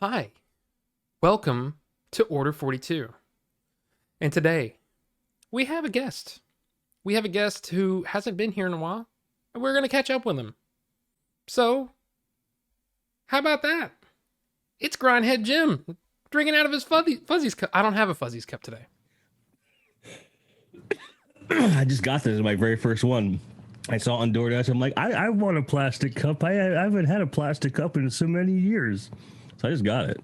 Hi, welcome to Order 42. And today, we have a guest. We have a guest who hasn't been here in a while, and we're going to catch up with him. So, how about that? It's Grindhead Jim drinking out of his Fuzzies cup. I don't have a Fuzzies cup today. I just got this as my very first one. I saw it on DoorDash. I'm like, I want a plastic cup. I haven't had a plastic cup in so many years, so I just got it.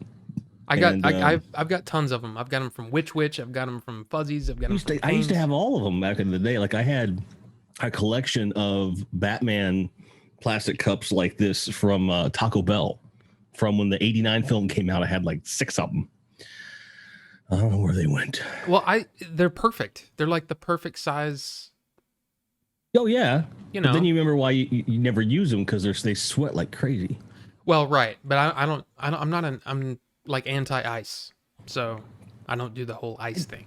I've got tons of them. I've got them from Witch. I've got them from Fuzzies. I've got them from I used to Cane's. have all of them back in the day. Like I had a collection of Batman plastic cups like this from Taco Bell from when the '89 film came out. I had like 6 of them. I don't know where they went. Well, they're perfect. They're like the perfect size. Oh yeah, You but then know. you remember why you never use them because they sweat like crazy. Well, right, but I'm like anti-ice, so I don't do the whole ice thing.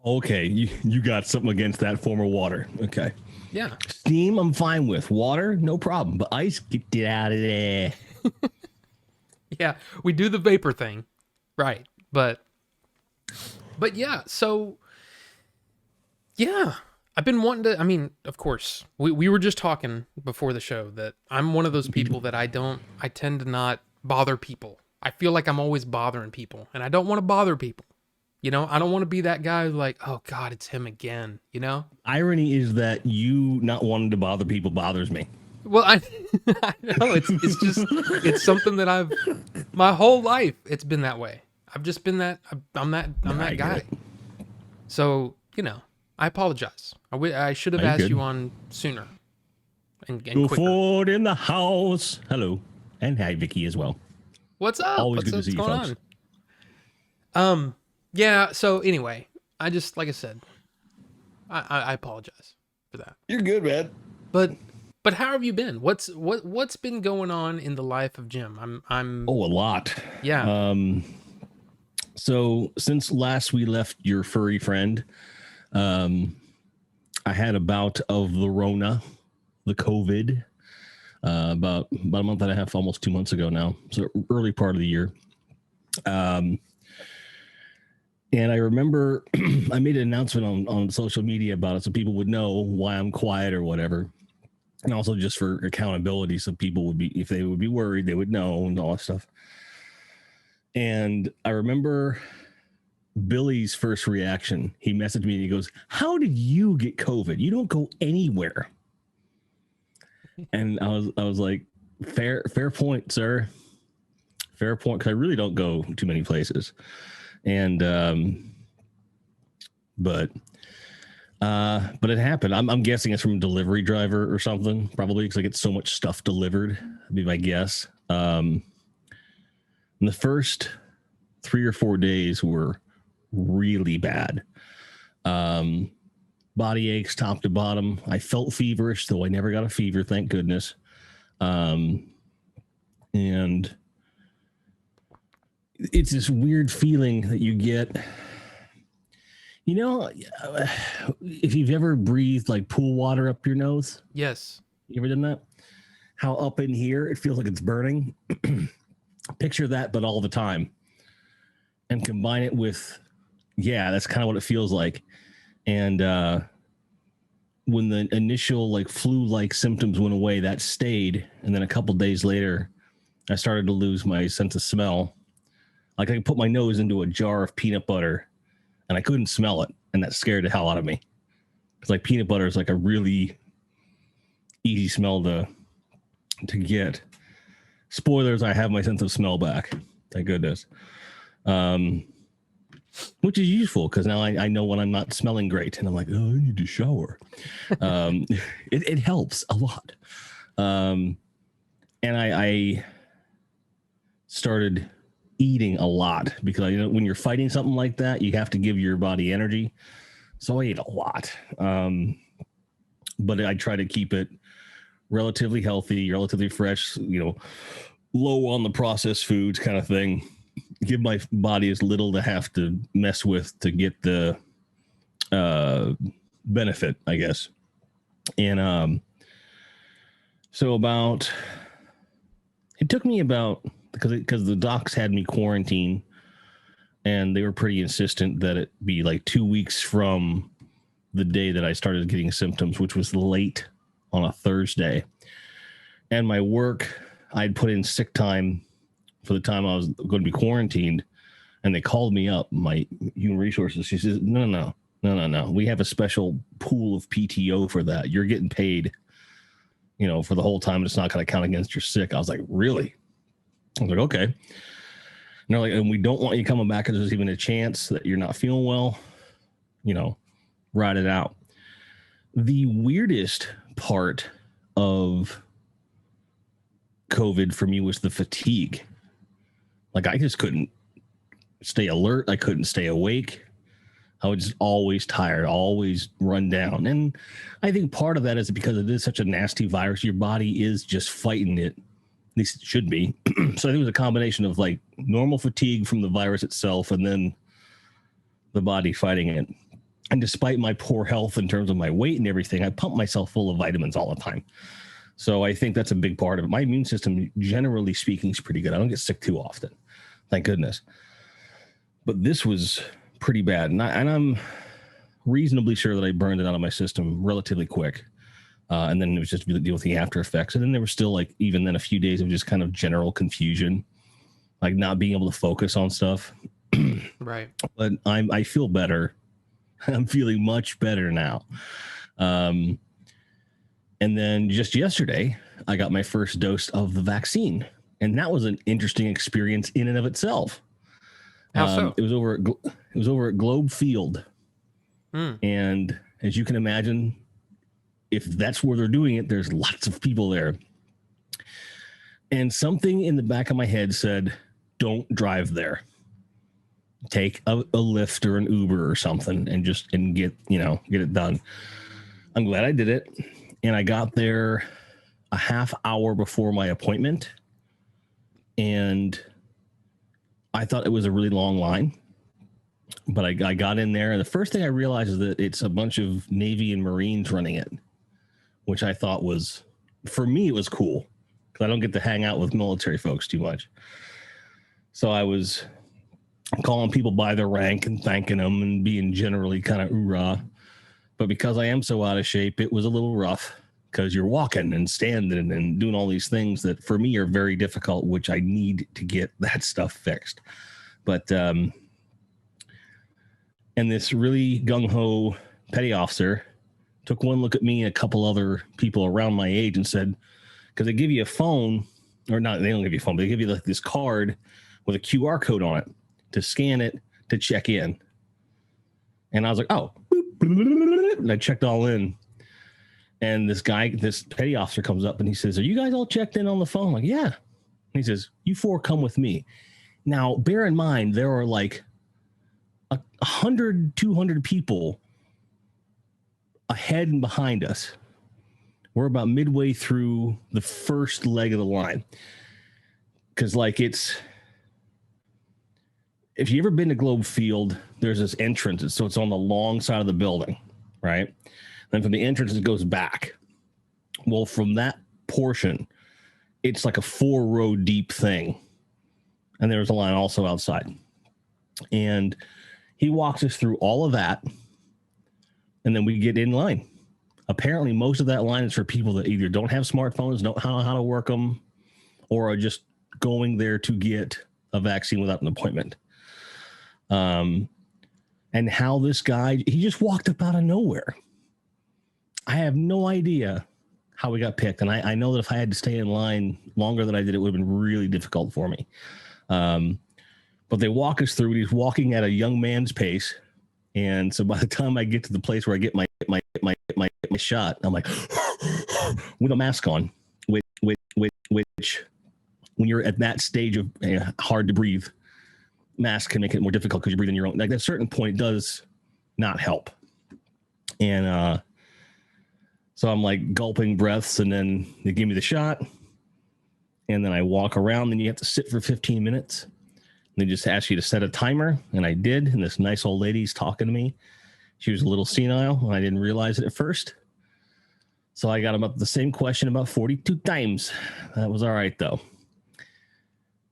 Okay, you got something against that form of water. Okay. Yeah, Steam, I'm fine with. Water, no problem. But ice, get it out of there. yeah, we do the vapor thing, right? But yeah, so yeah, I've been wanting to. I mean, of course, we were just talking before the show that I'm one of those people that I tend to not bother people. I feel like I'm always bothering people, and I don't want to bother people. You know, I don't want to be that guy who's like, oh God, it's him again. You know. Irony is that you not wanting to bother people bothers me. Well, I know it's just it's something that I've my whole life it's been that way. I've just been that I'm I that get guy. it. So I apologize. I should have Are you asked good? you on sooner and Go quicker. Ford in the house. Hello. And hi, Vicky, as well. What's up? Always good to What's see you, going folks. on? Yeah. So anyway, I just like I said, I apologize for that. You're good, man. But how have you been? What's been going on in the life of Jim? I'm Oh, a lot. yeah. So since last we left your furry friend, I had a bout of the Rona, the COVID, about a month and a half, almost 2 months ago now. So early part of the year. And I remember I made an announcement on social media about it so people would know why I'm quiet or whatever. And also just for accountability, so people would be, if they would be worried, they would know and all that stuff. And I remember Billy's first reaction. He messaged me and he goes, "How did you get COVID? You don't go anywhere." And I was like, fair point, sir. Fair point, because I really don't go too many places. And but it happened. I'm guessing it's from a delivery driver or something, probably because I get so much stuff delivered. That'd be my guess. And the first 3 or 4 days were really bad. Body aches top to bottom. I felt feverish, though I never got a fever, thank goodness. And it's this weird feeling that you get. You know, if you've ever breathed like pool water up your nose, Yes. you ever done that? How up in here it feels like it's burning. Picture that, but all the time. And combine it with, yeah, that's kind of what it feels like. And when the initial like flu-like symptoms went away, that stayed. And then a couple days later, I started to lose my sense of smell. Like I could put my nose into a jar of peanut butter and I couldn't smell it. And that scared the hell out of me. Because like peanut butter is like a really easy smell to get. Spoilers, I have my sense of smell back. Thank goodness. Which is useful because now I know when I'm not smelling great and I'm like, oh, I need to shower. It helps a lot. And I started eating a lot because when you're fighting something like that, you have to give your body energy. So I ate a lot. But I try to keep it relatively healthy, relatively fresh, low on the processed foods kind of thing. Give my body as little to have to mess with to get the benefit, I guess. And so it took me about because the docs had me quarantined, and they were pretty insistent that it be like 2 weeks from the day that I started getting symptoms, which was late on a Thursday. And my work, I'd put in sick time for the time I was going to be quarantined, and they called me up, my human resources. She says, no. We have a special pool of PTO for that. You're getting paid, for the whole time. It's not going to count against your sick. I was like, really? I was like, okay. And they're like, and we don't want you coming back because there's even a chance that you're not feeling well. Ride it out. The weirdest part of COVID for me was the fatigue. Like, I just couldn't stay alert. I couldn't stay awake. I was just always tired, always run down. And I think part of that is because it is such a nasty virus. Your body is just fighting it. At least it should be. So I think it was a combination of like normal fatigue from the virus itself and then the body fighting it. And despite my poor health in terms of my weight and everything, I pump myself full of vitamins all the time. So I think that's a big part of it. My immune system, generally speaking, is pretty good. I don't get sick too often. Thank goodness. But this was pretty bad. And I'm reasonably sure that I burned it out of my system relatively quick. And then it was just to deal with the after effects. And then there was still like, even then, a few days of just kind of general confusion, like not being able to focus on stuff. Right. But I feel better. I'm feeling much better now. And then just yesterday, I got my first dose of the vaccine. And that was an interesting experience in and of itself. How so? It was over at Globe Field. And as you can imagine, if that's where they're doing it, there's lots of people there. And something in the back of my head said, don't drive there. Take a Lyft or an Uber or something and get it done. I'm glad I did it. And I got there a half hour before my appointment. And I thought it was a really long line. But I got in there, and the first thing I realized is that it's a bunch of Navy and Marines running it, which I thought was, for me, it was cool because I don't get to hang out with military folks too much. So I was calling people by their rank and thanking them and being generally kind of hoorah. But because I am so out of shape, it was a little rough because you're walking and standing and doing all these things that for me are very difficult, which I need to get that stuff fixed. But, and this really gung-ho petty officer took one look at me and a couple other people around my age and said, because they give you a phone, or not, they don't give you a phone, but they give you like this card with a QR code on it to scan it to check in. And I was like, oh, and I checked all in. And this petty officer comes up and he says, are you guys all checked in on the phone? I'm like, yeah. And he says, you four come with me. Now, bear in mind, there are like 100, 200 people ahead and behind us. We're about midway through the first leg of the line. Because if you've ever been to Globe Field, there's this entrance. So it's on the long side of the building, right? Then from the entrance, it goes back. Well, from that portion, it's like a 4-row deep thing. And there's a line also outside. And he walks us through all of that. And then we get in line. Apparently, most of that line is for people that either don't have smartphones, don't know how to work them, or are just going there to get a vaccine without an appointment. And how this guy, he just walked up out of nowhere. I have no idea how we got picked. And I know that if I had to stay in line longer than I did, it would have been really difficult for me. But they walk us through. He's walking at a young man's pace. And so by the time I get to the place where I get my shot, I'm like, with a mask on, which when you're at that stage of hard to breathe, mask can make it more difficult because you're breathing your own. Like at a certain point, it does not help. And so I'm like gulping breaths, and then they give me the shot, and then I walk around, and you have to sit for 15 minutes. They just ask you to set a timer, and I did. And this nice old lady's talking to me. She was a little senile, and I didn't realize it at first. So I got about the same question about 42 times. That was all right, though.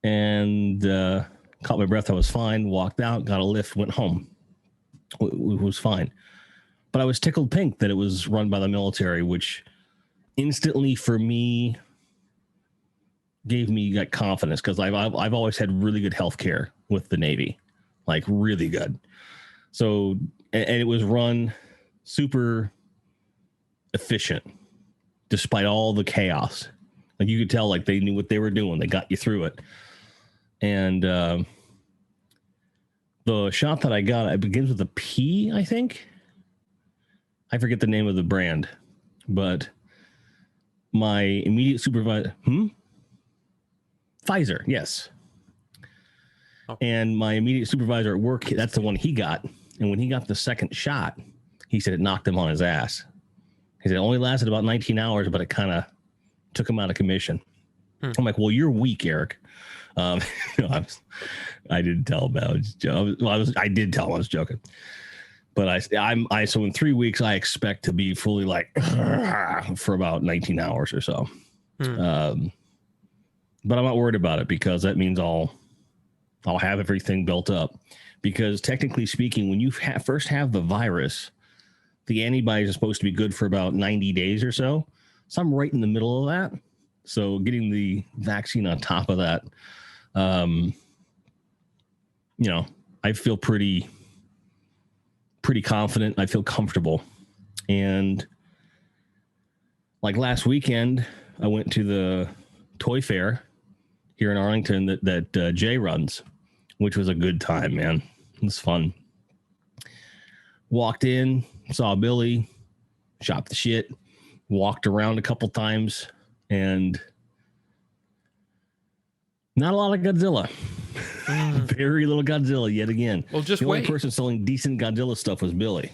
and caught my breath. I was fine. Walked out, got a lift, went home. It was fine. But I was tickled pink that it was run by the military, which instantly for me gave me like confidence, because I've always had really good health care with the Navy, like really good. So, and it was run super efficient despite all the chaos. Like you could tell, like they knew what they were doing. They got you through it. And the shot that I got, it begins with a P, I think. I forget the name of the brand, but my immediate supervisor, Pfizer, yes. Oh. And my immediate supervisor at work, that's the one he got. And when he got the second shot, he said it knocked him on his ass. He said it only lasted about 19 hours, but it kind of took him out of commission. I'm like, well, you're weak, Eric. I didn't tell him. I did tell him I was joking. But so in 3 weeks, I expect to be fully like for about 19 hours or so. But I'm not worried about it, because that means I'll have everything built up. Because technically speaking, when you first have the virus, the antibodies are supposed to be good for about 90 days or so. So I'm right in the middle of that. So getting the vaccine on top of that, I feel pretty confident. I feel comfortable. And like last weekend, I went to the toy fair here in Arlington that Jay runs, which was a good time, man. It was fun. Walked in, saw Billy, shopped the shit, walked around a couple times, and not a lot of Godzilla. Very little Godzilla yet again. Well, just the wait. only person selling decent Godzilla stuff was Billy,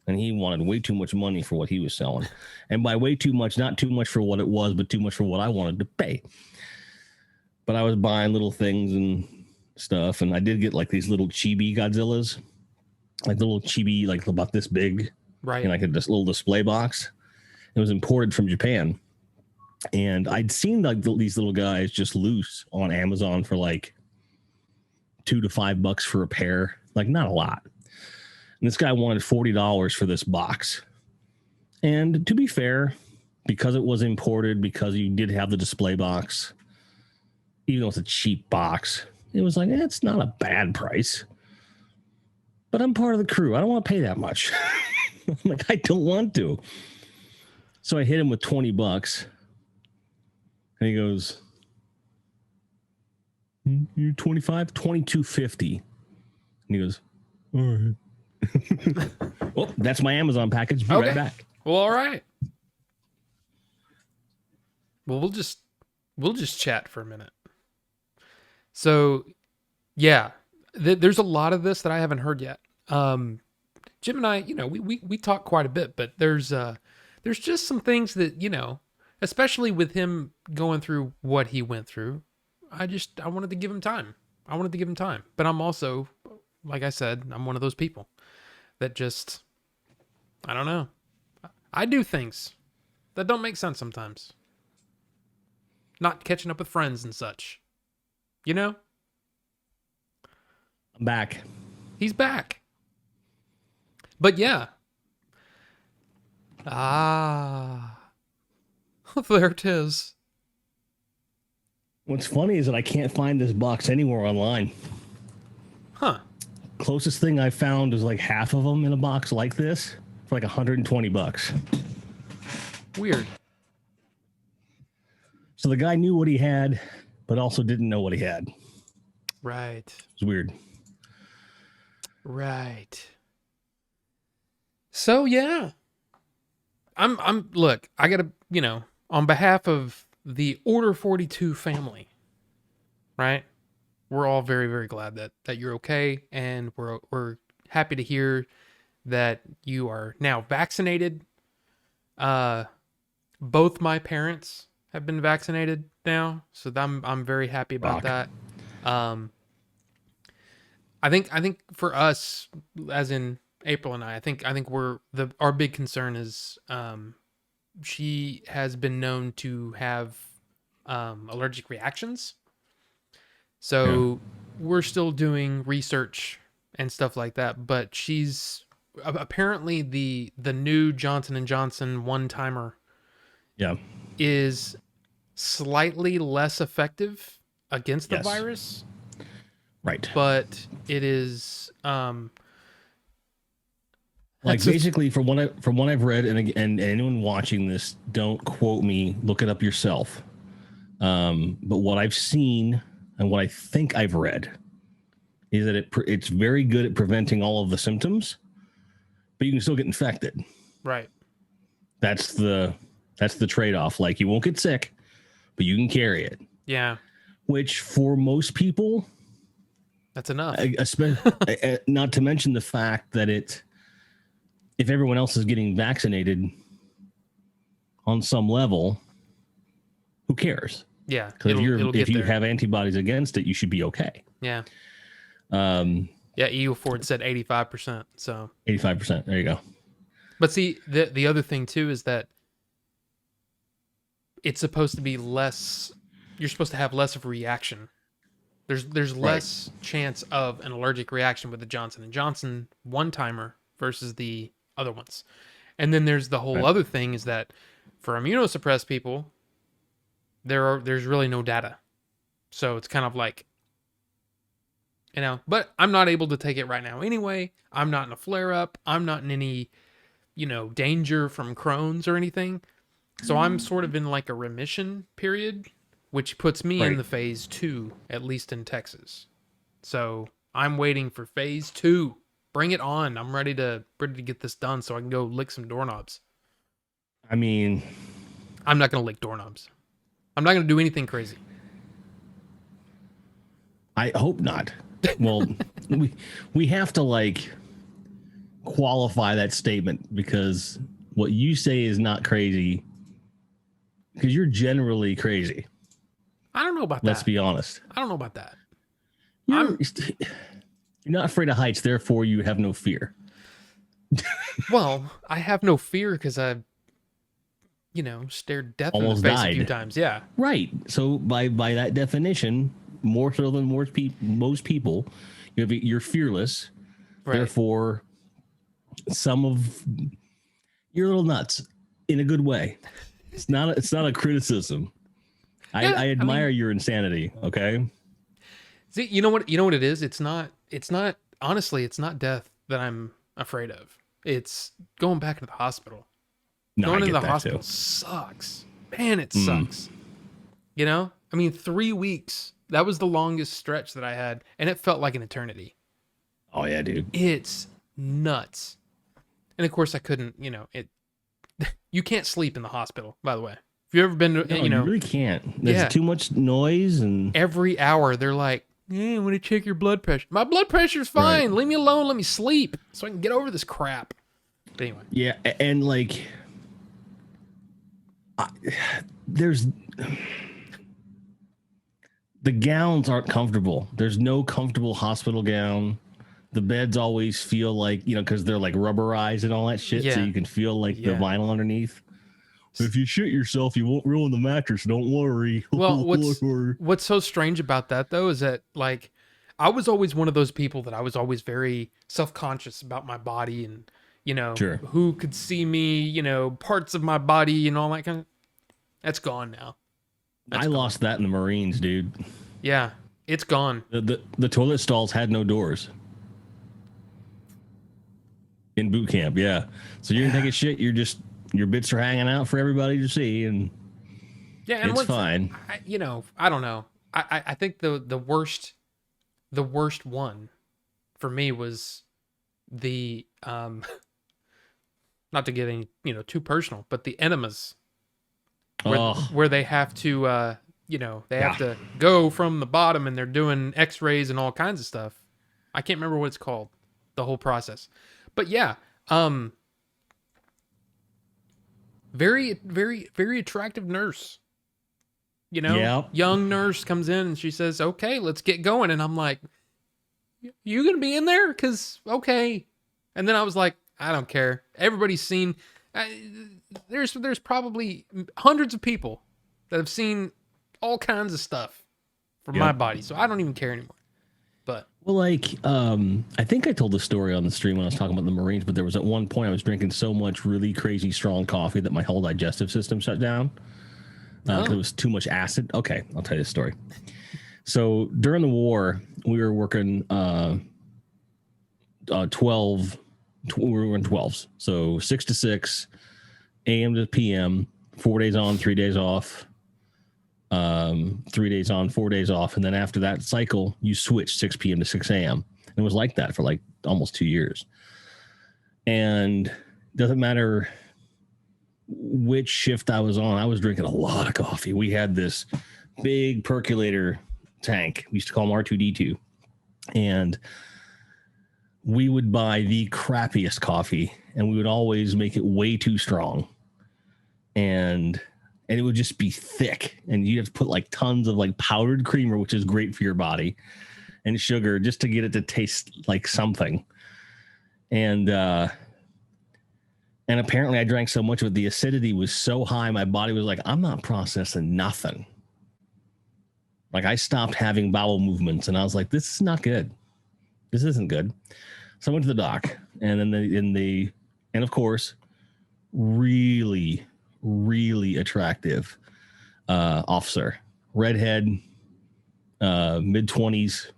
and he wanted way too much money for what he was selling. And by way too much, not too much for what it was, but too much for what I wanted to pay. But I was buying little things and stuff, and I did get like these little chibi Godzillas, like the little chibi, like about this big, right? In like a little display box. It was imported from Japan, and I'd seen like these little guys just loose on Amazon for like $2 to $5 for a pair, like not a lot. And this guy wanted $40 for this box. And to be fair, because it was imported, because you did have the display box, even though it's a cheap box, it was like, it's not a bad price. But I'm part of the crew. I don't want to pay that much. I'm like, I don't want to. So I hit him with $20. And he goes, you're 25, 22.50. And he goes, all right. Well, that's my Amazon package. Be right back. Well, all right. Well, we'll just chat for a minute. So, yeah, there's a lot of this that I haven't heard yet. Jim and I, we talk quite a bit, but there's just some things that, especially with him going through what he went through, I wanted to give him time. But I'm also, like I said, I'm one of those people that just, I don't know. I do things that don't make sense sometimes. Not catching up with friends and such. I'm back. He's back. But yeah. There it is. What's funny is that I can't find this box anywhere online. Huh. Closest thing I found is like half of them in a box like this for like $120. Weird. So the guy knew what he had, but also didn't know what he had. Right. It was weird. Right. So yeah. Look, I gotta, on behalf of the Order 42 family, right? We're all very, very glad that you're okay, and we're happy to hear that you are now vaccinated. Both my parents have been vaccinated now, so I'm very happy about that. I think for us, as in April and I think our big concern is she has been known to have allergic reactions. So we're still doing research and stuff like that, but she's apparently the new Johnson and Johnson one-timer Yeah. is slightly less effective against the Yes. virus, Right. but it is Like that's a- basically, from what I've read, and anyone watching this, don't quote me. Look it up yourself. But what I've seen and what I think I've read is that it's very good at preventing all of the symptoms, but you can still get infected. right. That's the trade-off. Like, you won't get sick, but you can carry it. Yeah, Which for most people, that's enough. especially not to mention the fact that if everyone else is getting vaccinated on some level, who cares? Yeah, Because if you there. have antibodies against it, you should be okay. Yeah. Yeah, EU Ford said 85%. So 85%. There you go. but see, the other thing too is that it's supposed to be less. You're supposed to have less of a reaction. There's less chance of an allergic reaction with the Johnson and Johnson one-timer versus the other ones. And then there's the whole other thing is that for immunosuppressed people, there's really no data. So it's kind of like, but I'm not able to take it right now anyway. I'm not in a flare-up. I'm not in any, danger from Crohn's or anything. So I'm sort of in like a remission period, which puts me in the phase 2, at least in Texas. So I'm waiting for phase 2. Bring it on. I'm ready to get this done so I can go lick some doorknobs. I mean, I'm not going to lick doorknobs. I'm not going to do anything crazy. I hope not. Well, we have to like qualify that statement, because what you say is not crazy, because you're generally crazy. I don't know about that. Let's be honest. I don't know about that. You're not afraid of heights, therefore you have no fear. Well, I have no fear because I, stared death Almost in the face died a few times. Yeah. Right. So by that definition, more so than most people, you're fearless. Right. Therefore, some of you're a little nuts in a good way. It's not a criticism. Yeah, I admire your insanity. Okay. See, you know what it is? It's not honestly, it's not death that I'm afraid of. It's going back to the hospital. No, Going I to get the that hospital too. sucks. Man, it sucks. I mean, 3 weeks. That was the longest stretch that I had, and it felt like an eternity. Oh yeah, dude. It's nuts. And of course I couldn't, you can't sleep in the hospital, by the way. If you've ever been to, No, you really can't. There's too much noise, and every hour they're like, I want to check your blood pressure. My blood pressure's fine. Leave me alone. Let me sleep so I can get over this crap. But anyway. Yeah, and like, there's the gowns aren't comfortable. There's no comfortable hospital gown. The beds always feel like, because they're like rubberized and all that shit, so you can feel like the vinyl underneath. If you shit yourself, you won't ruin the mattress. Don't worry. Well, what's so strange about that though is that like I was always one of those people that I was always very self-conscious about my body and who could see me, parts of my body and all that kind of. That's gone now. I lost that in the Marines, dude. Yeah, it's gone. The toilet stalls had no doors in boot camp. Yeah, so you're gonna take a shit. Your bits are hanging out for everybody to see, and and it's fine. I don't know. I think the worst one for me was the not to get any too personal, but the enemas where they have to have to go from the bottom and they're doing X-rays and all kinds of stuff. I can't remember what it's called, the whole process, but yeah. Very, very, very attractive nurse. Young nurse comes in and she says, "Okay, let's get going." And I'm like, "You gonna be in there? Cause okay." And then I was like, "I don't care. Everybody's seen. There's probably hundreds of people that have seen all kinds of stuff for my body. So I don't even care anymore. But well, like, I think I told the story on the stream when I was talking about the Marines, but there was at one point I was drinking so much really crazy strong coffee that my whole digestive system shut down. Because it was too much acid. Okay, I'll tell you the story. So during the war, we were working 12. We were in 12s. So 6 to 6, a.m. to p.m., 4 days on, 3 days off. 3 days on, 4 days off. And then after that cycle, you switch 6 p.m. to 6 a.m. And it was like that for like almost 2 years. And it doesn't matter which shift I was on, I was drinking a lot of coffee. We had this big percolator tank. We used to call them R2D2. And we would buy the crappiest coffee, and we would always make it way too strong. And it would just be thick, and you have to put like tons of like powdered creamer, which is great for your body, and sugar just to get it to taste like something. And apparently I drank so much of it, the acidity was so high, my body was like, I'm not processing nothing. Like I stopped having bowel movements, and I was like, this is not good. This isn't good. So I went to the doc, and then and of course, really, really attractive officer, redhead, mid-20s,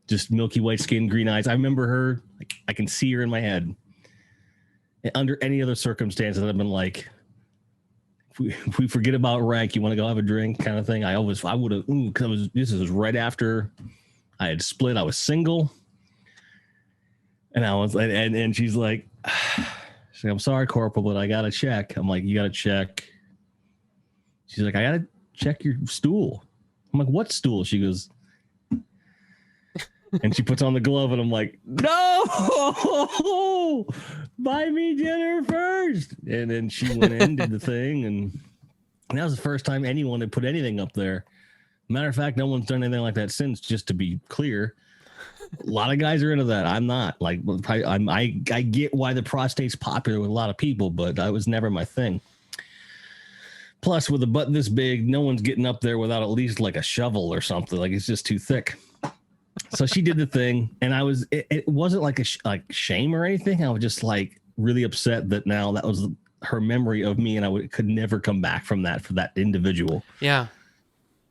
just milky white skin, green eyes. I remember her. Like, I can see her in my head. Under any other circumstances, I've been like, if we forget about rank, you want to go have a drink kind of thing. I would have, because this was right after I had split. I was single. And I was, and she's like, I'm sorry, Corporal, but I got to check. I'm like, you got to check. She's like, I got to check your stool. I'm like, what stool? She goes, and she puts on the glove, and I'm like, no, buy me dinner first. And then she went in, did the thing, and that was the first time anyone had put anything up there. Matter of fact, no one's done anything like that since, just to be clear. A lot of guys are into that. I'm not. Like, I get why the prostate's popular with a lot of people, but that was never my thing. Plus, with a butt this big, no one's getting up there without at least like a shovel or something. Like, it's just too thick. So she did the thing, and it wasn't like like shame or anything. I was just like really upset that now that was her memory of me, and I could never come back from that for that individual. Yeah.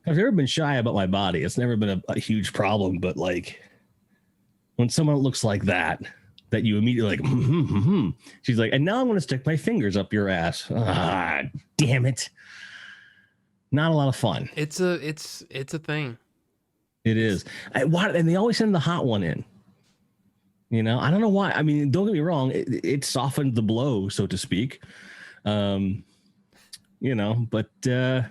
I've never been shy about my body. It's never been a huge problem, but like when someone looks like that you immediately like, she's like, and now I'm going to stick my fingers up your ass. Ah, damn it. Not a lot of fun. It's a thing. It is. And they always send the hot one in. You know, I don't know why. I mean, don't get me wrong. It softened the blow, so to speak. You know, but yeah.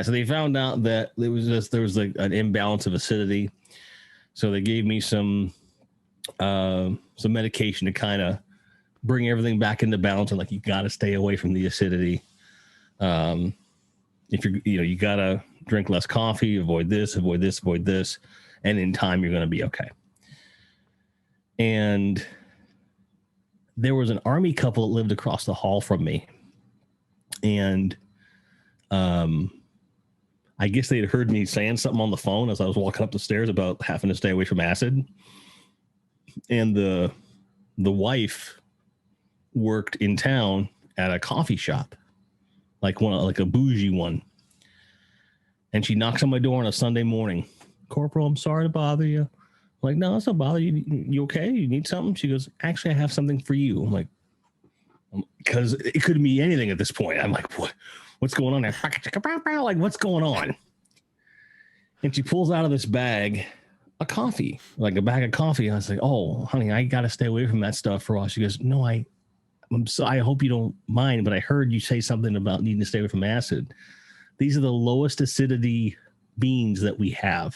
So they found out that there was like an imbalance of acidity. So they gave me some medication to kind of bring everything back into balance. And like, you got to stay away from the acidity. If you got to drink less coffee, avoid this. And in time, you're going to be okay. And there was an Army couple that lived across the hall from me. And I guess they had heard me saying something on the phone as I was walking up the stairs about having to stay away from acid. And the wife worked in town at a coffee shop, like a bougie one. And she knocks on my door on a Sunday morning. Corporal, I'm sorry to bother you. I'm like, no, it's not bother you. You okay? You need something? She goes, actually, I have something for you. I'm like, because it could be anything at this point. I'm like, what's going on there? Like, what's going on? And she pulls out of this bag a coffee, like a bag of coffee. And I was like, oh, honey, I got to stay away from that stuff for a while. She goes, no, I hope you don't mind, but I heard you say something about needing to stay away from acid. These are the lowest acidity beans that we have.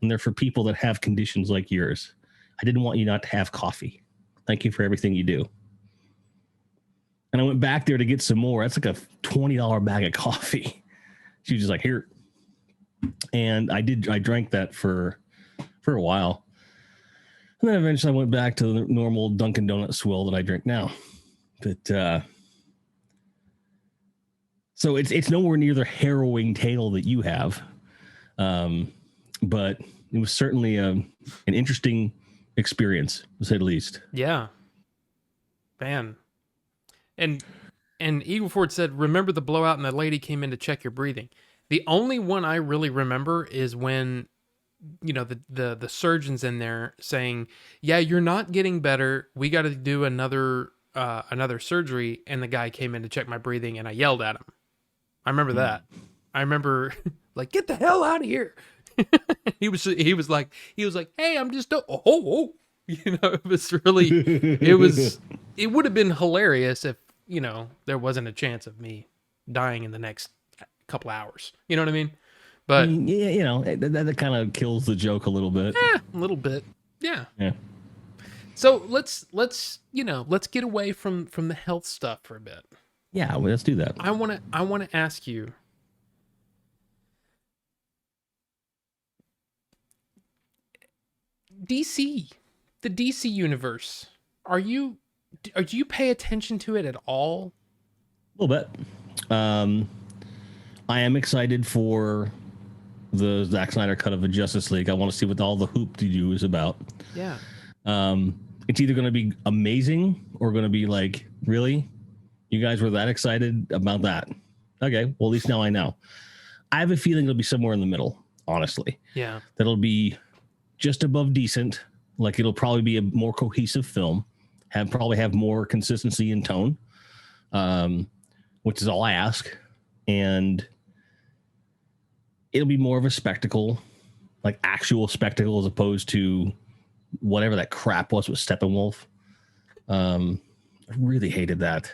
And they're for people that have conditions like yours. I didn't want you not to have coffee. Thank you for everything you do. And I went back there to get some more. That's like a $20 bag of coffee. She was just like, here. And I drank that for a while. And then eventually I went back to the normal Dunkin' Donut swill that I drink now. But so it's nowhere near the harrowing tale that you have. But it was certainly an interesting experience, to say the least. Yeah. Man. And Eagle Ford said, remember the blowout and the lady came in to check your breathing. The only one I really remember is when, you know, the surgeon's in there saying, yeah, you're not getting better. We got to do another surgery. And the guy came in to check my breathing and I yelled at him. I remember that. I remember like, get the hell out of here. he was like, hey, I'm just, you know, it would have been hilarious if, you know, there wasn't a chance of me dying in the next couple hours. You know what I mean? But yeah, you know, that kind of kills the joke a little bit. Yeah, a little bit. Yeah. Yeah. So let's get away from the health stuff for a bit. Yeah, well, let's do that. I want to ask you, DC, the DC universe. Do you pay attention to it at all? A little bit. I am excited for the Zack Snyder cut of the Justice League. I want to see what all the hoop-de-doo is about. Yeah. It's either going to be amazing or going to be like, really? You guys were that excited about that? Okay, well, at least now I know. I have a feeling it'll be somewhere in the middle, honestly. Yeah. That'll be just above decent. Like, it'll probably be a more cohesive film. Probably have more consistency in tone, which is all I ask. And it'll be more of a spectacle, like actual spectacle, as opposed to whatever that crap was with Steppenwolf. I really hated that.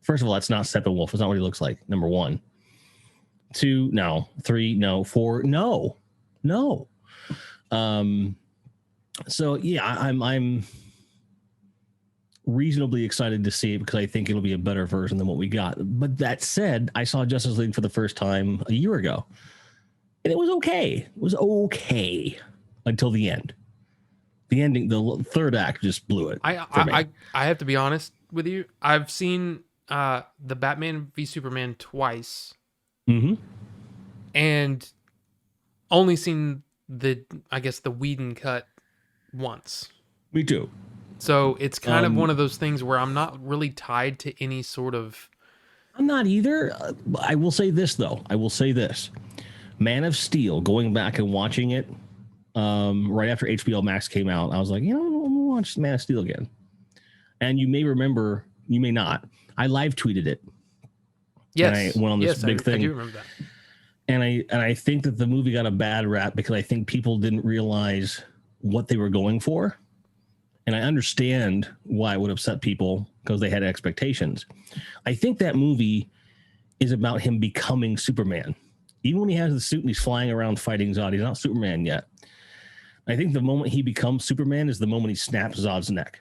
First of all, that's not Steppenwolf. It's not what he looks like. Number one. 2, no. 3, no. 4, no. So yeah, I'm reasonably excited to see it because I think it'll be a better version than what we got. But that said, I saw Justice League for the first time a year ago, and it was okay. It was okay until the end. The ending, the third act, just blew it. I have to be honest with you. I've seen the Batman v Superman twice, and only seen the Whedon cut once. Me too. So it's kind of one of those things where I'm not really tied to any sort of. I'm not either. I will say this, though. Man of Steel, going back and watching it right after HBO Max came out, I was like, you know, I'm going to watch Man of Steel again. And you may remember, you may not, I live tweeted it. Yes. And I went on this big thing. I do remember that. And I think that the movie got a bad rap because I think people didn't realize what they were going for. And I understand why it would upset people because they had expectations. I think that movie is about him becoming Superman. Even when he has the suit and he's flying around fighting Zod, he's not Superman yet. I think the moment he becomes Superman is the moment he snaps Zod's neck.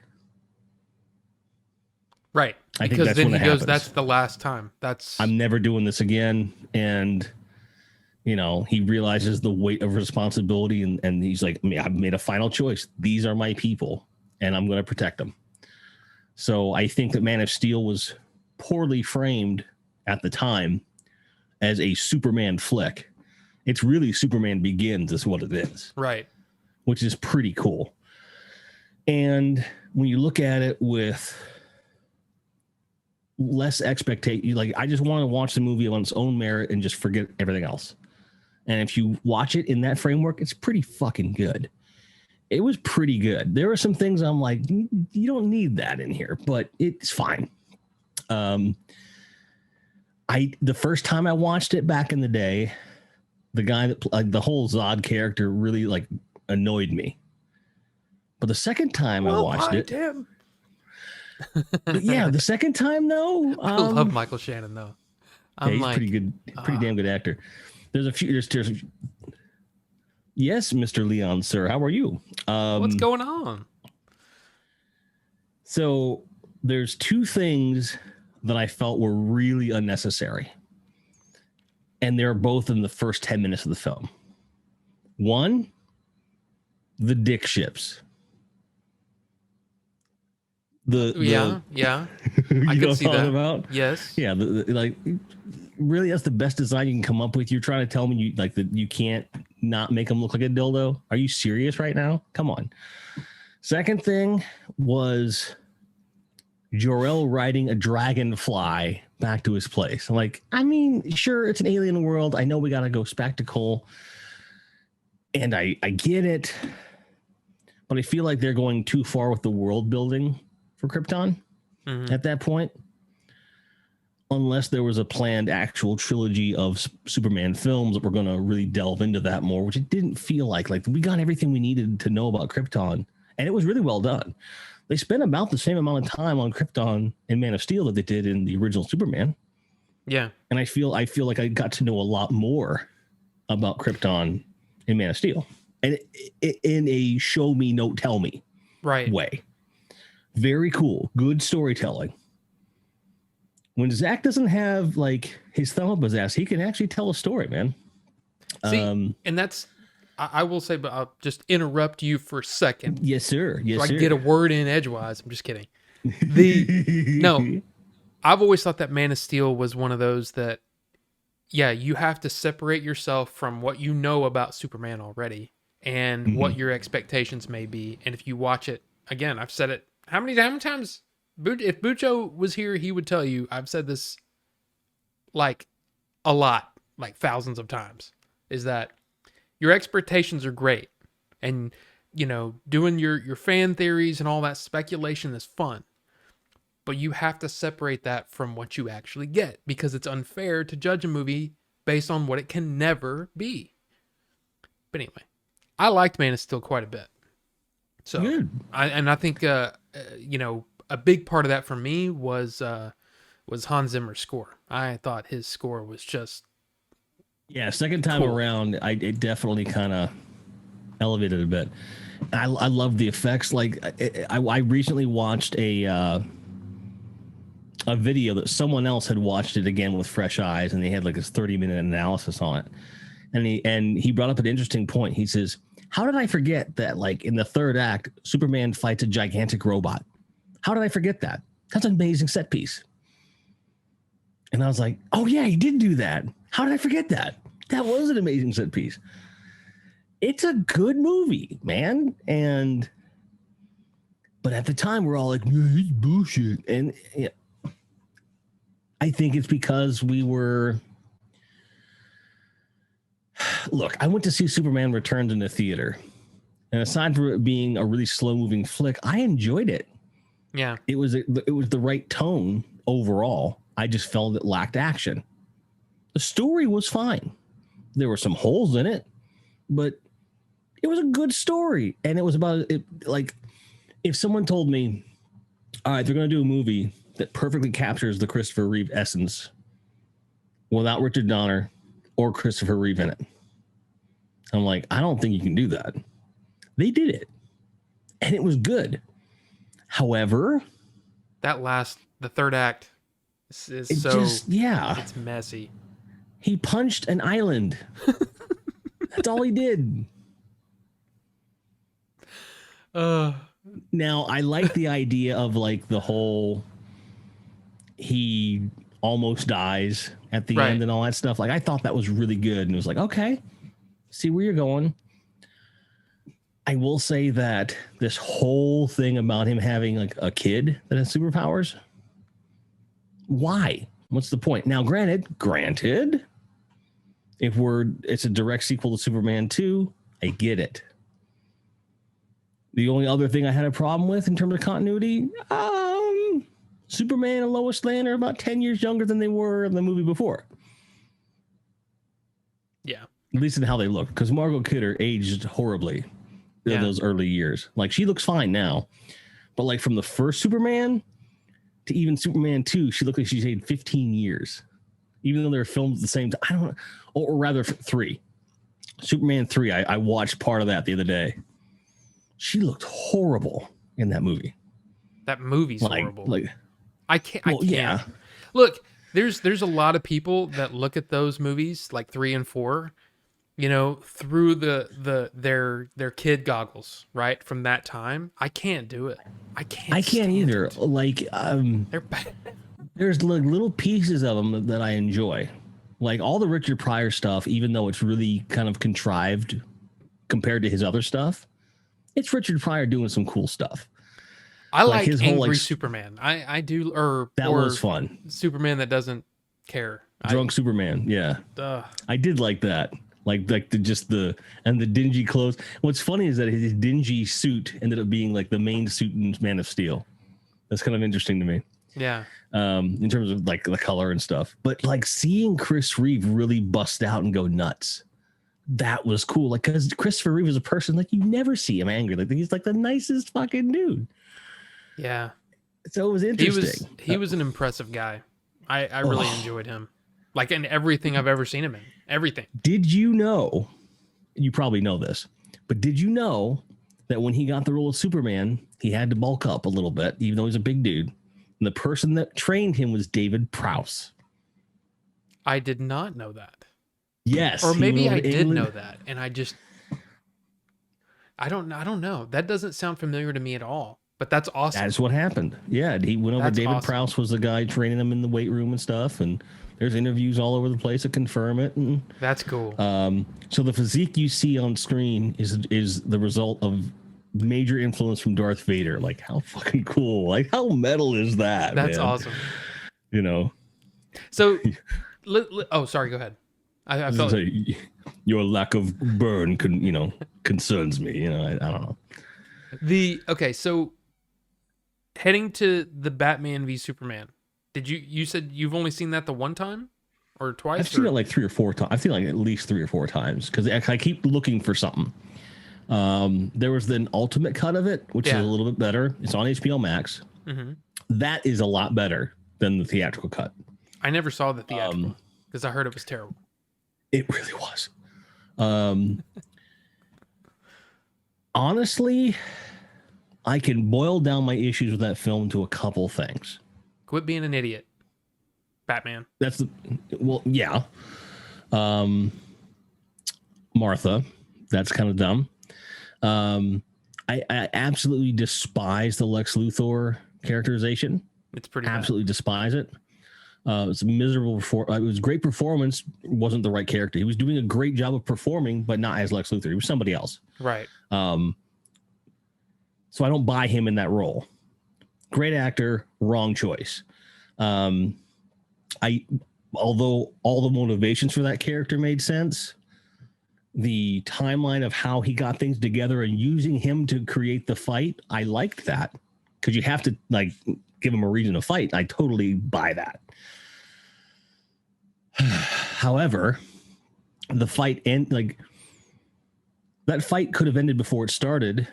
Right. Because then he goes, that's the last time. I'm never doing this again. And, you know, he realizes the weight of responsibility and he's like, I've made a final choice. These are my people. And I'm going to protect them. So I think that Man of Steel was poorly framed at the time as a Superman flick. It's really Superman Begins is what it is. Right. Which is pretty cool. And when you look at it with less expectation, like, I just want to watch the movie on its own merit and just forget everything else. And if you watch it in that framework, it's pretty fucking good. It was pretty good. There were some things I'm like, you don't need that in here, but it's fine. The first time I watched it back in the day, the guy that the whole Zod character really like annoyed me. But the second time I watched it, yeah, the second time though, I love Michael Shannon though. He's pretty good, pretty damn good actor. There's yes, Mr. Leon, sir. How are you? What's going on? So there's two things that I felt were really unnecessary. And they're both in the first 10 minutes of the film. One, the dick ships. Yeah. I can see that. About? Yes. Yeah, like really, that's the best design you can come up with. You're trying to tell me you can't not make him look like a dildo? Are you serious right now? Come on. Second thing was Jor-El riding a dragonfly back to his place. I'm like, I mean, sure, it's an alien world. I know we got to go spectacle. And I get it. But I feel like they're going too far with the world building for Krypton at that point. Unless there was a planned actual trilogy of Superman films that were going to really delve into that more, which it didn't feel like. Like, we got everything we needed to know about Krypton. And it was really well done. They spent about the same amount of time on Krypton in Man of Steel that they did in the original Superman. Yeah. And I feel like I got to know a lot more about Krypton in Man of Steel. And in a show me, don't tell me way. Very cool. Good storytelling. When Zack doesn't have like his thumb up his ass, he can actually tell a story, man. See, and that's, I will say, but I'll just interrupt you for a second. Yes, sir. Yes, so I sir. can get a word in edgewise. I'm just kidding. No, I've always thought that Man of Steel was one of those that, yeah, you have to separate yourself from what you know about Superman already and what your expectations may be. And if you watch it, again, I've said it, how many times? If Bucho was here, he would tell you, I've said this like a lot, like thousands of times, is that your expectations are great. And, you know, doing your fan theories and all that speculation is fun. But you have to separate that from what you actually get, because it's unfair to judge a movie based on what it can never be. But anyway, I liked Man of Steel quite a bit. So, good. I think, you know, a big part of that for me was Hans Zimmer's score. I thought his score was just second time around, it definitely kind of elevated a bit. I love the effects. Like I recently watched a video that someone else had watched it again with fresh eyes, and they had like this 30-minute analysis on it. And he brought up an interesting point. He says, "How did I forget that? Like in the third act, Superman fights a gigantic robot. How did I forget that? That's an amazing set piece." And I was like, "Oh yeah, he did do that. How did I forget that? That was an amazing set piece." It's a good movie, man. But at the time, we're all like, "It's bullshit." And I think it's because we were. Look, I went to see Superman Returns in the theater, and aside from it being a really slow-moving flick, I enjoyed it. Yeah, it was the right tone overall. I just felt it lacked action. The story was fine. There were some holes in it, but it was a good story. And it was about it. Like, if someone told me, all right, they're going to do a movie that perfectly captures the Christopher Reeve essence without Richard Donner or Christopher Reeve in it, I'm like, I don't think you can do that. They did it, and it was good. However, the third act is it's messy. He punched an island. That's all he did. Now, I like the idea of like the whole he almost dies at the end and all that stuff. Like, I thought that was really good, and it was like, okay, see where you're going. I will say that this whole thing about him having like a kid that has superpowers, why? What's the point? Now, granted, if it's a direct sequel to Superman 2, I get it. The only other thing I had a problem with in terms of continuity, Superman and Lois Lane are about 10 years younger than they were in the movie before. Yeah. At least in how they look, because Margot Kidder aged horribly in those early years. Like, she looks fine now, but like from the first Superman to even Superman 2, she looked like she's aged 15 years, even though they're filmed at the same time. I don't know, or rather 3. Superman 3, I watched part of that the other day. She looked horrible in that movie. That movie's horrible. Like, I can't. Yeah. Look, there's a lot of people that look at those movies like 3 and 4, you know, through their kid goggles, right? From that time. I can't do it. I can't either. It. Like, they're bad. There's like little pieces of them that I enjoy. Like all the Richard Pryor stuff, even though it's really kind of contrived compared to his other stuff, it's Richard Pryor doing some cool stuff. I like his angry whole, like, Superman. I do, or was fun. Superman that doesn't care. Drunk Superman, yeah. I did like that. Like the dingy clothes. What's funny is that his dingy suit ended up being like the main suit in Man of Steel. That's kind of interesting to me. Yeah. In terms of like the color and stuff. But like seeing Chris Reeve really bust out and go nuts, that was cool. Like, because Christopher Reeve is a person, like, you never see him angry. Like, he's like the nicest fucking dude. Yeah. So it was interesting. He was an impressive guy. I really enjoyed him. Like in everything I've ever seen him in. Everything. Did you know, you probably know this, but did you know that when he got the role of Superman, he had to bulk up a little bit, even though he's a big dude? And the person that trained him was David Prowse. I did not know that. Yes. Or maybe I did know that. And I don't know. That doesn't sound familiar to me at all. But that's awesome. That's what happened. Yeah. He went over. David awesome. Prowse was the guy training him in the weight room and stuff. And there's interviews all over the place that confirm it. And that's cool. So the physique you see on screen is the result of major influence from Darth Vader. Like, how fucking cool. Like, how metal is that? That's man? Awesome. You know? So, oh, sorry, go ahead. I felt your lack of burn concerns me. I don't know. Okay, so heading to the Batman v Superman, you said you've only seen that the one time or twice? I've seen it like 3 or 4 times. I've seen like at least 3 or 4 times because I keep looking for something. There was an ultimate cut of it, which is a little bit better. It's on HBO Max. Mm-hmm. That is a lot better than the theatrical cut. I never saw the theatrical because I heard it was terrible. It really was. Honestly, I can boil down my issues with that film to a couple things. Quit being an idiot, Batman. Yeah. Martha, that's kind of dumb. I absolutely despise the Lex Luthor characterization. It's pretty absolutely bad. Despise it. It's a miserable. It was a great performance. Wasn't the right character. He was doing a great job of performing, but not as Lex Luthor. He was somebody else. Right. So I don't buy him in that role. Great actor, wrong choice. Although all the motivations for that character made sense, the timeline of how he got things together and using him to create the fight, I liked that because you have to like give him a reason to fight. I totally buy that. However, the fight that fight could have ended before it started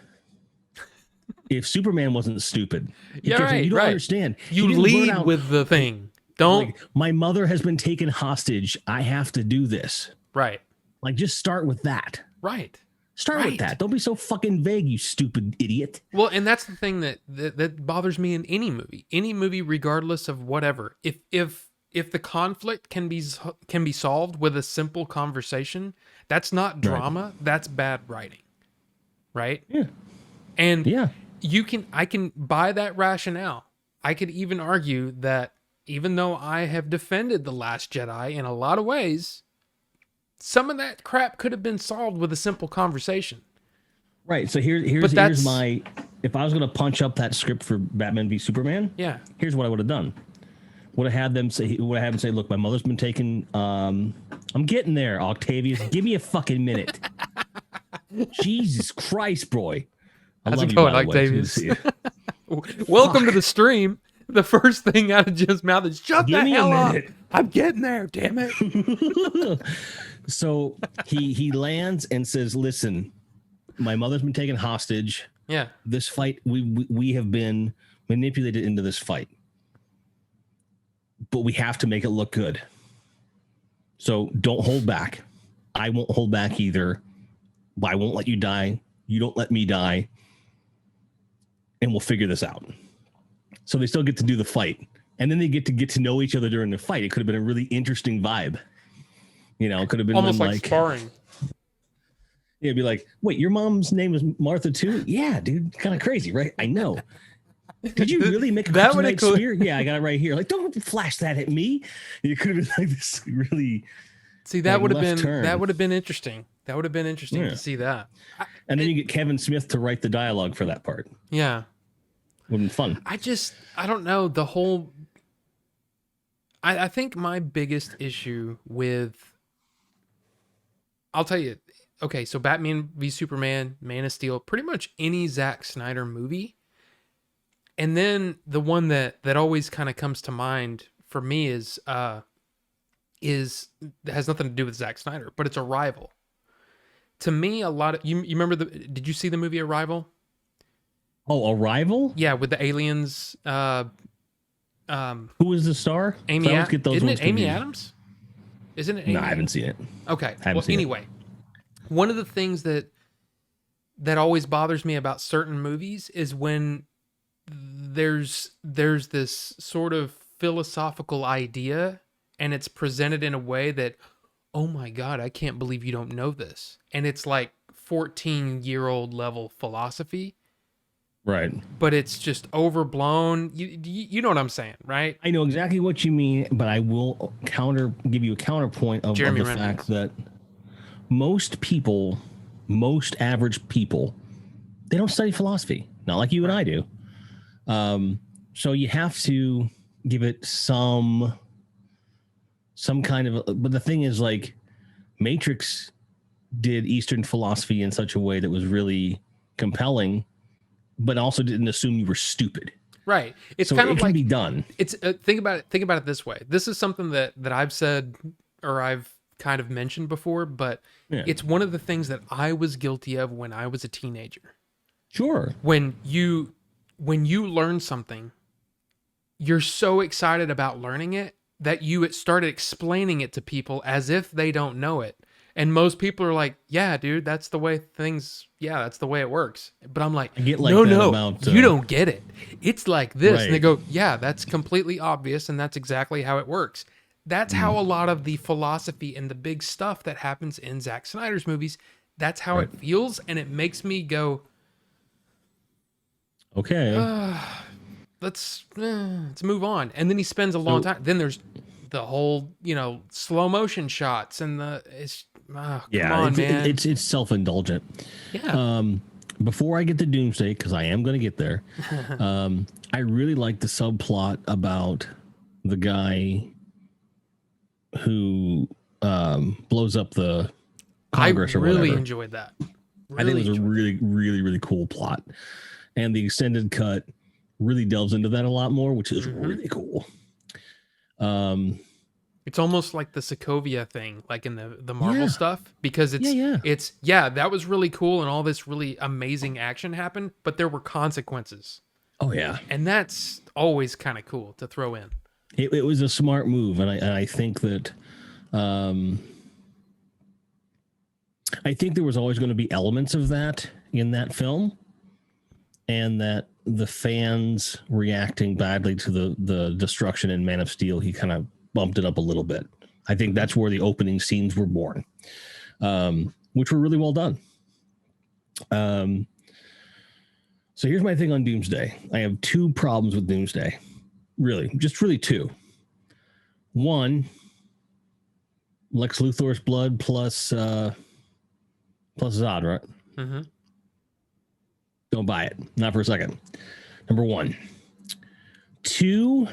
if Superman wasn't stupid. Yeah, right. You don't understand. You lead with the thing. Don't. Like, my mother has been taken hostage. I have to do this. Right. Like, just start with that. Right. Start with that. Don't be so fucking vague, you stupid idiot. Well, and that's the thing that bothers me in any movie, regardless of whatever. If the conflict can be solved with a simple conversation, that's not drama. Right. That's bad writing. Right. Yeah. And I can buy that rationale. I could even argue that even though I have defended The Last Jedi in a lot of ways, some of that crap could have been solved with a simple conversation. Right. So here's my, if I was going to punch up that script for Batman v Superman, here's what I would have done. Would have had him say, look, my mother's been taken. I'm getting there, Octavius. Give me a fucking minute. Jesus Christ, boy. How's it going, Octavius? Welcome to the stream. The first thing out of Jim's mouth is, shut the hell up. I'm getting there, damn it. So he lands and says, listen, my mother's been taken hostage. Yeah. This fight, we have been manipulated into this fight. But we have to make it look good. So don't hold back. I won't hold back either. I won't let you die. You don't let me die. And we'll figure this out. So they still get to do the fight. And then they get to know each other during the fight. It could have been a really interesting vibe. It could have been almost like sparring. It'd be like, wait, your mom's name is Martha too? Yeah, dude. Kind of crazy, right? I know. Did you really make a That would have kryptonite spear? Yeah, I got it right here. Like, don't flash that at me. You could have been like this really. See, that like, would have left been turn. that would have been interesting. That would have been interesting Yeah. to see that. And then you get Kevin Smith to write the dialogue for that part. Yeah. Would have been fun. I don't know. The whole. I think my biggest issue with. I'll tell you. Okay, so Batman v Superman, Man of Steel, pretty much any Zack Snyder movie. And then the one that always kind of comes to mind for me is has nothing to do with Zack Snyder, but it's Arrival. To me, a lot of you remember did you see the movie Arrival? Oh, Arrival? Yeah, with the aliens. Who was the star? Amy, isn't it Amy confused. Adams? Isn't it? Amy? No, I haven't seen it. Okay. Well, anyway, one of the things that always bothers me about certain movies is when there's this sort of philosophical idea and it's presented in a way that, oh my God, I can't believe you don't know this. And it's like 14-year-old level philosophy. Right. But it's just overblown. You know what I'm saying, right? I know exactly what you mean, but I will give you a counterpoint of the fact that most average people, they don't study philosophy. Not like you and I do. So you have to give it some kind of, but the thing is, like, Matrix did Eastern philosophy in such a way that was really compelling, but also didn't assume you were stupid. Right. It's so kind it of can like, be done. It's think about it this way. This is something that I've said, or I've kind of mentioned before, but it's one of the things that I was guilty of when I was a teenager. Sure. When you learn something, you're so excited about learning it that you started explaining it to people as if they don't know it. And most people are like, yeah, dude, that's the way it works. But I'm like, no, you don't get it. It's like this. Right. And they go, yeah, that's completely obvious. And that's exactly how it works. That's how a lot of the philosophy and the big stuff that happens in Zack Snyder's movies, that's how it feels. And it makes me go, okay, let's move on. And then he spends a long time. Then there's the whole, slow motion shots and come on, man. It's self-indulgent. Yeah. Before I get to Doomsday, because I am going to get there, I really like the subplot about the guy who blows up the Congress or whatever. I really enjoyed that. I think it was a really, really, really cool plot. And the extended cut really delves into that a lot more, which is really cool. It's almost like the Sokovia thing, like in the Marvel stuff, because it's that was really cool and all this really amazing action happened, but there were consequences. Oh yeah, and that's always kind of cool to throw in. It was a smart move, and I think that I think there was always going to be elements of that in that film, and that the fans reacting badly to the destruction in Man of Steel, he kind of bumped it up a little bit. I think that's where the opening scenes were born, which were really well done. So here's my thing on Doomsday. I have two problems with Doomsday. Really two. One, Lex Luthor's blood plus Zod, right? Mm-hmm. Don't buy it. Not for a second. Number one. Two,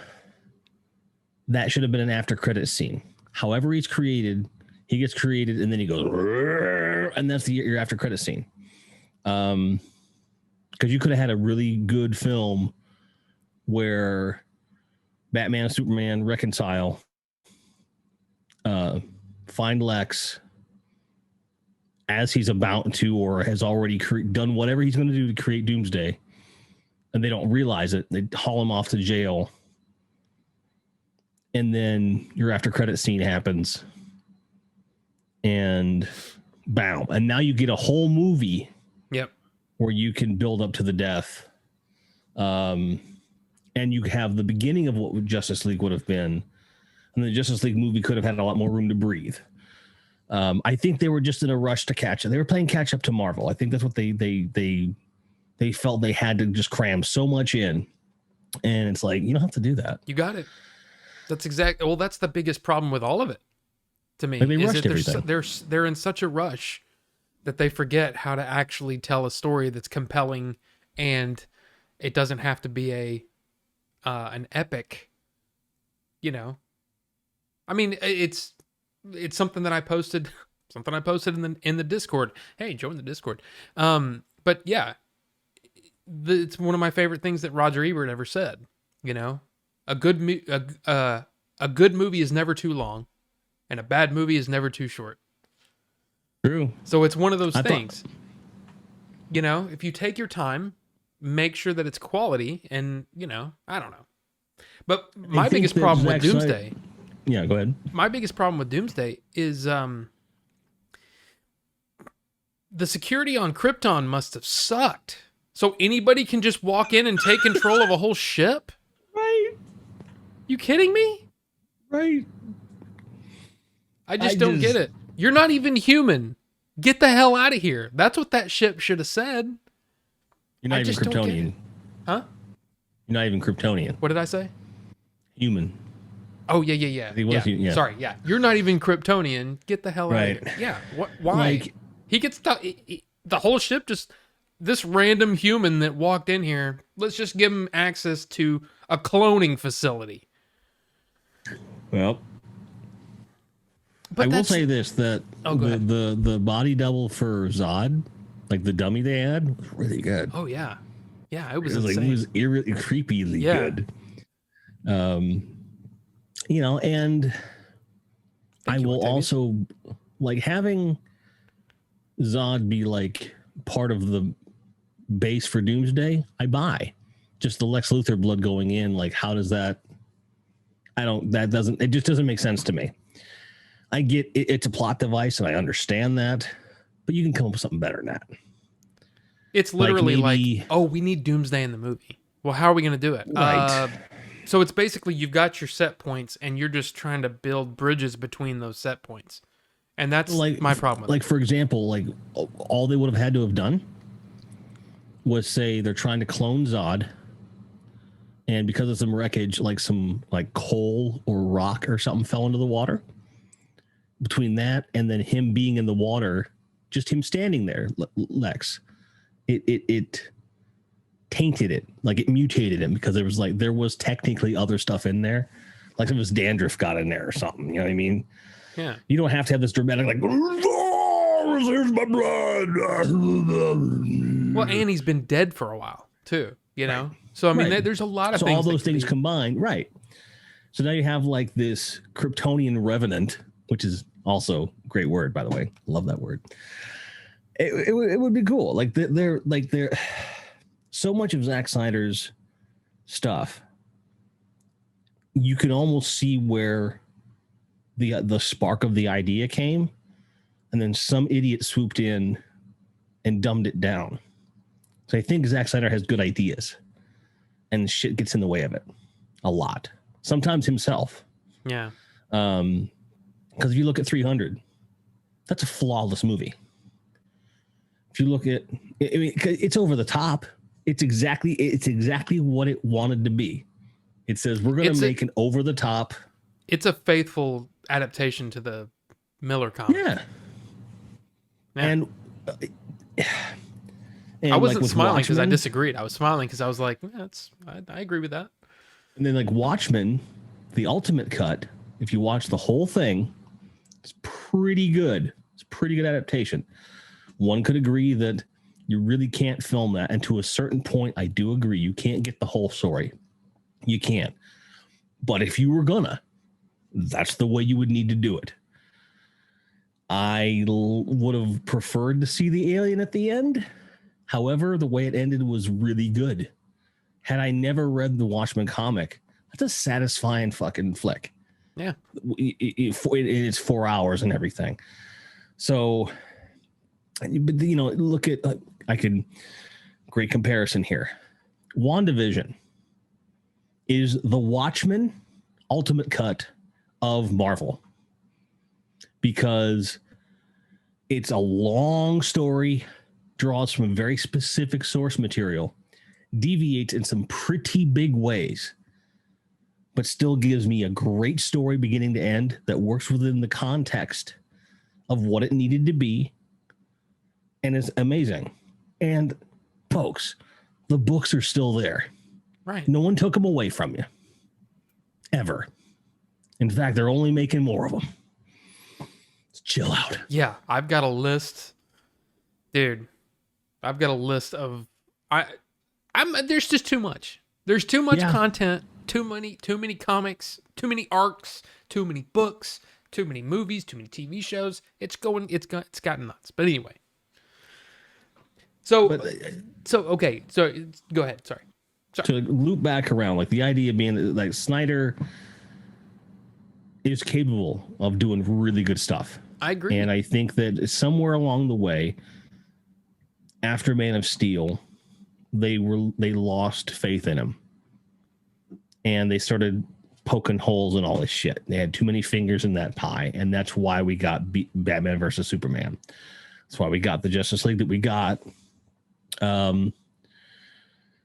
that should have been an after credits scene. However he gets created, and then he goes, and that's your after credits scene. Because you could have had a really good film where Batman and Superman reconcile, find Lex as he's about to, or has already done whatever he's going to do to create Doomsday, and they don't realize it. They haul him off to jail. And then your after credit scene happens, and bam. And now you get a whole movie. Yep. Where you can build up to the death. And you have the beginning of what Justice League would have been. And the Justice League movie could have had a lot more room to breathe. I think they were just in a rush to catch up. They were playing catch up to Marvel. I think that's what they felt they had to just cram so much in. And it's like, you don't have to do that. You got it. That's well, that's the biggest problem with all of it to me. Like they is rushed that everything. they're in such a rush that they forget how to actually tell a story that's compelling, and it doesn't have to be an epic, you know. I mean, it's something that I posted, in the Discord. Hey, join the Discord. But yeah, it's one of my favorite things that Roger Ebert ever said. You know, a good a good movie is never too long, and a bad movie is never too short. True. So it's one of those things. You know, if you take your time, make sure that it's quality, and you know, I don't know. But my biggest problem with Doomsday. Yeah, go ahead. My biggest problem with Doomsday is the security on Krypton must have sucked. So anybody can just walk in and take control of a whole ship? Right. You kidding me? Right. I just don't get it. You're not even human. Get the hell out of here. That's what that ship should have said. You're not even Kryptonian. Huh? You're not even Kryptonian. What did I say? Human. Oh, yeah. He was, yeah. Sorry, yeah. You're not even Kryptonian. Get the hell out of here. Yeah. Why? Like, he gets the whole ship just... This random human that walked in here, let's just give him access to a cloning facility. Well, I will say this, that the body double for Zod, like the dummy they had, was really good. Oh, yeah. Yeah, it was insane. Like, it was eerily, creepily good. You know, and I will also, like, having Zod be, like, part of the base for Doomsday, I buy. Just the Lex Luthor blood going in, like, how does that... it just doesn't make sense to me. I get it, it's a plot device, and I understand that, but you can come up with something better than that. It's literally like, oh, we need Doomsday in the movie. Well, how are we going to do it? Right. So it's basically you've got your set points, and you're just trying to build bridges between those set points. And that's like my problem with for example, like, all they would have had to have done was say they're trying to clone Zod, and because of some wreckage, like some like coal or rock or something fell into the water. Between that and then him being in the water, just him standing there, Lex, it tainted it, like it mutated him, because there was technically other stuff in there, like if his dandruff got in there or something. You know what I mean? Yeah. You don't have to have this dramatic like, oh, here's my blood. Well, and he's been dead for a while too. You know, so I mean, there's a lot of things. All those things combined, right? So now you have like this Kryptonian revenant, which is also a great word, by the way. Love that word. It would be cool. Like they're so much of Zack Snyder's stuff. You can almost see where the spark of the idea came, and then some idiot swooped in and dumbed it down. So I think Zack Snyder has good ideas, and shit gets in the way of it a lot. Sometimes himself. Yeah. Because if you look at 300, that's a flawless movie. If you look at, I mean, it's over the top. It's exactly what it wanted to be. It says we're going to make an over the top. It's a faithful adaptation to the Miller comic. Yeah. And I wasn't smiling because I disagreed. I was smiling because I was like, I agree with that. And then like Watchmen, the ultimate cut, if you watch the whole thing, it's pretty good. It's a pretty good adaptation. One could agree that you really can't film that. And to a certain point, I do agree. You can't get the whole story. You can't. But if you were gonna, that's the way you would need to do it. I would have preferred to see the alien at the end. However, the way it ended was really good. Had I never read the Watchmen comic, that's a satisfying fucking flick. Yeah. It's 4 hours and everything. So, but you know, look at, great comparison here. WandaVision is the Watchmen ultimate cut of Marvel, because it's a long story, draws from a very specific source material, deviates in some pretty big ways, but still gives me a great story beginning to end that works within the context of what it needed to be, and is amazing. And folks, the books are still there. Right. No one took them away from you. Ever. In fact, they're only making more of them. Let's chill out. Yeah, I've got a list. Dude, I've got a list of there's just too much. There's too much content, too many comics, too many arcs, too many books, too many movies, too many TV shows. It's gotten nuts. But anyway. So okay. So go ahead. Sorry. To loop back around, like the idea being like Snyder is capable of doing really good stuff. I agree. And I think that somewhere along the way, after Man of Steel, they lost faith in him. And they started poking holes in all this shit. They had too many fingers in that pie. And that's why we got Batman versus Superman. That's why we got the Justice League that we got. Because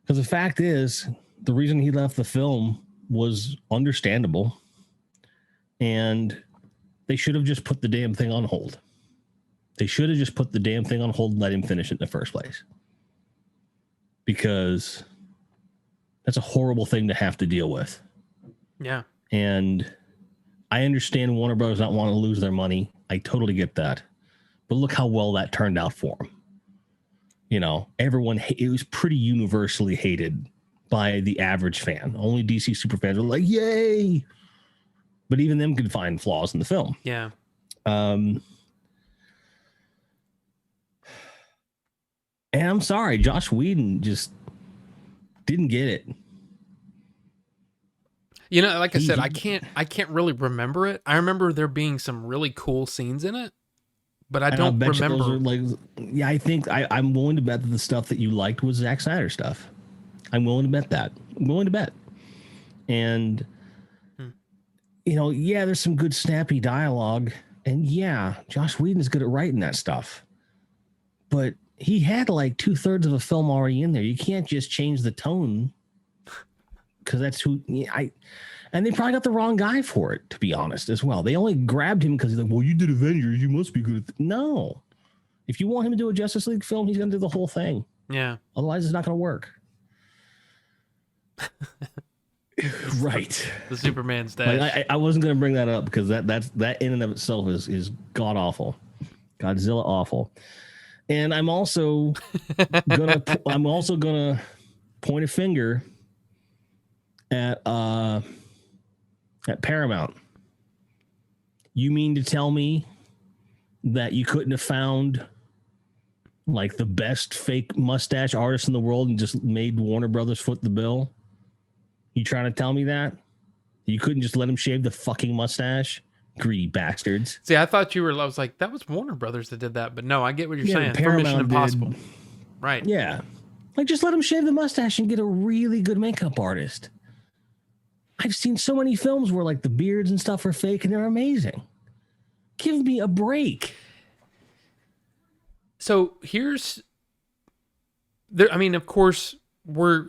the fact is, the reason he left the film was understandable. And they should have just put the damn thing on hold. They should have just put the damn thing on hold and let him finish it in the first place. Because that's a horrible thing to have to deal with. Yeah. And I understand Warner Brothers not want to lose their money. I totally get that. But look how well that turned out for them. You know, it was pretty universally hated by the average fan. Only DC superfans were like, yay! But even them could find flaws in the film. Yeah. And I'm sorry, Joss Whedon just didn't get it. You know, like I said, I can't really remember it. I remember there being some really cool scenes in it, but I don't remember. I think I'm willing to bet that the stuff that you liked was Zack Snyder stuff. I'm willing to bet that. I'm willing to bet. And you know, yeah, there's some good snappy dialogue, and yeah, Joss Whedon is good at writing that stuff. But he had like 2/3 of a film already in there. You can't just change the tone because that's who and they probably got the wrong guy for it, to be honest, as well. They only grabbed him because he's like, well, you did Avengers, you must be good at no. If you want him to do a Justice League film, he's going to do the whole thing. Yeah. Otherwise, it's not going to work. Right. The Superman stash. Like, I wasn't going to bring that up because that in and of itself is god awful, Godzilla awful. And I'm also gonna point a finger at Paramount. You mean to tell me that you couldn't have found like the best fake mustache artist in the world and just made Warner Brothers foot the bill? You trying to tell me that? You couldn't just let him shave the fucking mustache? Greedy bastards. See, I thought I was like, that was Warner Brothers that did that, but no, I get what you're saying. Paramount For Mission Impossible. Right. Yeah. Like, just let him shave the mustache and get a really good makeup artist. I've seen so many films where like the beards and stuff are fake and they're amazing. Give me a break. So of course,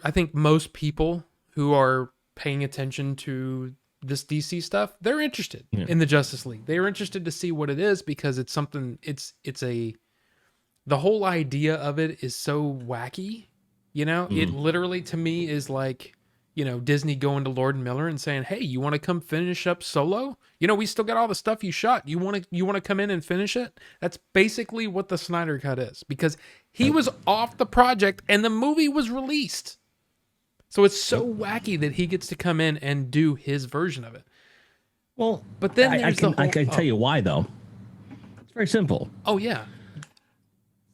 I think most people who are paying attention to this DC stuff, they're interested in the Justice League. They're interested to see what it is because it's something, the whole idea of it is so wacky, you know, it literally to me is like, you know, Disney going to Lord and Miller and saying, hey, you want to come finish up Solo? You know, we still got all the stuff you shot. You want to come in and finish it? That's basically what the Snyder Cut is because he was off the project and the movie was released. So it's so wacky that he gets to come in and do his version of it. Well, but then I can tell you why, though. It's very simple. Oh, yeah.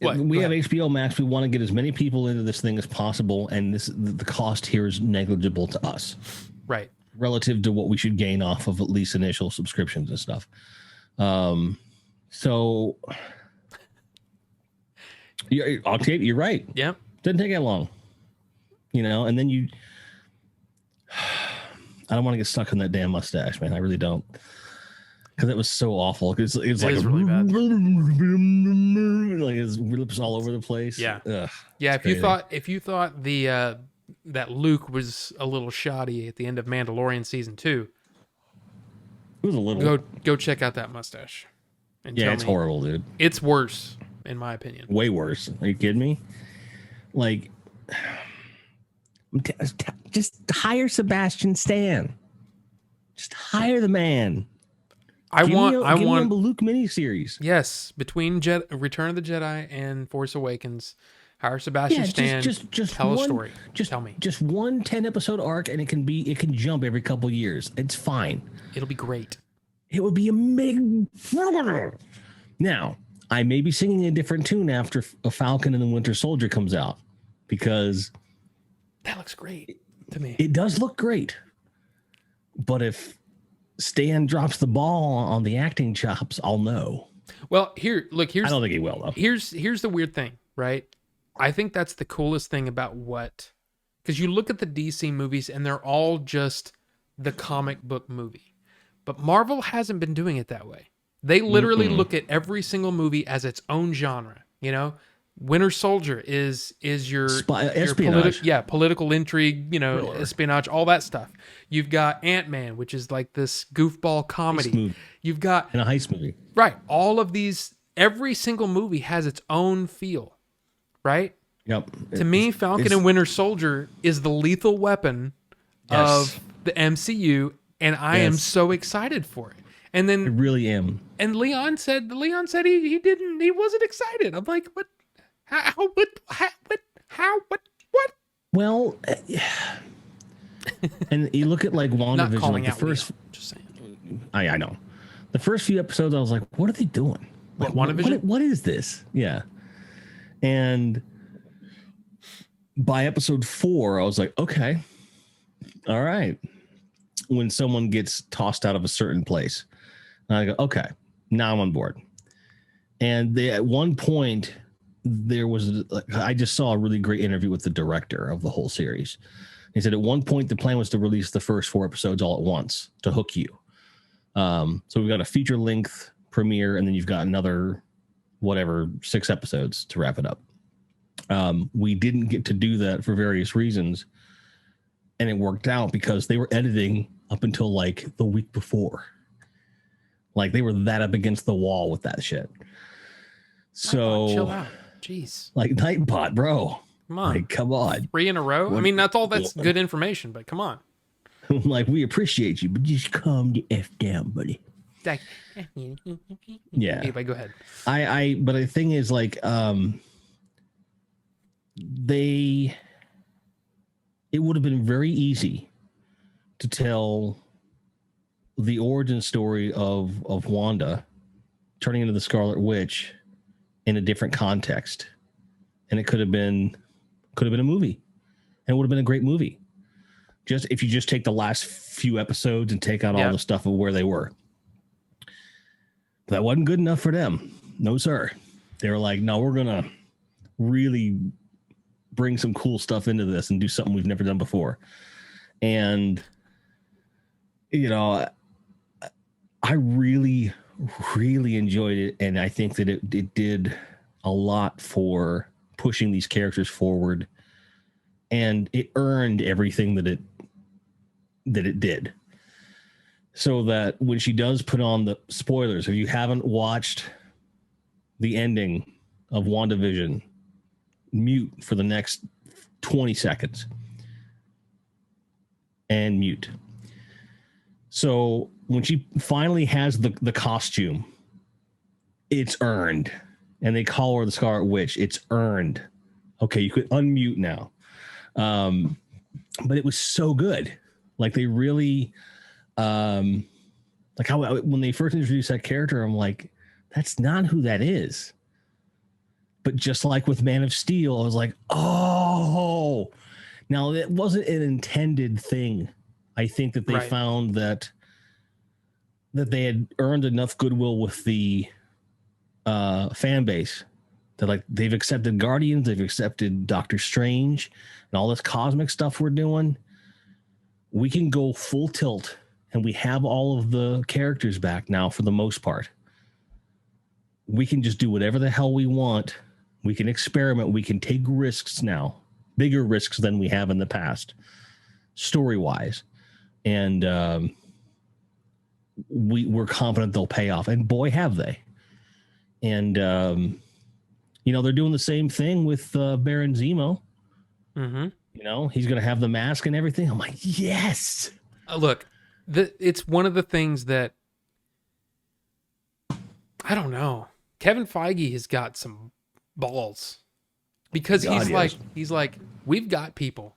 We have HBO Max. We want to get as many people into this thing as possible, and the cost here is negligible to us. Right. Relative to what we should gain off of at least initial subscriptions and stuff. So, you're right. Yeah. Didn't take that long. You know, and then I don't want to get stuck on that damn mustache, man. I really don't. Because it was so awful. It's like really bad. Like his lips all over the place. Yeah. Ugh, yeah. If crazy. you thought the that Luke was a little shoddy at the end of Mandalorian season 2, It was a little. go check out that mustache. And Yeah, tell it's me horrible, dude. it's worse, in my opinion. Way worse. Are you kidding me? Like, just hire Sebastian Stan. Just hire the man. Give me a Luke miniseries. Yes, between Return of the Jedi and Force Awakens, hire Sebastian Stan. Just tell one, a story. Just tell me. Just one 10-episode arc, and it can jump every couple years. It's fine. It'll be great. It would be amazing. Now, I may be singing a different tune after A Falcon and the Winter Soldier comes out, because that looks great to me. It does look great. But if Stan drops the ball on the acting chops, I'll know. Well, here's I don't think he will, though. Here's the weird thing, right? I think that's the coolest thing about because you look at the DC movies and they're all just the comic book movie. But Marvel hasn't been doing it that way. They literally look at every single movie as its own genre, you know? Winter Soldier is your espionage. Political intrigue, espionage, all that stuff. You've got Ant-Man, which is like this goofball comedy. You've got a heist movie. Right. All of these, every single movie has its own feel, right? Yep. To me, Falcon and Winter Soldier is the lethal weapon of the MCU, and I am so excited for it. And then I really am. And Leon said he wasn't excited. I'm like, what? What? Well, and you look at like WandaVision, like the first. Leon, just saying. I know. The first few episodes, I was like, what are they doing? Like, WandaVision? What is this? Yeah. And by episode 4, I was like, okay, all right. When someone gets tossed out of a certain place, and I go, okay, now I'm on board. And at one point, I just saw a really great interview with the director of the whole series. He said at one point the plan was to release the first 4 episodes all at once to hook you. So we've got a feature length premiere, and then you've got another 6 episodes to wrap it up. We didn't get to do that for various reasons, and it worked out because they were editing up until like the week before. Like they were that up against the wall with that shit. So chill out. Jeez. Like Nightbot, bro. Come on. Like, come on. 3 in a row? I mean, that's good information, but come on. Like, we appreciate you, but just calm the F down, buddy. Yeah. Anyway, go ahead. But the thing is, like, it would have been very easy to tell the origin story of Wanda turning into the Scarlet Witch in a different context, and it could have been a movie, and it would have been a great movie. Just if you just take the last few episodes and take out all the stuff of where they were. But that wasn't good enough for them. No, sir. They were like, no, we're gonna really bring some cool stuff into this and do something we've never done before. And I really, really enjoyed it, and I think that it did a lot for pushing these characters forward, and it earned everything that it did. So that when she does put on the spoilers, if you haven't watched the ending of WandaVision, mute for the next 20 seconds and mute. So when she finally has the costume, it's earned. And they call her the Scarlet Witch. It's earned. Okay, you could unmute now. But it was so good. Like they really, like how when they first introduced that character, I'm like, that's not who that is. But just like with Man of Steel, I was like, oh, now it wasn't an intended thing. I think that they found that they had earned enough goodwill with the fan base that like they've accepted Guardians, they've accepted Doctor Strange, and all this cosmic stuff we're doing. We can go full tilt, and we have all of the characters back now for the most part. We can just do whatever the hell we want. We can experiment. We can take risks now bigger risks than we have in the past, story-wise. And we're confident they'll pay off. And boy, have they. And, they're doing the same thing with Baron Zemo. Mm-hmm. He's going to have the mask and everything. I'm like, yes. Look, it's one of the things that, I don't know. Kevin Feige has got some balls because he's like, we've got people.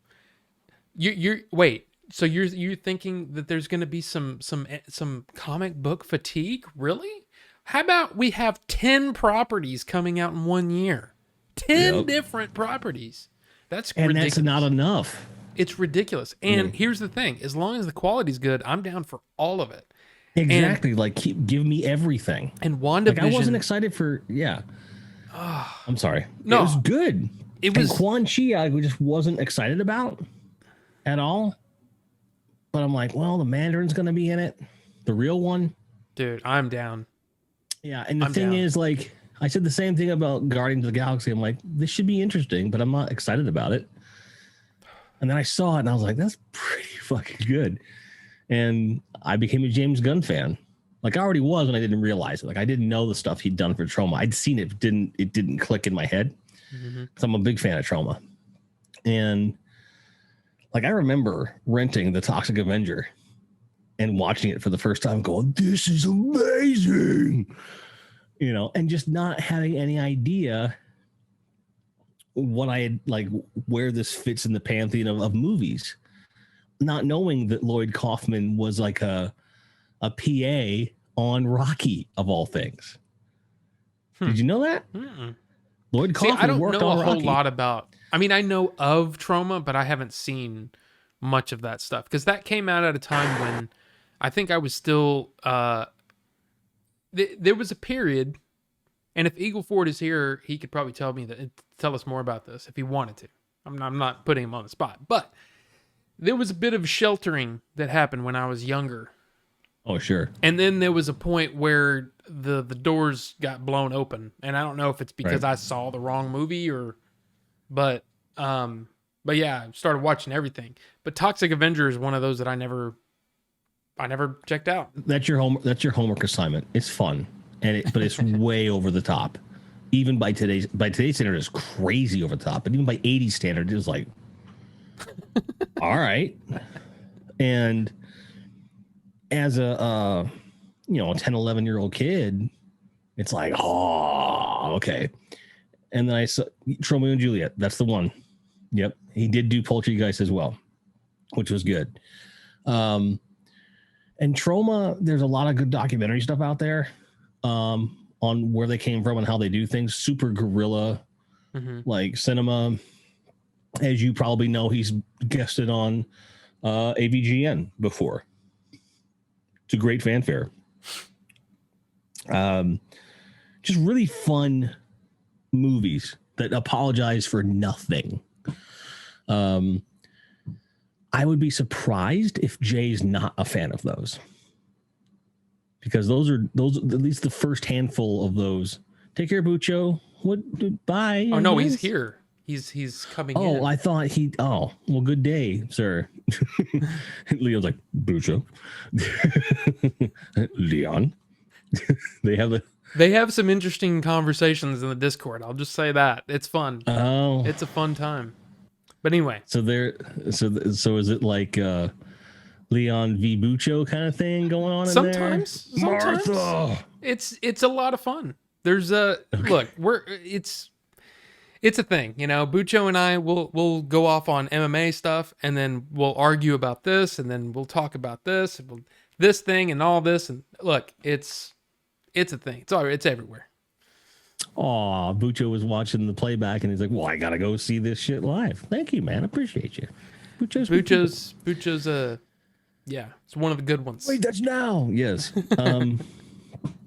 Wait. So you're thinking that there's going to be some comic book fatigue? Really? How about we have 10 properties coming out in 1 year? 10 different properties. That's ridiculous. That's not enough. It's ridiculous. And here's the thing: as long as the quality's good, I'm down for all of it. Exactly. Give me everything. And WandaVision. I wasn't excited for. Yeah. I'm sorry. No, it was good. It was. And Quan Chi, I just wasn't excited about at all. But I'm like, well, the Mandarin's going to be in it, the real one. Dude, I'm down. Yeah, and the thing is, like, I said the same thing about Guardians of the Galaxy. I'm like, this should be interesting, but I'm not excited about it. And then I saw it, and I was like, that's pretty fucking good. And I became a James Gunn fan. Like, I already was, and I didn't realize it. Like, I didn't know the stuff he'd done for Troma. I'd seen it, but it didn't click in my head. Because I'm a big fan of Troma. And, like, I remember renting The Toxic Avenger and watching it for the first time going, this is amazing. And just not having any idea what I had, like, where this fits in the pantheon of movies. Not knowing that Lloyd Kaufman was like a PA on Rocky, of all things. Did you know that? Lloyd Kaufman I don't worked know on a whole Rocky. lot about. I mean, I know of Troma, but I haven't seen much of that stuff because that came out at a time when I think I was still. There was a period, and if Eagle Ford is here, he could probably tell us more about this if he wanted to. I'm not putting him on the spot, but there was a bit of sheltering that happened when I was younger. Oh, sure. And then there was a point where the doors got blown open, and I don't know if it's because I saw the wrong movie but yeah, I started watching everything. But Toxic Avenger is one of those that I never checked out. That's your homework assignment. It's fun, but it's way over the top. Even by today's standard, it's crazy over the top. But even by 80s standard, it was like, all right. And as a 10, 11-year-old kid, it's like, oh, okay. And then I saw Romeo and Juliet. That's the one. Yep. He did do Poltergeist as well, which was good. And Troma, there's a lot of good documentary stuff out there on where they came from and how they do things. Super guerrilla, like cinema. As you probably know, he's guested on AVGN before. It's a great fanfare. Just really fun movies that apologize for nothing. I would be surprised if Jay's not a fan of those, because those at least the first handful of those. Take care, Bucho. Bye. Oh no, he's here. He's coming in. Oh, I thought well, good day, sir. Leo's like, Bucho. Leon. They have some interesting conversations in the Discord. I'll just say that. It's fun. Oh. It's a fun time. But anyway. So is it like Leon v. Bucho kind of thing going on sometimes, in there? Martha. It's a lot of fun. There's look, it's a thing, Bucho and I we'll go off on MMA stuff, and then we'll argue about this, and then we'll talk about this thing and all this, and look, it's a thing. It's everywhere. Aw, Bucho was watching the playback, and he's like, well, I gotta go see this shit live. Thank you, man. Appreciate you. Bucho's yeah, it's one of the good ones. Wait, that's now. Yes. But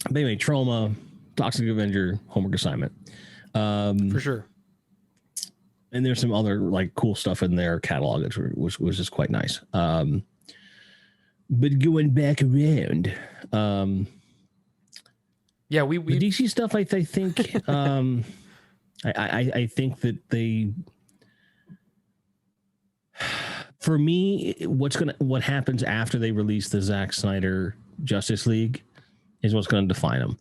anyway, Troma, Toxic Avenger, homework assignment. For sure. And there's some other like cool stuff in their catalog, which was just quite nice. But going back around, yeah, we the DC stuff. I think I think that they For me, what happens after they release the Zack Snyder Justice League is what's going to define them.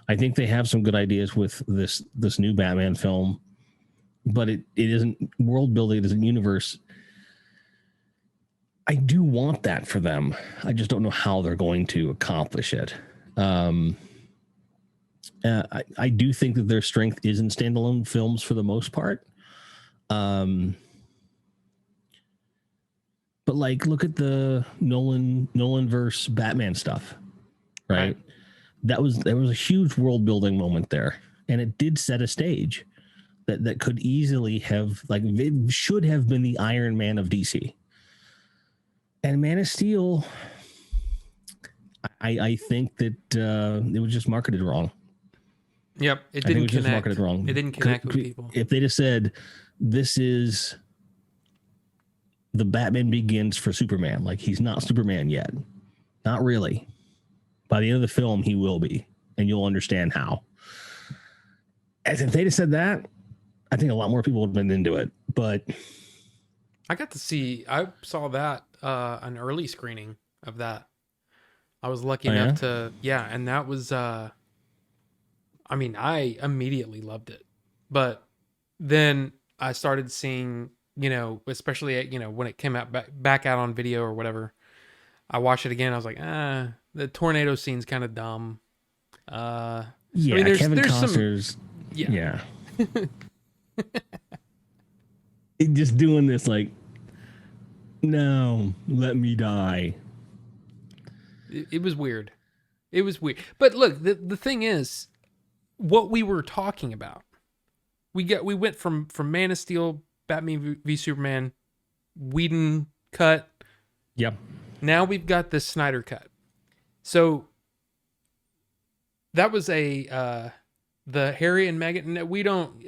I think they have some good ideas with this new Batman film, but it isn't world building. It isn't universe. I do want that for them. I just don't know how they're going to accomplish it. I do think that their strength is in standalone films for the most part. But like, look at the Nolan-verse Batman stuff, right? There was a huge world building moment there, and it did set a stage that could easily have, like, it should have been the Iron Man of DC. And Man of Steel, I think that it was just marketed wrong. Yep, it didn't connect. Just marketed wrong. It didn't connect with people. If they just said, this is the Batman Begins for Superman, like, he's not Superman yet. Not really. By the end of the film, he will be, and you'll understand how. As if they'd have said that, I think a lot more people would have been into it. But I saw that an early screening of that. I was lucky enough to, and that was I immediately loved it. But then I started seeing, especially when it came out back out on video or whatever, I watched it again. I was like, the tornado scene's kind of dumb. Kevin Costner's just doing this, like, no, let me die. It was weird. It was weird. But look, the thing is, what we were talking about, we went from Man of Steel, Batman v Superman, Whedon cut. Yep. Now we've got this Snyder cut. So that was the Harry and Meghan. We're not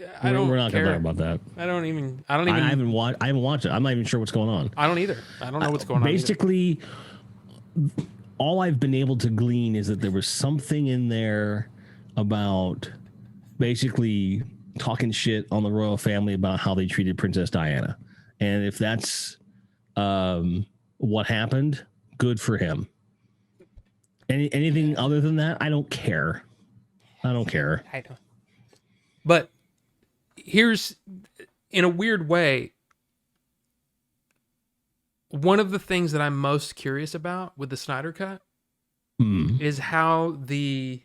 going to talk about that. I haven't watched it. I'm not even sure what's going on. I don't either. I don't know what's going on. Basically, all I've been able to glean is that there was something in there about basically talking shit on the royal family about how they treated Princess Diana. And if that's what happened, good for him. Anything other than that, I don't care. I don't. But here's, in a weird way, one of the things that I'm most curious about with the Snyder Cut is how the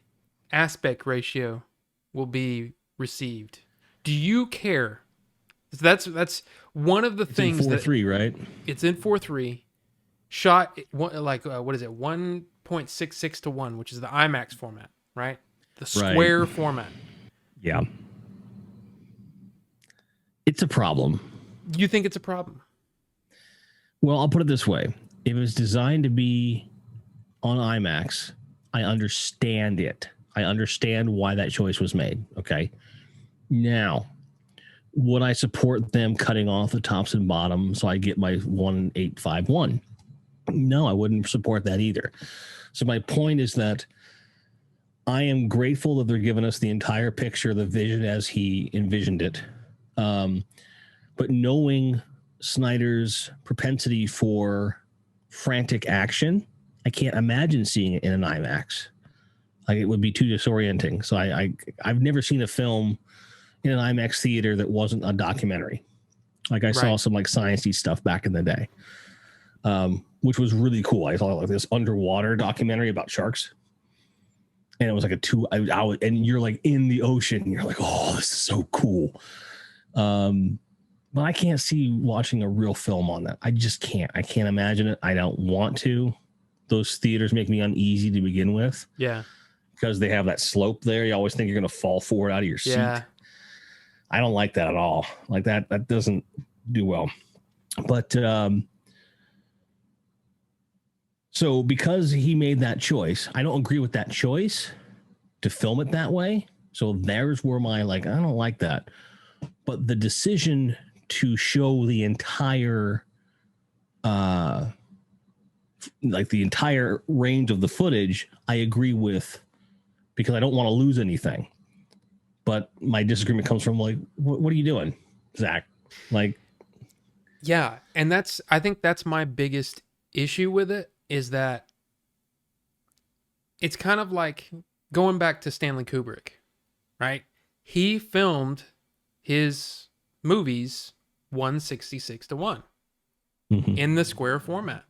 aspect ratio will be received. Do you care? That's one of the things. It's in 4:3, right? It's in 4:3. Shot like what is it? 1.66 to 1, which is the Imax format, right? The square format. Yeah. It's a problem. You think it's a problem? Well, I'll put it this way. If it's designed to be on IMAX, I understand it. I understand why that choice was made. Okay. Now, would I support them cutting off the tops and bottoms so I get my 1851? No, I wouldn't support that either. So my point is that I am grateful that they're giving us the entire picture, the vision as he envisioned it. But knowing Snyder's propensity for frantic action, I can't imagine seeing it in an IMAX. Like, it would be too disorienting. So I've never seen a film in an IMAX theater that wasn't a documentary. Like, I saw some like sciencey stuff back in the day, which was really cool. I saw like this underwater documentary about sharks, and it was like a 2 hour, and you're like in the ocean, and you're like, oh, this is so cool. But I can't see watching a real film on that. I just can't. I can't imagine it. I don't want to. Those theaters make me uneasy to begin with. Yeah. Because they have that slope there. You always think you're going to fall forward out of your seat. Yeah. I don't like that at all. Like, that doesn't do well. But so because he made that choice, I don't agree with that choice to film it that way. So there's where my, like, I don't like that. But the decision to show the entire like the entire range of the footage, I agree with, because I don't want to lose anything. But my disagreement comes from, like, what are you doing, Zach? Like, Yeah, and I think that's my biggest issue with it is that it's kind of like going back to Stanley Kubrick, right? He filmed his movies 166 to 1 Mhm. in the square format.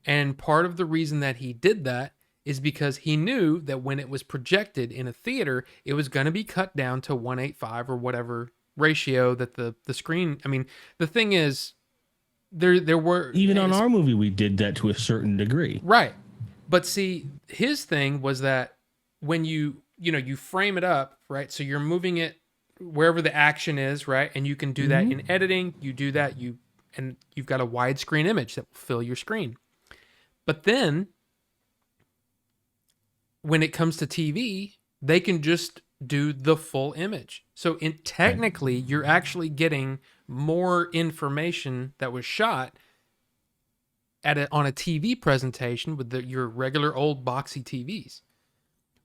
And part of the reason that he did that is because he knew that when it was projected in a theater, it was going to be cut down to 185 or whatever ratio that the screen. I mean, the thing is, there were Even on our movie, we did that to a certain degree. right, but see, his thing was that when you frame it up, right, so you're moving it wherever the action is, right, and you can do that in editing. You do that, and you've got a widescreen image that will fill your screen. But then when it comes to TV, they can just do the full image. So technically, you're actually getting more information that was shot on a TV presentation with your regular old boxy TVs.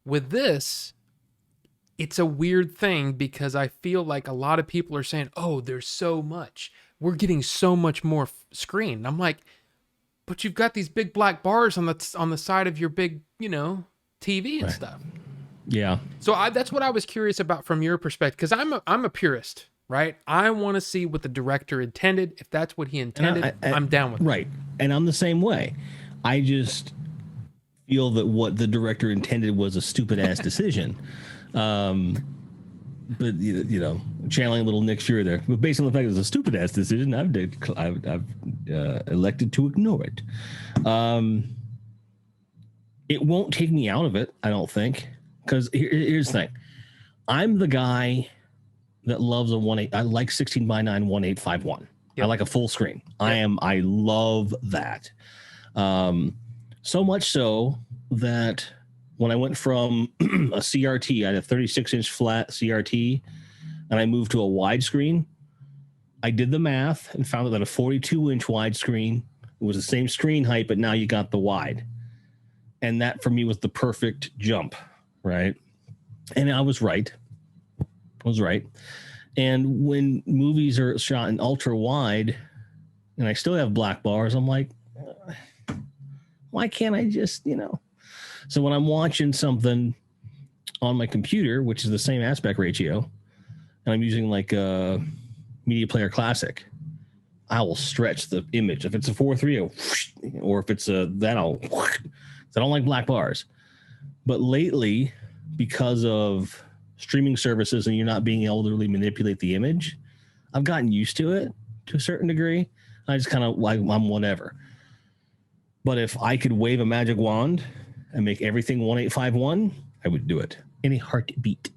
With this, it's a weird thing because I feel like a lot of people are saying, "Oh, there's so much. We're getting so much more screen." And I'm like, "But you've got these big black bars on the side of your big, TV and stuff." Yeah. So that's what I was curious about from your perspective, because I'm a purist, right? I want to see what the director intended. If that's what he intended, I'm down with it. Right. And I'm the same way. I just feel that what the director intended was a stupid ass decision. But channeling a little Nick Fury there. But based on the fact it was a stupid ass decision, I've elected to ignore it. It won't take me out of it, I don't think. Because here's the thing. I'm the guy that loves a 1.8. I like 16:9 1851. Yep. I like a full screen. Yep. I love that. So much so that when I went from a CRT, I had a 36-inch flat CRT, and I moved to a widescreen. I did the math and found out that a 42-inch widescreen was the same screen height, but now you got the wide. And that for me was the perfect jump, right? And I was right. And when movies are shot in ultra wide and I still have black bars, I'm like, why can't I just, So when I'm watching something on my computer, which is the same aspect ratio, and I'm using like a Media Player Classic, I will stretch the image. If it's a 4:3, or if it's I don't like black bars. But lately, because of streaming services and you're not being able to really manipulate the image, I've gotten used to it to a certain degree. I just kind of like, I'm whatever. But if I could wave a magic wand and make everything 1851, I would do it in a heartbeat.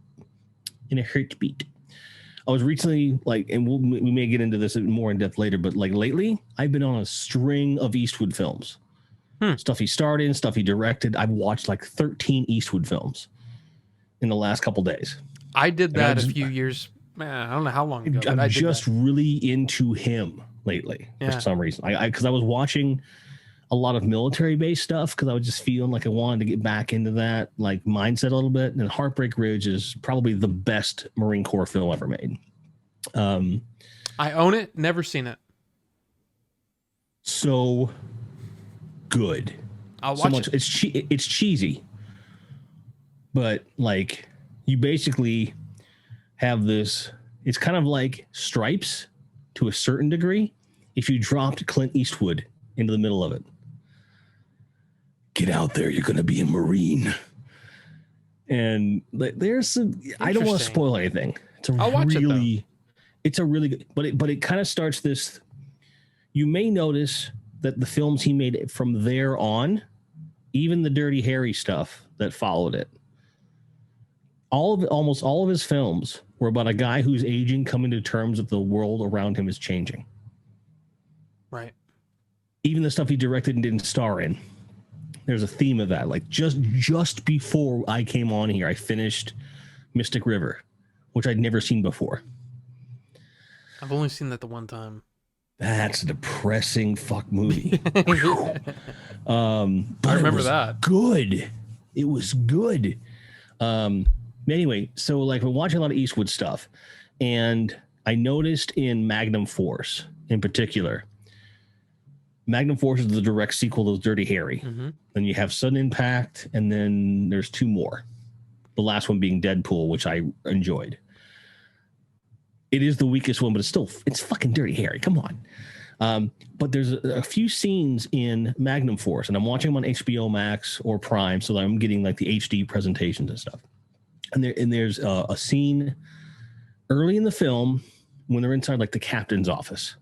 I was recently and we may get into this more in depth later, but lately I've been on a string of Eastwood films. Stuff he starred in, stuff he directed. I've watched 13 Eastwood films in the last couple days. I did that a few years. Man, I don't know how long ago. I'm just really into him lately for some reason. Because I was watching a lot of military-based stuff because I was just feeling like I wanted to get back into that mindset a little bit. And Heartbreak Ridge is probably the best Marine Corps film ever made. I own it. Never seen it. So good. I'll watch it. It's cheesy, but you basically have this. It's kind of like Stripes to a certain degree. If you dropped Clint Eastwood into the middle of it, get out there. You're going to be a Marine. And there's some. I don't want to spoil anything. I'll watch it though. It's a really good, but it kind of starts this. You may notice that the films he made from there on, even the Dirty Harry stuff that followed it, almost all of his films were about a guy who's aging, coming to terms with the world around him is changing. Right. Even the stuff he directed and didn't star in, there's a theme of that. Just before I came on here, I finished Mystic River, which I'd never seen before. I've only seen that the one time. That's a depressing fuck movie. But I remember that. Good. It was good. Anyway, so we're watching a lot of Eastwood stuff, and I noticed in Magnum Force in particular, Magnum Force is the direct sequel to Dirty Harry. Mm-hmm. Then you have Sudden Impact, and then there's 2 more. The last one being Deadpool, which I enjoyed. It is the weakest one, but it's fucking Dirty Harry. Come on. But there's a few scenes in Magnum Force, and I'm watching them on HBO Max or Prime, so that I'm getting like the HD presentations and stuff. And there's a scene early in the film when they're inside like the captain's office,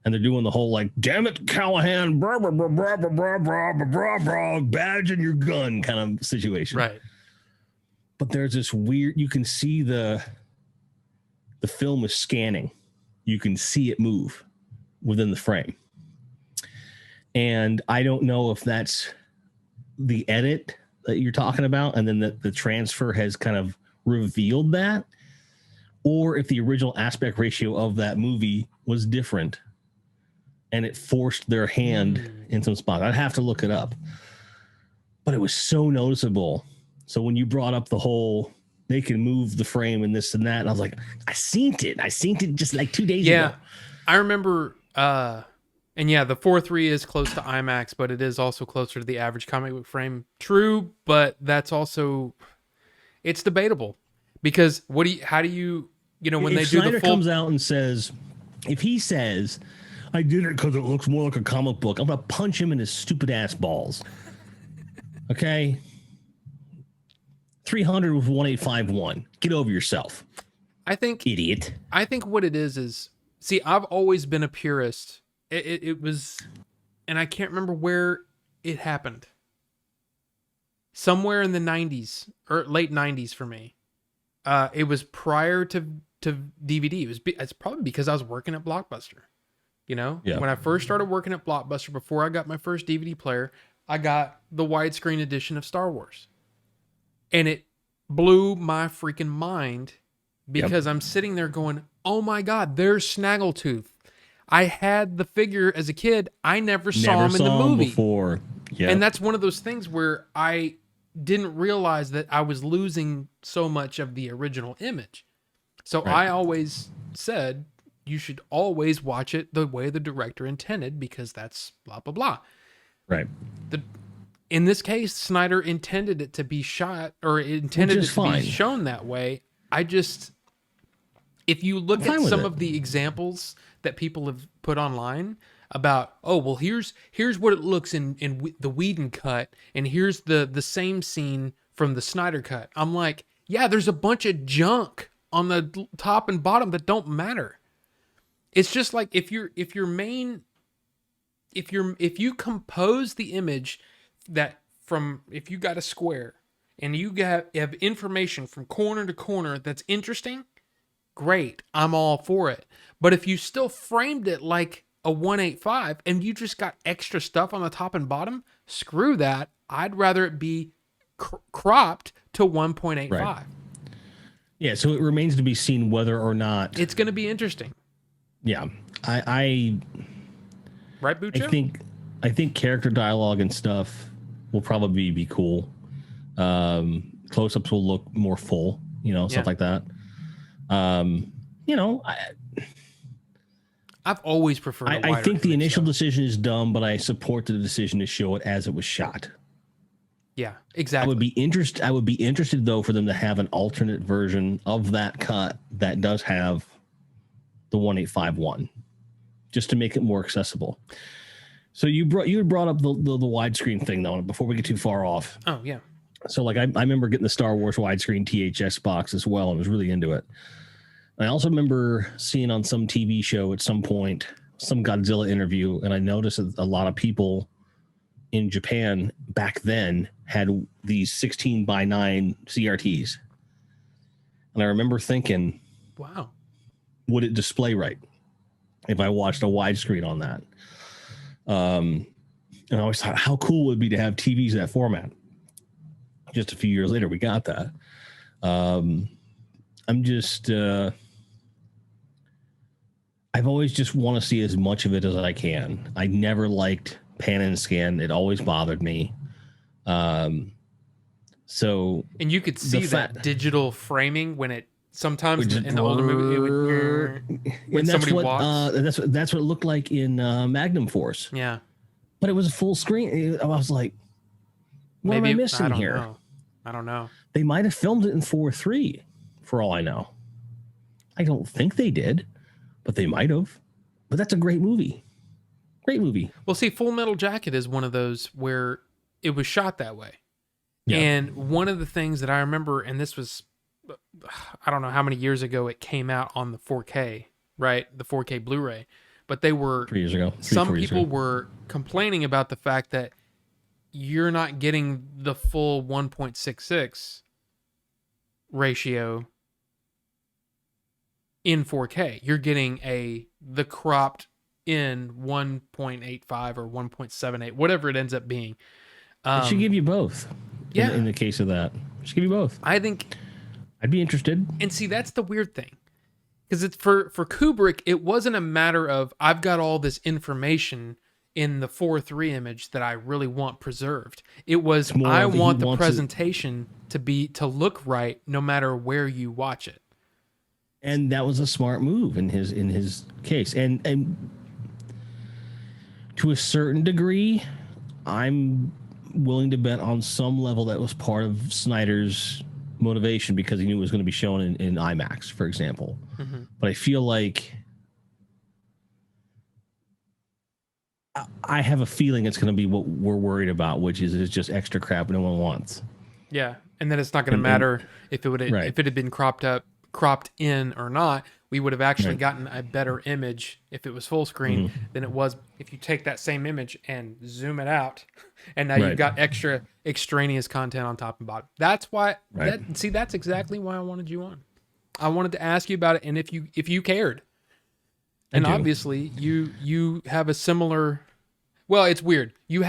and they're doing the whole like, "Damn it, Callahan, blah, blah, blah, blah, blah, blah, blah, blah, blah, badge in your gun" kind of situation. Right. But there's this weird, you can see the film is scanning. You can see it move within the frame. And I don't know if that's the edit that you're talking about, and then the transfer has kind of revealed that, or if the original aspect ratio of that movie was different and it forced their hand in some spots. I'd have to look it up. But it was so noticeable. So when you brought up the whole, they can move the frame and this and that, and I was like, I seen it just like 2 days ago. I remember, and yeah, the 4.3 is close to IMAX, but it is also closer to the average comic book frame. True, but that's also, it's debatable, because how do you when they do Snyder the full, comes out and says, if he says, "I did it because it looks more like a comic book," I'm gonna punch him in his stupid ass balls. Okay. 300 with 1851. Get over yourself. I think, idiot. I think what it is, see, I've always been a purist. It was, and I can't remember where it happened. Somewhere in the 90s or late 90s for me. It was prior to DVD. It's probably because I was working at Blockbuster. Yeah. When I first started working at Blockbuster, before I got my first DVD player, I got the widescreen edition of Star Wars. And it blew my freaking mind, because I'm sitting there going, oh my God, there's Snaggletooth. I had the figure as a kid. I never saw him in the movie before. Yeah. And that's one of those things where I didn't realize that I was losing so much of the original image. So I always said, you should always watch it the way the director intended, because that's blah, blah, blah. Right. In this case, Snyder intended it to be shot, or intended it to be shown that way. If you look at some of the examples that people have put online about, oh, well, here's what it looks in the Whedon cut, and here's the same scene from the Snyder cut. I'm like, yeah, there's a bunch of junk on the top and bottom that don't matter. It's just like if you compose the image if you got a square and you have information from corner to corner that's interesting, great, I'm all for it. But if you still framed it like a 185 and you just got extra stuff on the top and bottom, screw that. I'd rather it be cropped to 1.85. Right. Yeah, so it remains to be seen whether or not it's going to be interesting. Yeah, I right, Bucho? I think character dialogue and stuff will probably be cool. Close-ups will look more full, stuff like that. I've always preferred. I think the initial decision is dumb, but I support the decision to show it as it was shot. Yeah, exactly. I would be interested though for them to have an alternate version of that cut that does have the 1851, just to make it more accessible. So you had brought up the widescreen thing though before we get too far off. Oh yeah. So like I remember getting the Star Wars widescreen THX box as well, and was really into it. I also remember seeing on some TV show at some point some Godzilla interview, and I noticed that a lot of people in Japan back then had these 16:9 CRTs. And I remember thinking, wow, would it display right if I watched a widescreen on that? And I always thought, how cool would it be to have TVs in that format? Just a few years later, we got that. I've always just want to see as much of it as I can. I never liked pan and scan. It always bothered me. So, and you could see that digital framing when it sometimes in the older movie it would, when somebody walks. That's what it looked like in Magnum Force. Yeah, but it was a full screen. I was like, what am I missing here? I don't know. They might have filmed it in 4:3 for all I know. I don't think they did, but they might have. But that's a great movie. Great movie. Well, see, Full Metal Jacket is one of those where it was shot that way. Yeah. And one of the things that I remember, and this was, I don't know how many years ago it came out on the 4K, right? The 4K Blu-ray. But they were, 3 years ago. Some people were complaining about the fact that you're not getting the full 1.66 ratio in 4K. You're getting the cropped in 1.85 or 1.78, whatever it ends up being. It should give you both. Yeah. In the case of that, it should give you both. I think I'd be interested. And see, that's the weird thing. Because it's for Kubrick, it wasn't a matter of I've got all this information in the 4:3 image that I really want preserved. It was I want the presentation to look right no matter where you watch it. And that was a smart move in his case. And to a certain degree, I'm willing to bet on some level that was part of Snyder's motivation because he knew it was going to be shown in IMAX, for example. Mm-hmm. But I feel like I have a feeling it's going to be what we're worried about, which is it's just extra crap no one wants. Yeah, and then it's not going to matter if it had been cropped in or not. We would have actually gotten a better image if it was full screen than it was if you take that same image and zoom it out, and now you've got extra extraneous content on top and bottom. That's why. That's exactly why I wanted you on. I wanted to ask you about it, and if you cared, and obviously you have a similar. Well, it's weird. You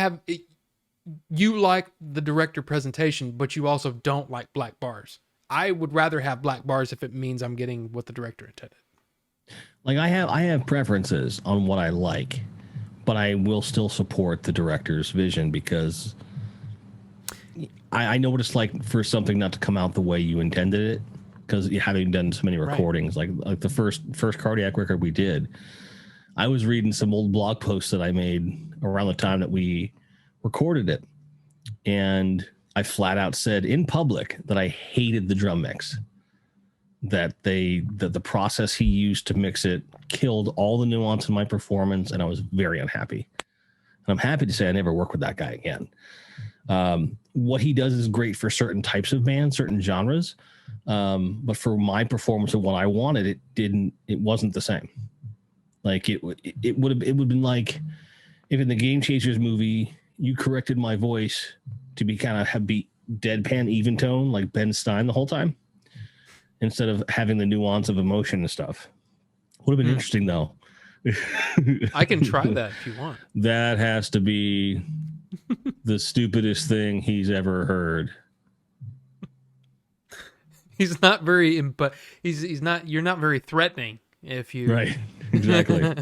like the director presentation, but you also don't like black bars. I would rather have black bars if it means I'm getting what the director intended. Like I have preferences on what I like, but I will still support the director's vision because I know what it's like for something not to come out the way you intended it. Because having done so many recordings, like the first cardiac record we did, I was reading some old blog posts that I made around the time that we recorded it, and I flat out said in public that I hated the drum mix, that the process he used to mix it killed all the nuance in my performance, and I was very unhappy. And I'm happy to say I never work with that guy again. What he does is great for certain types of bands, certain genres, but for my performance of what I wanted, it wasn't the same. Like it would have been like if in the Game Chasers movie you corrected my voice to be kind of be deadpan even tone like Ben Stein the whole time, instead of having the nuance of emotion and stuff. Would have been interesting though. I can try that if you want. That has to be the stupidest thing he's ever heard. He's not very, but he's not. You're not very threatening if you. Right. Exactly.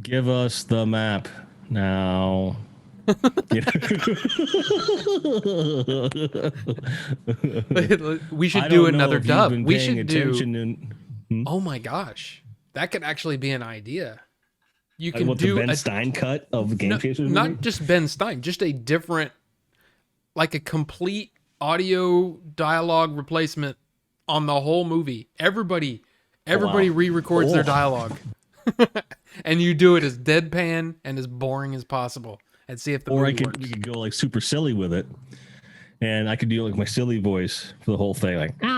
Give us the map now. We should do another dub. We should do. Oh my gosh, that could actually be an idea. You can do the Ben Stein cut of Game Chasers. Not just Ben Stein, just a different, like a complete audio dialogue replacement on the whole movie. Everybody re-records their dialogue, and you do it as deadpan and as boring as possible. And see if the movie works. We could go like super silly with it, and I could do like my silly voice for the whole thing, like. Or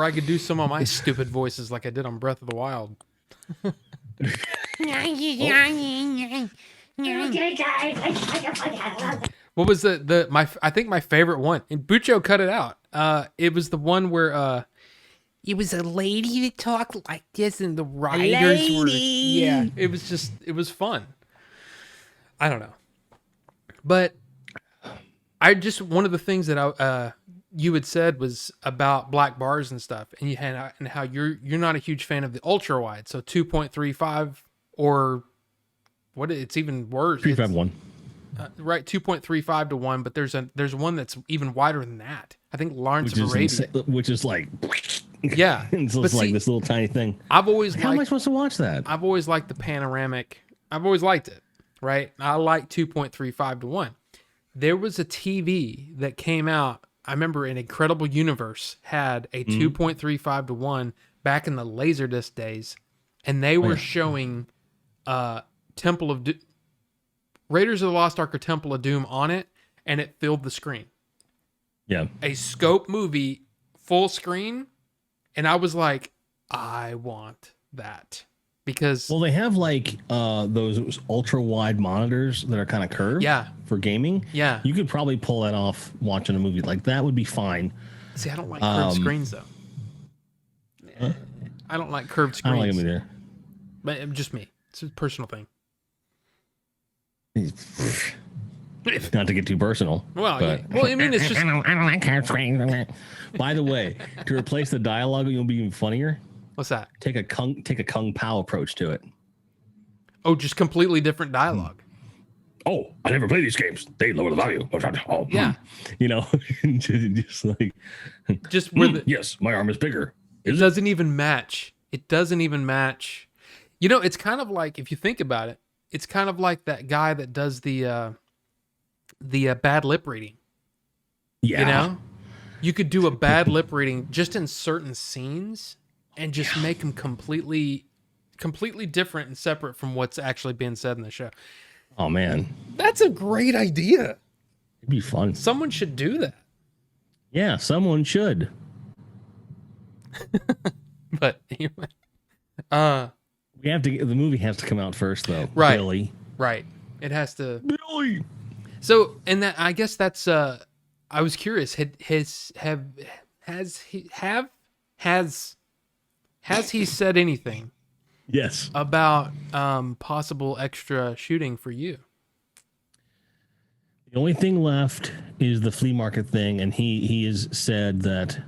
I could do some of my stupid voices like I did on Breath of the Wild. What was I think my favorite one, and Bucho cut it out. It was the one where it was a lady that talked like this, and the riders were, it was fun. I don't know. But one of the things that you had said was about black bars and stuff, and how you're not a huge fan of the ultra wide, so 2.35 or what? It's even worse. 351. Right, 2.35 to 1, but there's one that's even wider than that. I think Lawrence of Arabia, which is like Yeah. And so But it's like see, this little tiny thing. I've always Like, how am I liked supposed to watch that? I've always liked the panoramic. I've always liked it, right? I like 2.35 to 1. There was a TV that came out. I remember an Incredible Universe had a 2.35 to 1 back in the Laserdisc days, and they were showing Temple of Raiders of the Lost Ark or Temple of Doom on it, and it filled the screen. Yeah. A scope movie full screen, and I was like, I want that. Because Well, they have like those ultra wide monitors that are kind of curved for gaming. Yeah. You could probably pull that off watching a movie. Like that would be fine. See, I don't like curved screens though. I don't like curved I screens. don't like them either. But just me. It's a personal thing. Not to get too personal. Well, but yeah. Well, I mean, it's just I don't like curved screens. By the way, to replace the dialogue, it'll be even funnier. What's that? Take a Kung Pao approach to it. Oh, just completely different dialogue. Oh, I never play these games. They lower the value. Oh, Yeah. You know, just like, Just where the yes, my arm is bigger. it doesn't even match. It doesn't even match. You know, it's kind of like, if you think about it, it's kind of like that guy that does the bad lip reading. Yeah. You know, you could do a bad lip reading just in certain scenes and just make them completely different and separate from what's actually being said in the show. Oh man, That's a great idea. it'd be fun. Someone should do that. Yeah, someone should. But anyway, We have to. The movie has to come out first, though. Right. Billy. right. It has to. Billy. So, and that, I guess that's, I was curious, has he said anything Yes. about possible extra shooting for you? The only thing left is the flea market thing, and he has said that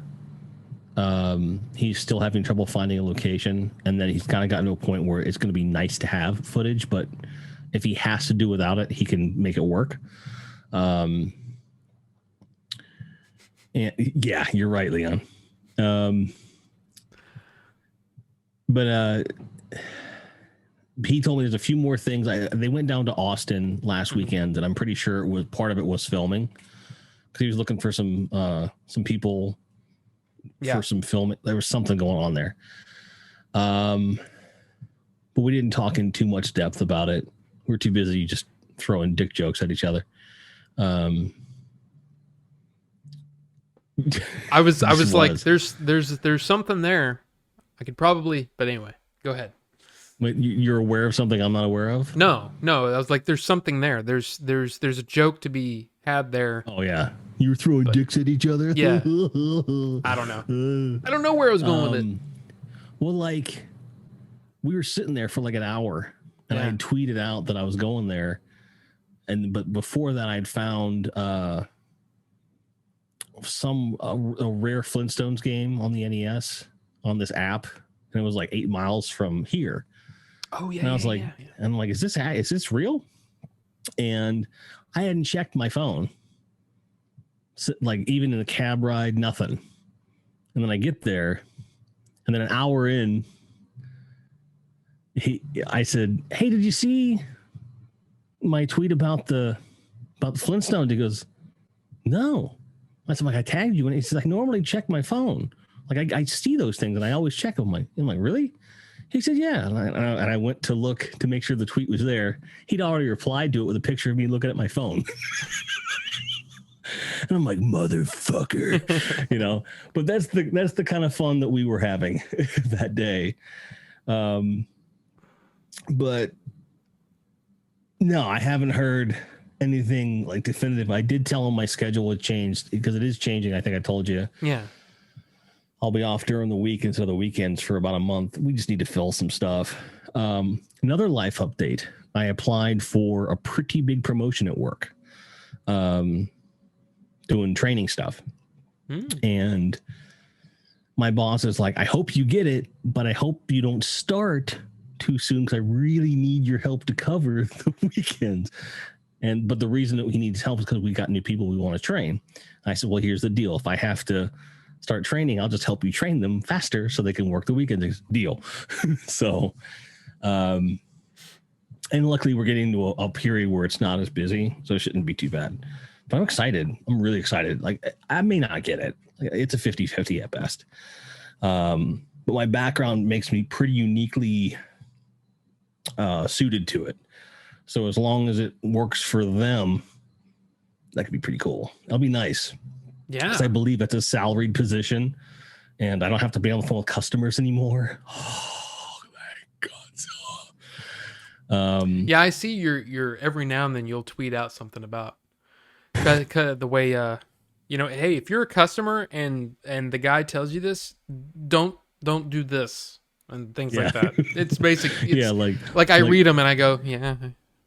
he's still having trouble finding a location, and that he's kind of gotten to a point where it's going to be nice to have footage, but if he has to do without it, he can make it work. And yeah, you're right, Leon. But he told me there's a few more things. They went down to Austin last weekend, and I'm pretty sure it was part of it was filming, because he was looking for some people for some film. There was something going on there. But we didn't talk in too much depth about it. We're too busy just throwing dick jokes at each other. I was like, there's something there. I could probably, but anyway, go ahead. Wait, you're aware of something I'm not aware of? No, I was like, there's something there. There's a joke to be had there. Oh yeah, you were throwing dicks at each other. Yeah. I don't know. I don't know where I was going with it. Well, like, we were sitting there for like an hour, and I had tweeted out that I was going there, but before that, I'd found a rare Flintstones game on the NES on this app, and it was like 8 miles from here. Oh yeah. And I was like, I'm like, is this real? And I hadn't checked my phone, so, like, even in a cab ride, nothing. And then I get there, and then an hour in, I said, "Hey, did you see my tweet about the Flintstones?" He goes, "No." I said, "Like, I tagged you," and he says, "I normally check my phone. Like, I see those things, and I always check them." I'm like, "Really?" He said, "Yeah." And I went to look to make sure the tweet was there. He'd already replied to it with a picture of me looking at my phone. And I'm like, motherfucker, you know. But that's the kind of fun that we were having that day. But no, I haven't heard anything like definitive. I did tell him my schedule had changed, because it is changing. I think I told you. Yeah. I'll be off during the week instead of the weekends for about a month. We just need to fill some stuff. Another life update. I applied for a pretty big promotion at work, doing training stuff. And my boss is like, "I hope you get it, but I hope you don't start too soon, because I really need your help to cover the weekends." But the reason that he needs help is because we got new people we want to train. I said, "Well, here's the deal. If I have to start training. I'll just help you train them faster so they can work the weekend deal. So, and luckily we're getting to a period where it's not as busy, so it shouldn't be too bad. But I'm excited. I'm really excited. Like, I may not get it. It's a 50-50 at best. But my background makes me pretty uniquely suited to it. So as long as it works for them, that could be pretty cool. That'll be nice. Yeah. Because I believe it's a salaried position and I don't have to be on the phone with customers anymore. Oh, my God. Yeah, I see your every now and then you'll tweet out something about the way, hey, if you're a customer and the guy tells you this, don't do this and things like that. It's basic. It's, like I read them and I go, yeah,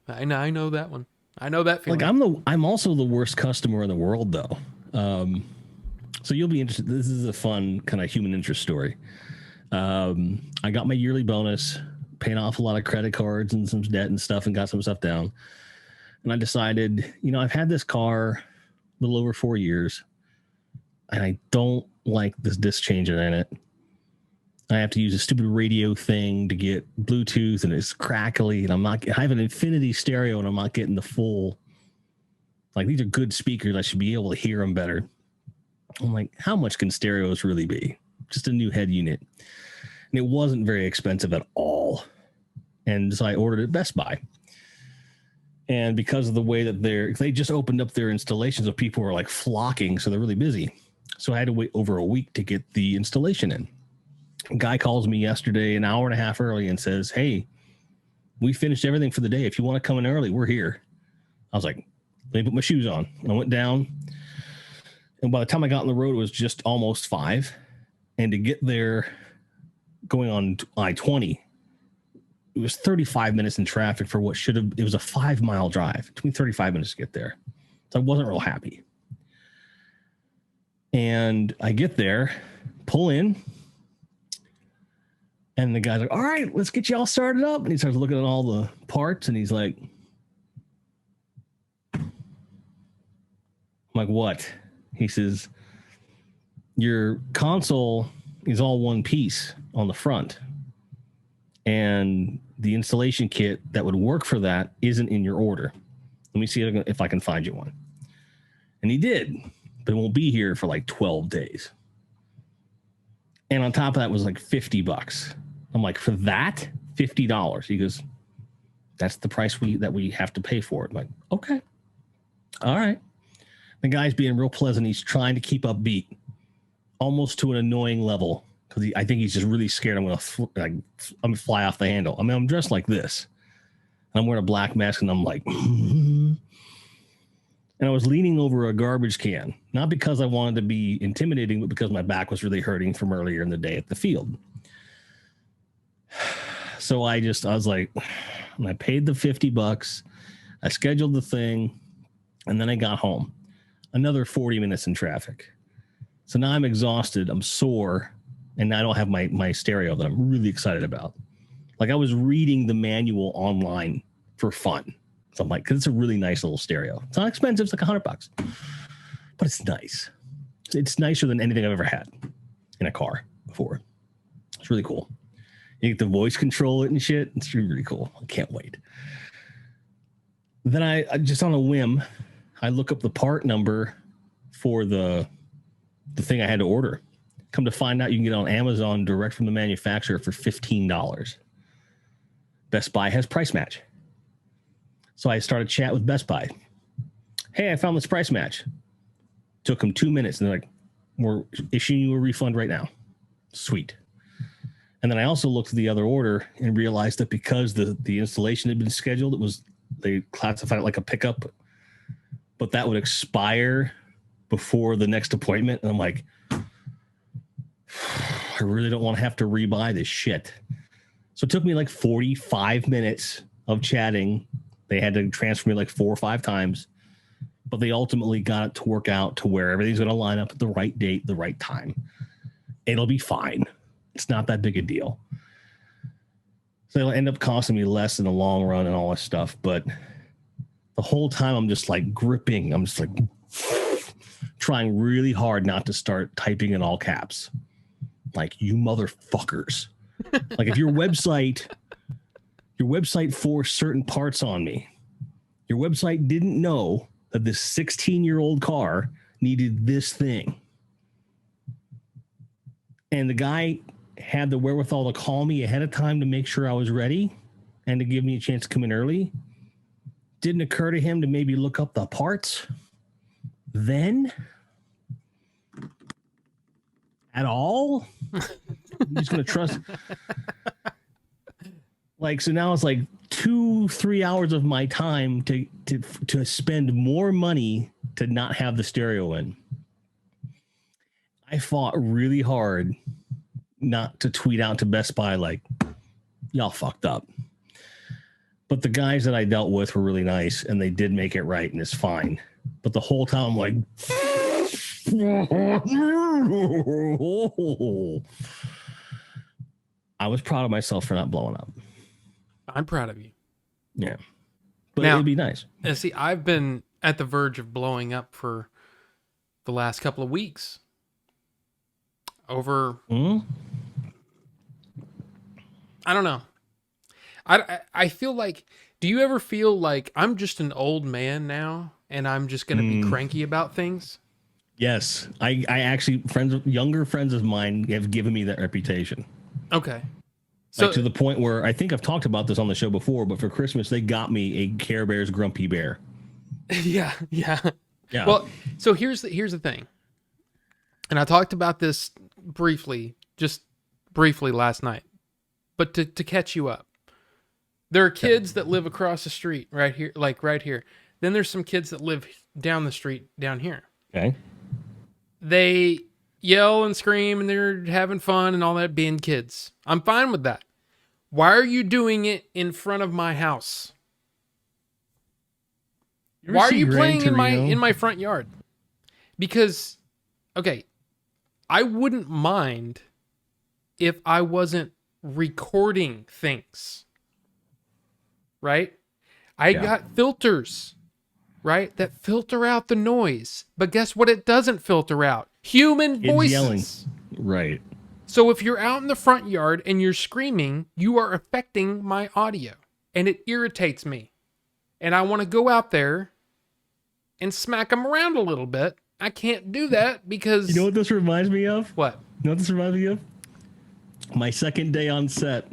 I know that one. I know that feeling. Like I'm also the worst customer in the world though. So you'll be interested. This is a fun kind of human interest story. I got my yearly bonus, paying off a lot of credit cards and some debt and stuff, and got some stuff down. And I decided, I've had this car a little over 4 years, and I don't like this disc changer in it. I have to use a stupid radio thing to get Bluetooth, and it's crackly, and I have an infinity stereo, and I'm not getting the full. Like, these are good speakers. I should be able to hear them better. I'm like, how much can stereos really be? Just a new head unit. And it wasn't very expensive at all. And so I ordered it at Best Buy. And because of the way that they just opened up their installation, so people were like flocking, so they're really busy. So I had to wait over a week to get the installation in. A guy calls me yesterday an hour and a half early and says, hey, we finished everything for the day. If you want to come in early, we're here. I was like, let me put my shoes on. I went down. And by the time I got on the road, it was just almost 5. And to get there going on I-20, it was 35 minutes in traffic for what it was a 5-mile drive. It took me 35 minutes to get there. So I wasn't real happy. And I get there, pull in, and the guy's like, all right, let's get you all started up. And he starts looking at all the parts, and he's like, I'm like, what? He says, your console is all one piece on the front, and the installation kit that would work for that isn't in your order. Let me see if I can find you one. And he did, but it won't be here for like 12 days. And on top of that was like $50. I'm like, for that, $50. He goes, that's the price that we have to pay for it. I'm like, okay. All right. The guy's being real pleasant. He's trying to keep upbeat, almost to an annoying level, because I think he's just really scared I'm going to fly off the handle. I mean, I'm dressed like this, and I'm wearing a black mask, and I'm like, and I was leaning over a garbage can, not because I wanted to be intimidating, but because my back was really hurting from earlier in the day at the field. So I was like, and I paid the $50. I scheduled the thing, and then I got home. Another 40 minutes in traffic. So now I'm exhausted. I'm sore. And I don't have my stereo that I'm really excited about. Like, I was reading the manual online for fun. So I'm like, because it's a really nice little stereo. It's not expensive. It's like $100, but it's nice. It's nicer than anything I've ever had in a car before. It's really cool. You get the voice control it and shit. It's really, really cool. I can't wait. Then I just on a whim, I look up the part number for the thing I had to order. Come to find out, you can get it on Amazon direct from the manufacturer for $15. Best Buy has price match. So I started chat with Best Buy. Hey, I found this price match. Took them 2 minutes, and they're like, we're issuing you a refund right now. Sweet. And then I also looked at the other order and realized that because the installation had been scheduled, they classified it like a pickup, but that would expire before the next appointment. And I'm like, I really don't want to have to rebuy this shit. So it took me like 45 minutes of chatting. They had to transfer me like 4 or 5 times, but they ultimately got it to work out to where everything's going to line up at the right date, the right time. It'll be fine. It's not that big a deal. So it'll end up costing me less in the long run and all this stuff. But the whole time I'm just like gripping. I'm just like trying really hard not to start typing in all caps. Like, you motherfuckers. Like, if your website forced certain parts on me, your website didn't know that this 16-year-old car needed this thing. And the guy had the wherewithal to call me ahead of time to make sure I was ready and to give me a chance to come in early. Didn't occur to him to maybe look up the parts then at all. I'm just going to trust. Like, so now it's like 2-3 hours of my time to spend more money to not have the stereo in. I fought really hard not to tweet out to Best Buy like, y'all fucked up. But the guys that I dealt with were really nice, and they did make it right, and it's fine. But the whole time I'm like, I was proud of myself for not blowing up. I'm proud of you. Yeah. But now, it'd be nice. And see, I've been at the verge of blowing up for the last couple of weeks. Over, I don't know. I feel like, do you ever feel like I'm just an old man now and I'm just going to be cranky about things? Yes. I actually, younger friends of mine have given me that reputation. Okay. So, like, to the point where I think I've talked about this on the show before, but for Christmas, they got me a Care Bears Grumpy Bear. Yeah. Well, so here's the thing. And I talked about this just briefly last night, but to catch you up, there are kids that live across the street right here, like right here. Then there's some kids that live down the street down here. Okay. They yell and scream and they're having fun and all that, being kids. I'm fine with that. Why are you doing it in front of my house? Why are you playing in my front yard? Because, okay, I wouldn't mind if I wasn't recording things, right? I got filters, right, that filter out the noise. But guess what it doesn't filter out? Human voices. Yelling. Right. So if you're out in the front yard and you're screaming, you are affecting my audio. And it irritates me. And I want to go out there and smack them around a little bit. I can't do that because... You know what this reminds me of? What? You know what this reminds me of? My second day on set,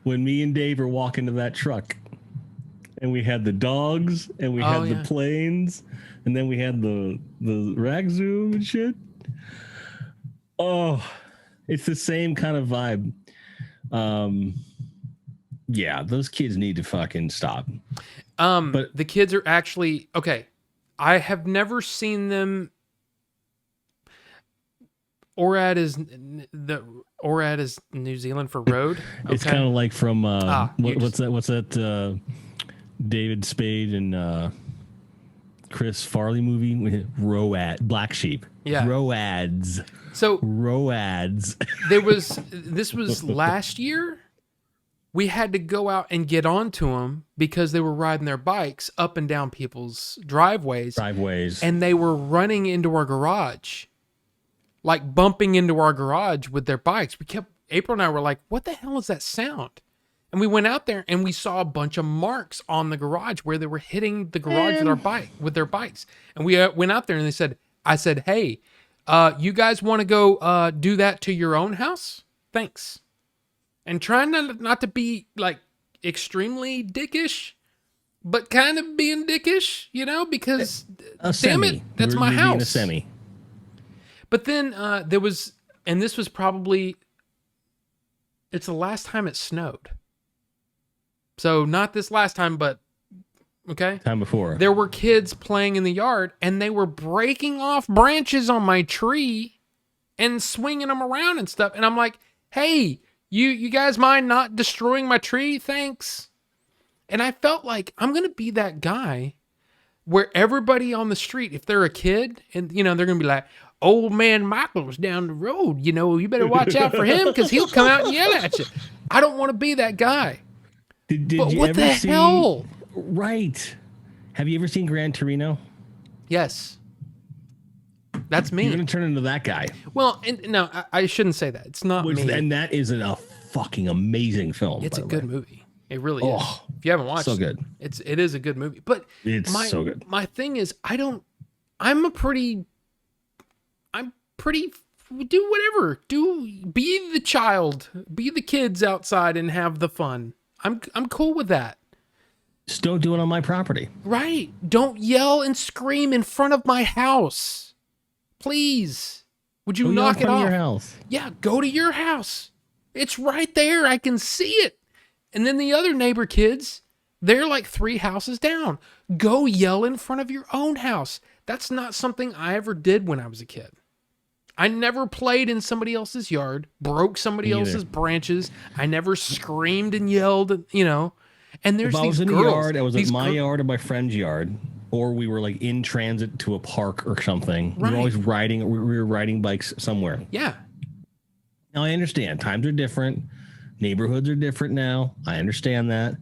when me and Dave were walking to that truck, and we had the dogs, and we had the planes, and then we had the rag zoom and shit. Oh, it's the same kind of vibe. Yeah, those kids need to fucking stop. But the kids are actually... Okay, I have never seen them... ORAD is New Zealand for road. Okay. It's kind of like from what's that David Spade and Chris Farley movie? Black Sheep. Yeah. Roads. So Roads. This was last year. We had to go out and get onto them because they were riding their bikes up and down people's driveways. And they were running into our garage. Like bumping into our garage with their bikes. April and I were like, what the hell is that sound? And we went out there and we saw a bunch of marks on the garage where they were hitting the garage with their bikes. And we went out there and I said, hey, you guys want to go do that to your own house? Thanks. And trying not to be like extremely dickish, but kind of being dickish, because damn it, that's my house. A semi. But then this was probably, it's the last time it snowed. So not this last time, but okay. Time before. There were kids playing in the yard and they were breaking off branches on my tree and swinging them around and stuff. And I'm like, hey, you guys mind not destroying my tree? Thanks. And I felt like I'm going to be that guy where everybody on the street, if they're a kid and, they're going to be like, old man Michael's down the road, you better watch out for him because he'll come out and yell at you. I don't want to be that guy. But you what ever the hell? Right. Have you ever seen Gran Torino? Yes. That's me. You're gonna turn into that guy. Well, and no, I shouldn't say that. It's not me. And that is a fucking amazing film. It's a good movie. It really is. If you haven't watched so good. it is a good movie. But it's so good. My thing is, do whatever. Be the child. Be the kids outside and have the fun. I'm cool with that. Just don't do it on my property. Right. Don't yell and scream in front of my house. Please. Would you knock it off? Your house. Yeah, go to your house. It's right there. I can see it. And then the other neighbor kids, they're like 3 houses down. Go yell in front of your own house. That's not something I ever did when I was a kid. I never played in somebody else's yard, broke somebody else's branches. I never screamed and yelled, you know. And there's if I was these in girls. The yard, I was at my yard or my friend's yard, or we were like in transit to a park or something. Right. We were always riding. We were riding bikes somewhere. Yeah. Now I understand times are different, neighborhoods are different now. I understand that,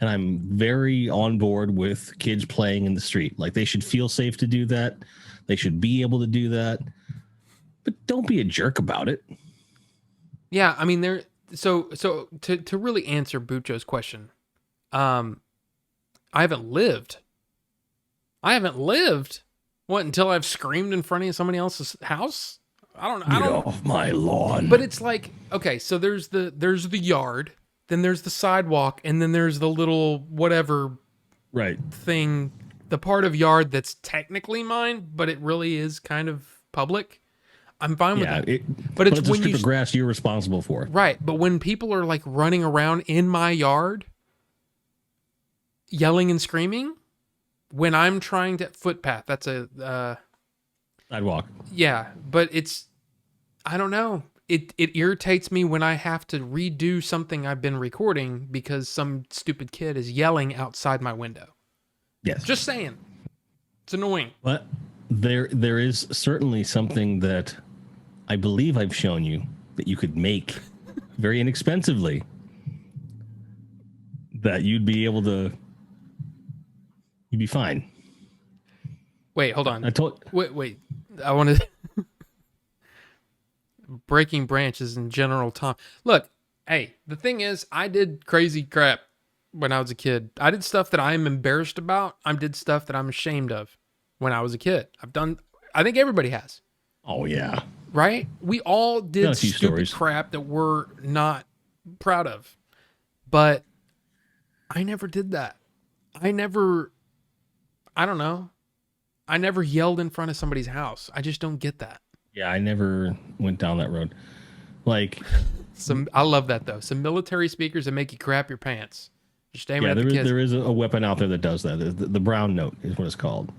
and I'm very on board with kids playing in the street. Like they should feel safe to do that. They should be able to do that. But don't be a jerk about it. Yeah, I mean, so to really answer Bucho's question, I haven't lived. What, until I've screamed in front of somebody else's house? I don't know. Get off my lawn. But it's like, okay, so there's the yard, then there's the sidewalk, and then there's the little whatever thing, the part of yard that's technically mine, but it really is kind of public. I'm fine with that. But it's a strip of grass you're responsible for. Right. But when people are like running around in my yard, yelling and screaming, when I'm trying to footpath, that's a sidewalk. Yeah. But I don't know. It irritates me when I have to redo something I've been recording because some stupid kid is yelling outside my window. Yes. Just saying. It's annoying. But there is certainly something that I believe I've shown you that you could make very inexpensively that you'd be fine. Wait, hold on. Wait. I want to breaking branches in general, Tom. Look, hey, the thing is, I did crazy crap when I was a kid. I did stuff that I'm embarrassed about. I did stuff that I'm ashamed of when I was a kid. I think everybody has. Oh, yeah. Right? We all did stupid crap that we're not proud of. But I never did that. I don't know. I never yelled in front of somebody's house. I just don't get that. Yeah, I never went down that road. Like, I love that, though. Some military speakers that make you crap your pants. Just aim at the kids. There is a weapon out there that does that. The brown note is what it's called.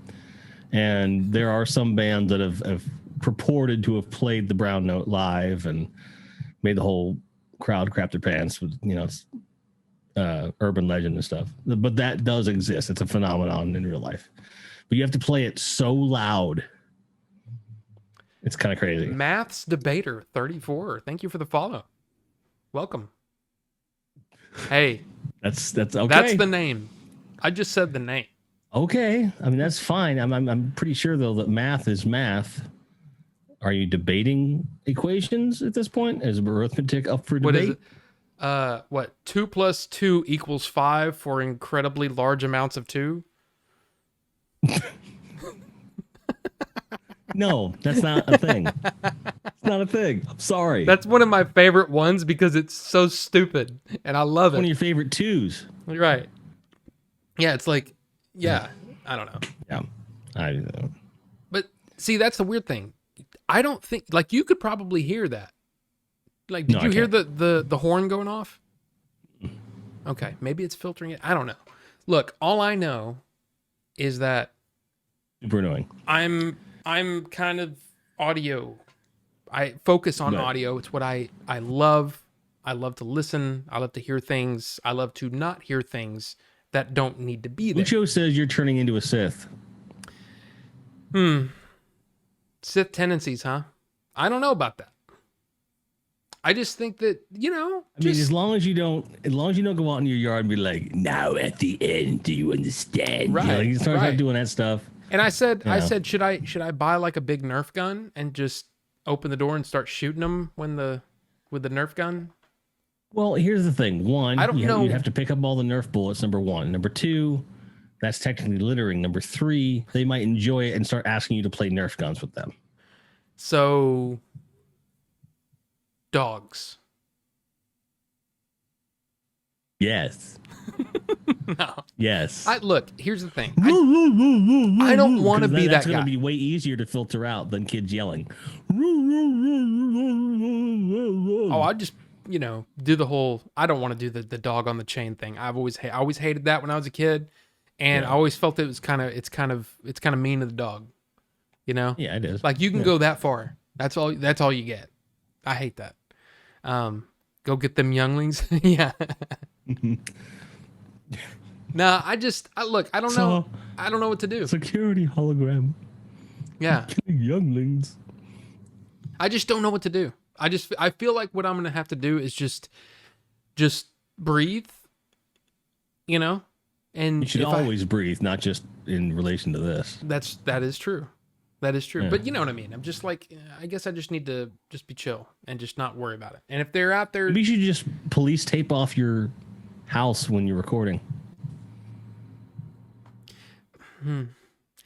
And there are some bands that have purported to have played the brown note live and made the whole crowd crap their pants with, urban legend and stuff. But that does exist. It's a phenomenon in real life. But you have to play it so loud. It's kind of crazy. Maths Debater 34. Thank you for the follow. Welcome. Hey. That's okay. That's the name. I just said the name. Okay. I mean, that's fine. I'm pretty sure, though, that math is math. Are you debating equations at this point? Is arithmetic up for debate? What is it? 2 plus 2 equals 5 for incredibly large amounts of 2? No, that's not a thing. It's not a thing. I'm sorry. That's one of my favorite ones because it's so stupid, and I love it. One of your favorite twos. Right. Yeah, it's like, I don't know. Yeah, I don't know. But see, that's the weird thing. I don't think, like, you could probably hear that. Like, did you hear the horn going off? Okay, maybe it's filtering it. I don't know. Look, all I know is that super annoying. I'm kind of audio. I focus on audio. It's what I love. I love to listen. I love to hear things. I love to not hear things that don't need to be there. Ucho says you're turning into a Sith. Sith tendencies, huh? I don't know about that. I just think that, I mean, as long as you don't go out in your yard and be like, now at the end, do you understand? Right. You start doing that stuff. And I said, Yeah. should I buy like a big Nerf gun and just open the door and start shooting them with the Nerf gun? Well, here's the thing. I One, don't you'd know. have to pick up all the Nerf bullets. Number one. Number two, that's technically littering. Number three, they might enjoy it and start asking you to play Nerf guns with them. So, dogs. Yes. No. Yes. Look, here's the thing. I don't want to be that That's guy. going to be way easier to filter out than kids yelling. Oh, I just, do the whole, I don't want to do the dog on the chain thing. I always hated that when I was a kid. And I always felt it's kind of mean to the dog, Yeah, it is. like you can go that far. That's all you get. I hate that. Go get them younglings. Yeah. Nah, I don't know. I don't know what to do. Security hologram. Yeah. Killing younglings. I just don't know what to do. I feel like what I'm going to have to do is just breathe, and You should always breathe, not just in relation to this. that is true. That is true. Yeah. But you know what I mean? I'm just like, I guess I just need to just be chill and just not worry about it. And if they're out there, Maybe you should just police tape off your house when you're recording.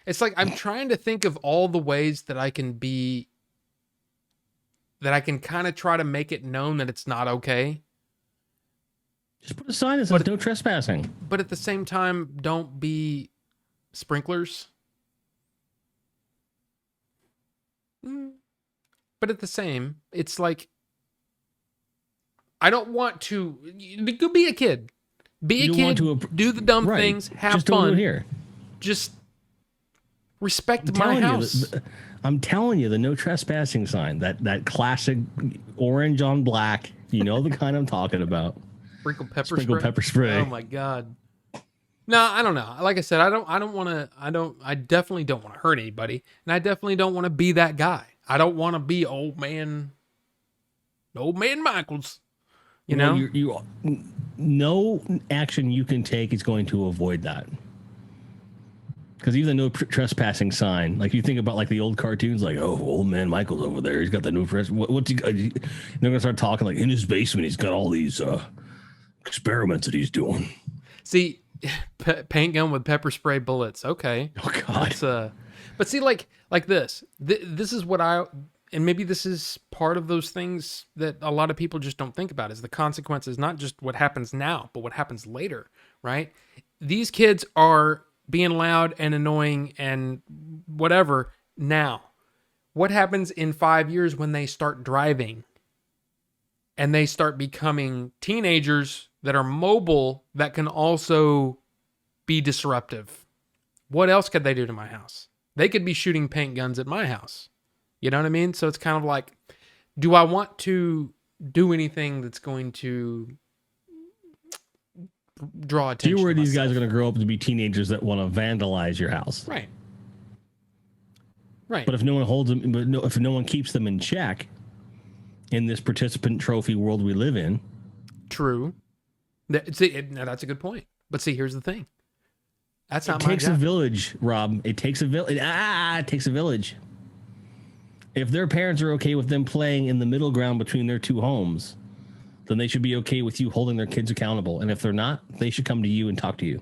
it's like I'm trying to think of all the ways that I can kind of try to make it known that it's not okay. Just put a sign that says no trespassing. But at the same time, don't be sprinklers. But at the same, it's like, I don't want to be a kid. Be a kid, do the dumb things, have just fun. Don't do it here. Just respect my house. I'm telling you, the no trespassing sign, that classic orange on black, you know the kind I'm talking about. Sprinkle pepper spray. Oh my God. No, I don't know. Like I said, I definitely don't want to hurt anybody. And I definitely don't want to be that guy. I don't want to be old man Michaels. You know? No action you can take is going to avoid that. Because even the no trespassing sign, like you think about like the old cartoons, like, oh, old man Michael's over there. He's got the no trespassing. What's he? They're going to start talking like in his basement. He's got all these experiments that he's doing. See, paint gun with pepper spray bullets. Okay. Oh God. That's, but see, like this. This is what and maybe this is part of those things that a lot of people just don't think about is the consequences, not just what happens now, but what happens later, right? These kids are being loud and annoying and whatever now. What happens in 5 years when they start driving and they start becoming teenagers that are mobile that can also be disruptive? What else could they do to my house? They could be shooting paint guns at my house. You know what I mean? So it's kind of like, do I want to do anything that's going to draw attention? Do you worry these guys are going to grow up to be teenagers that want to vandalize your house? Right. But if no one holds them, if no one keeps them in check in this participant trophy world we live in. True. Now that's a good point. But see, here's the thing. That's not my job. It takes a village, Rob. It takes a village. It takes a village. If their parents are okay with them playing in the middle ground between their two homes, then they should be okay with you holding their kids accountable. And if they're not, they should come to you and talk to you.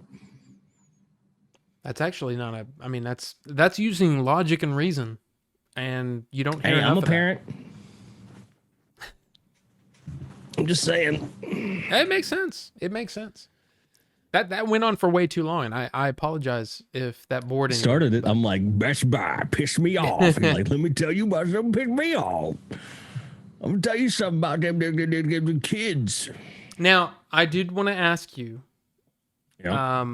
That's actually not that's using logic and reason. And you don't hear I'm a parent. I'm just saying. It makes sense. It makes sense. That went on for way too long, and I apologize if that bored started it. I'm like, Best Buy pissed me off. And like, let me tell you about something pissed me off. I'm gonna tell you something about them kids. Now, I did want to ask you. Yeah.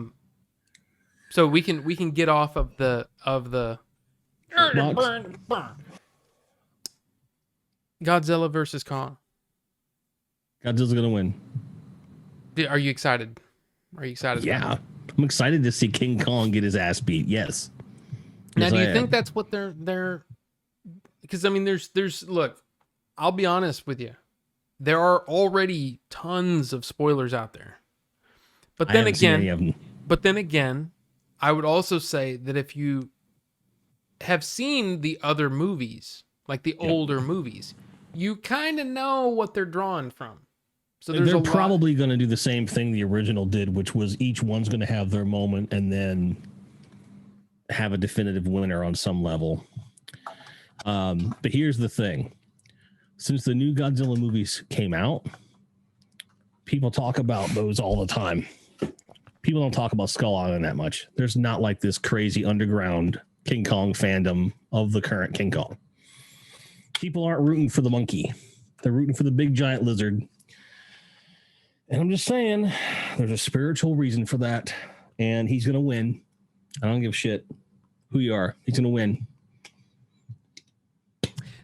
So we can get off of the Godzilla versus Kong. Godzilla's gonna win. Are you excited? Are you excited? Yeah, I'm excited to see King Kong get his ass beat. Yes. Now, do you think that's what they're? Because I mean, there's look. I'll be honest with you. There are already tons of spoilers out there. But then again, I would also say that if you have seen the other movies, like the older movies, you kind of know what they're drawing from. So they're probably going to do the same thing the original did, which was each one's going to have their moment and then have a definitive winner on some level. But here's the thing. Since the new Godzilla movies came out, people talk about those all the time. People don't talk about Skull Island that much. There's not like this crazy underground King Kong fandom of the current King Kong. People aren't rooting for the monkey. They're rooting for the big giant lizard. And I'm just saying, there's a spiritual reason for that. And he's going to win. I don't give a shit who you are. He's going to win.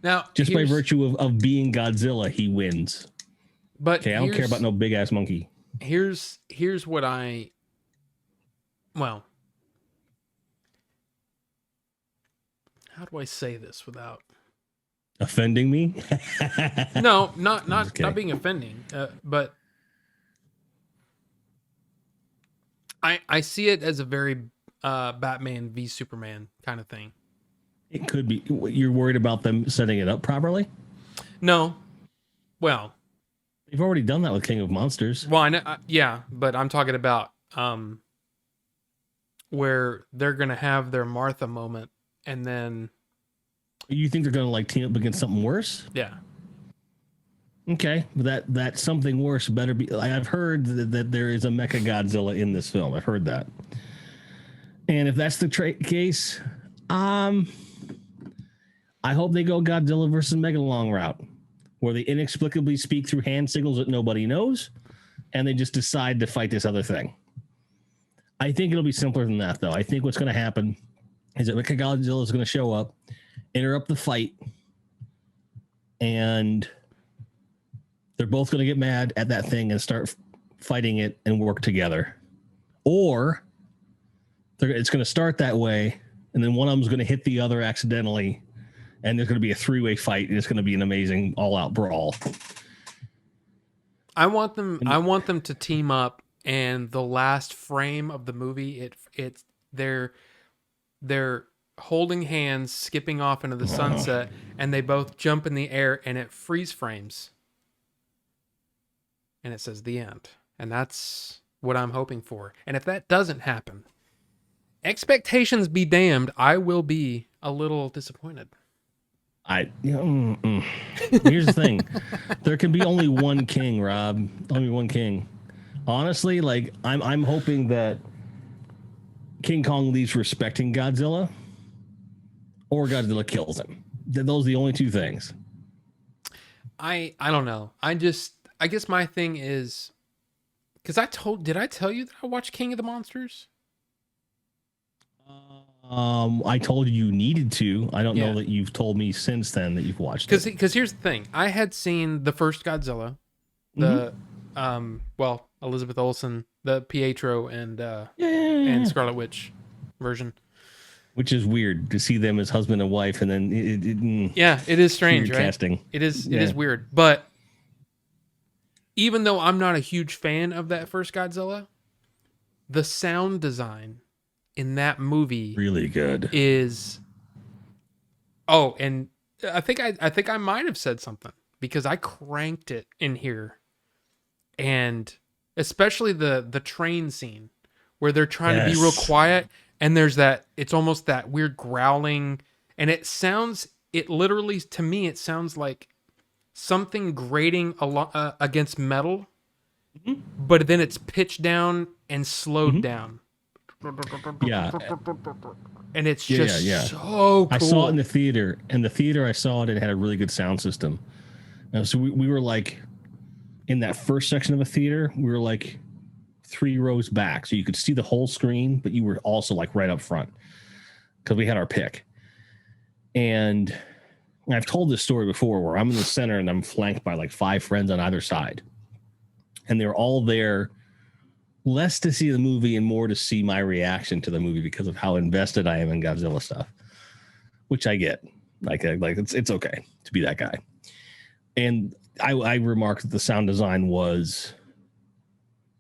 Now, just by virtue of being Godzilla, he wins. But okay, I don't care about no big ass monkey. Here's what well, how do I say this without offending me? No, not being offending, but I see it as a very Batman v Superman kind of thing. It could be. You're worried about them setting it up properly? No. Well, they've already done that with King of Monsters. Well, I know, yeah, but I'm talking about where they're going to have their Martha moment, and then you think they're going to like team up against something worse? Yeah. Okay, but that something worse better be. I've heard that there is a Mecha Godzilla in this film. I've heard that, and if that's the case, I hope they go Godzilla versus Megalon route, where they inexplicably speak through hand signals that nobody knows, and they just decide to fight this other thing. I think it'll be simpler than that, though. I think what's going to happen is that Mechagodzilla is going to show up, interrupt the fight, and they're both going to get mad at that thing and start fighting it and work together. Or it's going to start that way, and then one of them's going to hit the other accidentally, and there's going to be a three-way fight, and it's going to be an amazing all-out brawl. I want them to team up, and the last frame of the movie, they're holding hands, skipping off into the sunset, and they both jump in the air, and it freeze frames, and it says the end. And that's what I'm hoping for. And if that doesn't happen, expectations be damned, I will be a little disappointed. Here's the thing. There can be only one king, Rob. Only one king. Honestly, like I'm hoping that King Kong leaves respecting Godzilla, or Godzilla kills him. Those are the only two things. I don't know. I guess my thing is, because did I tell you that I watched King of the Monsters? I told you needed to. I don't know that you've told me since then that you've watched it. Because here's the thing. I had seen the first Godzilla, Elizabeth Olsen, the Pietro and Scarlet Witch version. Which is weird to see them as husband and wife, and then it is strange, right? Casting. It is weird. But even though I'm not a huge fan of that first Godzilla, the sound design in that movie really good is. Oh, and I think I might have said something because I cranked it in here, and especially the train scene where they're trying to be real quiet, and there's it's almost that weird growling, and it literally to me it sounds like something grating against metal, but then it's pitched down and slowed down. Yeah, and it's just so cool. I saw it in the theater. In the theater I saw it, it had a really good sound system. So we were like in that first section of a theater, we were like 3 rows back, so you could see the whole screen, but you were also like right up front because we had our pick. And I've told this story before where I'm in the center and I'm flanked by like 5 friends on either side, and they're all there less to see the movie and more to see my reaction to the movie because of how invested I am in Godzilla stuff, which I get. Like it's okay to be that guy. And I remarked that the sound design was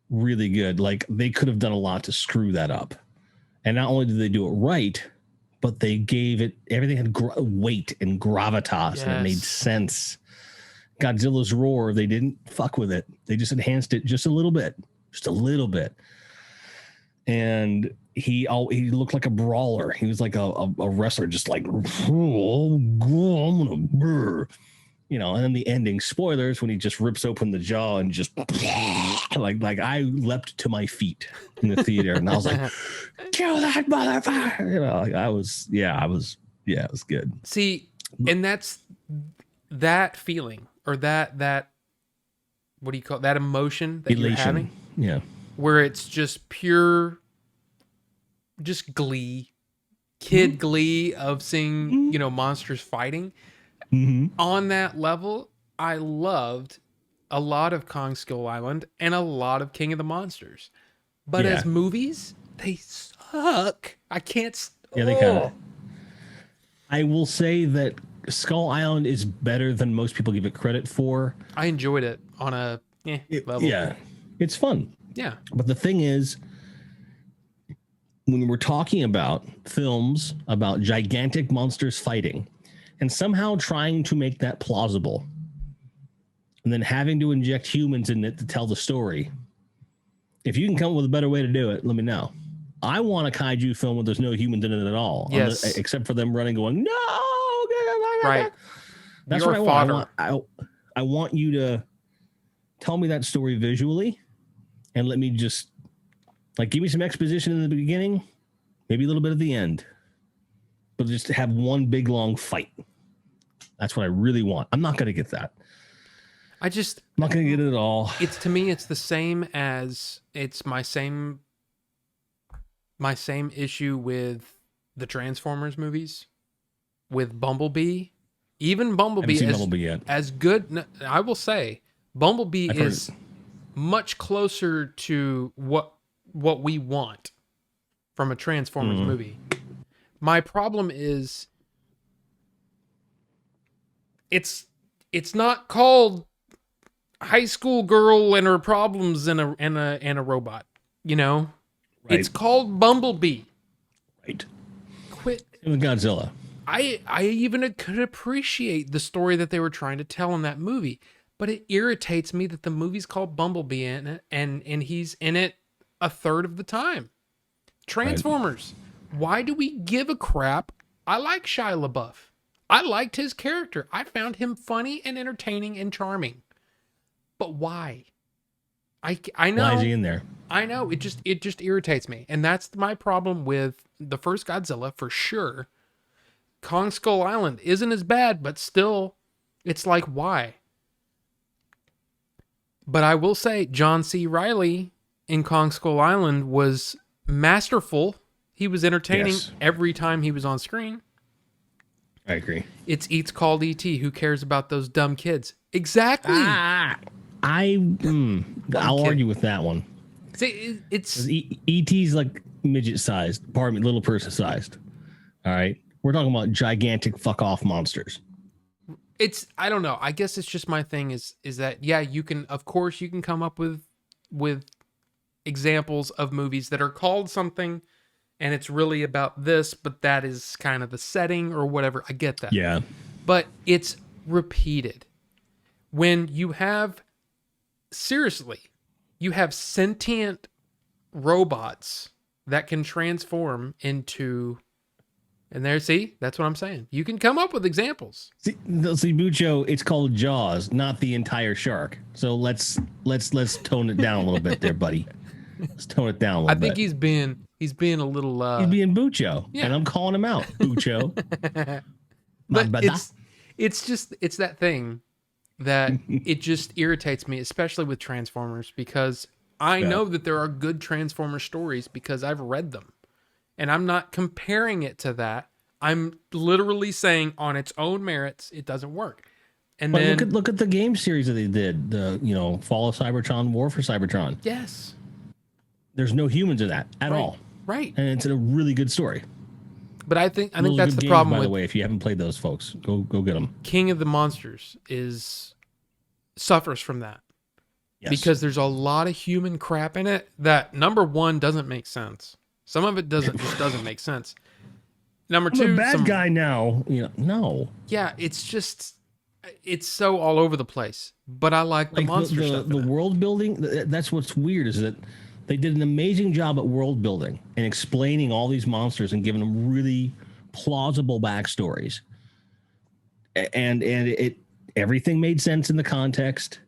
really good. Like they could have done a lot to screw that up. And not only did they do it right, but they gave it, everything had weight and gravitas, and it made Yes. sense. Godzilla's roar, they didn't fuck with it. They just enhanced it just a little bit. And he looked like a brawler. He was like a wrestler, just like, oh, I'm gonna brr. You know, and then the ending, spoilers, when he just rips open the jaw and just like I leapt to my feet in the theater, and I was like, kill that motherfucker. You know, like it was good. See, and that's that feeling, or that what do you call it? That emotion that Elation. you're having? Yeah. Where it's just pure, just glee, kid glee of seeing, you know, monsters fighting. On that level, I loved a lot of Kong Skull Island and a lot of King of the Monsters. But as movies, they suck. I can't. Yeah, they kind of. I will say that Skull Island is better than most people give it credit for. I enjoyed it on a level. Yeah, it's fun. Yeah. But the thing is, when we're talking about films about gigantic monsters fighting and somehow trying to make that plausible and then having to inject humans in it to tell the story, if you can come up with a better way to do it, let me know. I want a kaiju film where there's no humans in it at all. Yes. Except for them running going, no! Right. That's what I want. I want you to tell me that story visually and let me just, like, give me some exposition in the beginning, maybe a little bit at the end, but just have one big, long fight. That's what I really want. I'm not going to get that. I'm not going to get it at all. It's, to me, it's the same as, it's my same issue with the Transformers movies, with Bumblebee. Even Bumblebee, as good, I will say, Bumblebee is much closer to what we want from a Transformers movie. My problem is it's not called High School Girl and Her Problems and a Robot, you know? Right. It's called Bumblebee. Right. Quit. With Godzilla. I even could appreciate the story that they were trying to tell in that movie, but it irritates me that the movie's called Bumblebee and he's in it a third of the time. Transformers. Right. Why do we give a crap? I like Shia LaBeouf. I liked his character. I found him funny and entertaining and charming. But why? I know. Why is he in there? I know. It just irritates me. And that's my problem with the first Godzilla for sure. Kong Skull Island isn't as bad, but still, it's like, why? But I will say, John C. Reilly in Kong Skull Island was masterful. He was entertaining every time he was on screen. I agree. It's called E.T. Who cares about those dumb kids? Exactly. I'll argue with that one. See, it's E.T.'s like midget sized, pardon me, little person sized. All right. We're talking about gigantic fuck off monsters. I don't know. I guess it's just my thing is that, yeah, you can come up with examples of movies that are called something and it's really about this, but that is kind of the setting or whatever. I get that. Yeah. But it's repeated. When you have sentient robots that can transform into, and there, see, that's what I'm saying. You can come up with examples. See, Bucho, it's called Jaws, not the entire shark. So let's tone it down a little bit there, buddy. Let's tone it down a little bit. I think he's being a little. He's being Bucho, and I'm calling him out, Bucho. But it's that thing that it just irritates me, especially with Transformers, because I know that there are good Transformer stories because I've read them. And I'm not comparing it to that. I'm literally saying on its own merits, it doesn't work. And then look at the game series that they did. The Fall of Cybertron, War for Cybertron. Yes. There's no humans in that at all. Right. And it's a really good story. But I think that's the problem. By the way, if you haven't played those, folks, go get them. King of the Monsters suffers from that. Yes. Because there's a lot of human crap in it that, number one, doesn't make sense. Some of it just doesn't make sense. Number I'm a two, bad guy now. No. Yeah, it's just it's so all over the place. But I like the Like monster stuff. the world building. That's what's weird is that they did an amazing job at world building and explaining all these monsters and giving them really plausible backstories. And it everything made sense in the context.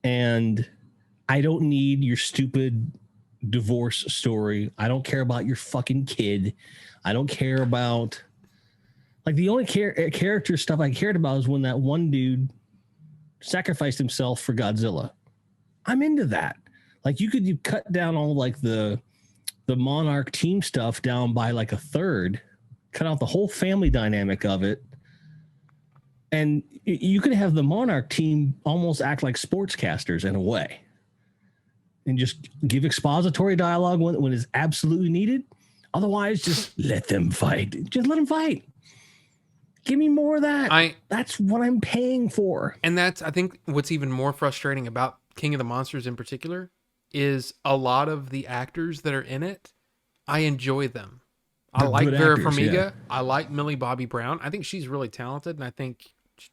And I don't need your stupid divorce story. I don't care about your fucking kid. I don't care about like the only character stuff I cared about is when that one dude sacrificed himself for Godzilla. I'm into that. Like you cut down all like the Monarch team stuff down by like a third, cut out the whole family dynamic of it. And you could have the Monarch team almost act like sportscasters in a way and just give expository dialogue when it's absolutely needed. Otherwise, just let them fight. Just let them fight. Give me more of that. That's what I'm paying for. And that's, I think, what's even more frustrating about King of the Monsters in particular is a lot of the actors that are in it, I enjoy them. I like Vera Farmiga. Yeah. I like Millie Bobby Brown. I think she's really talented, and I think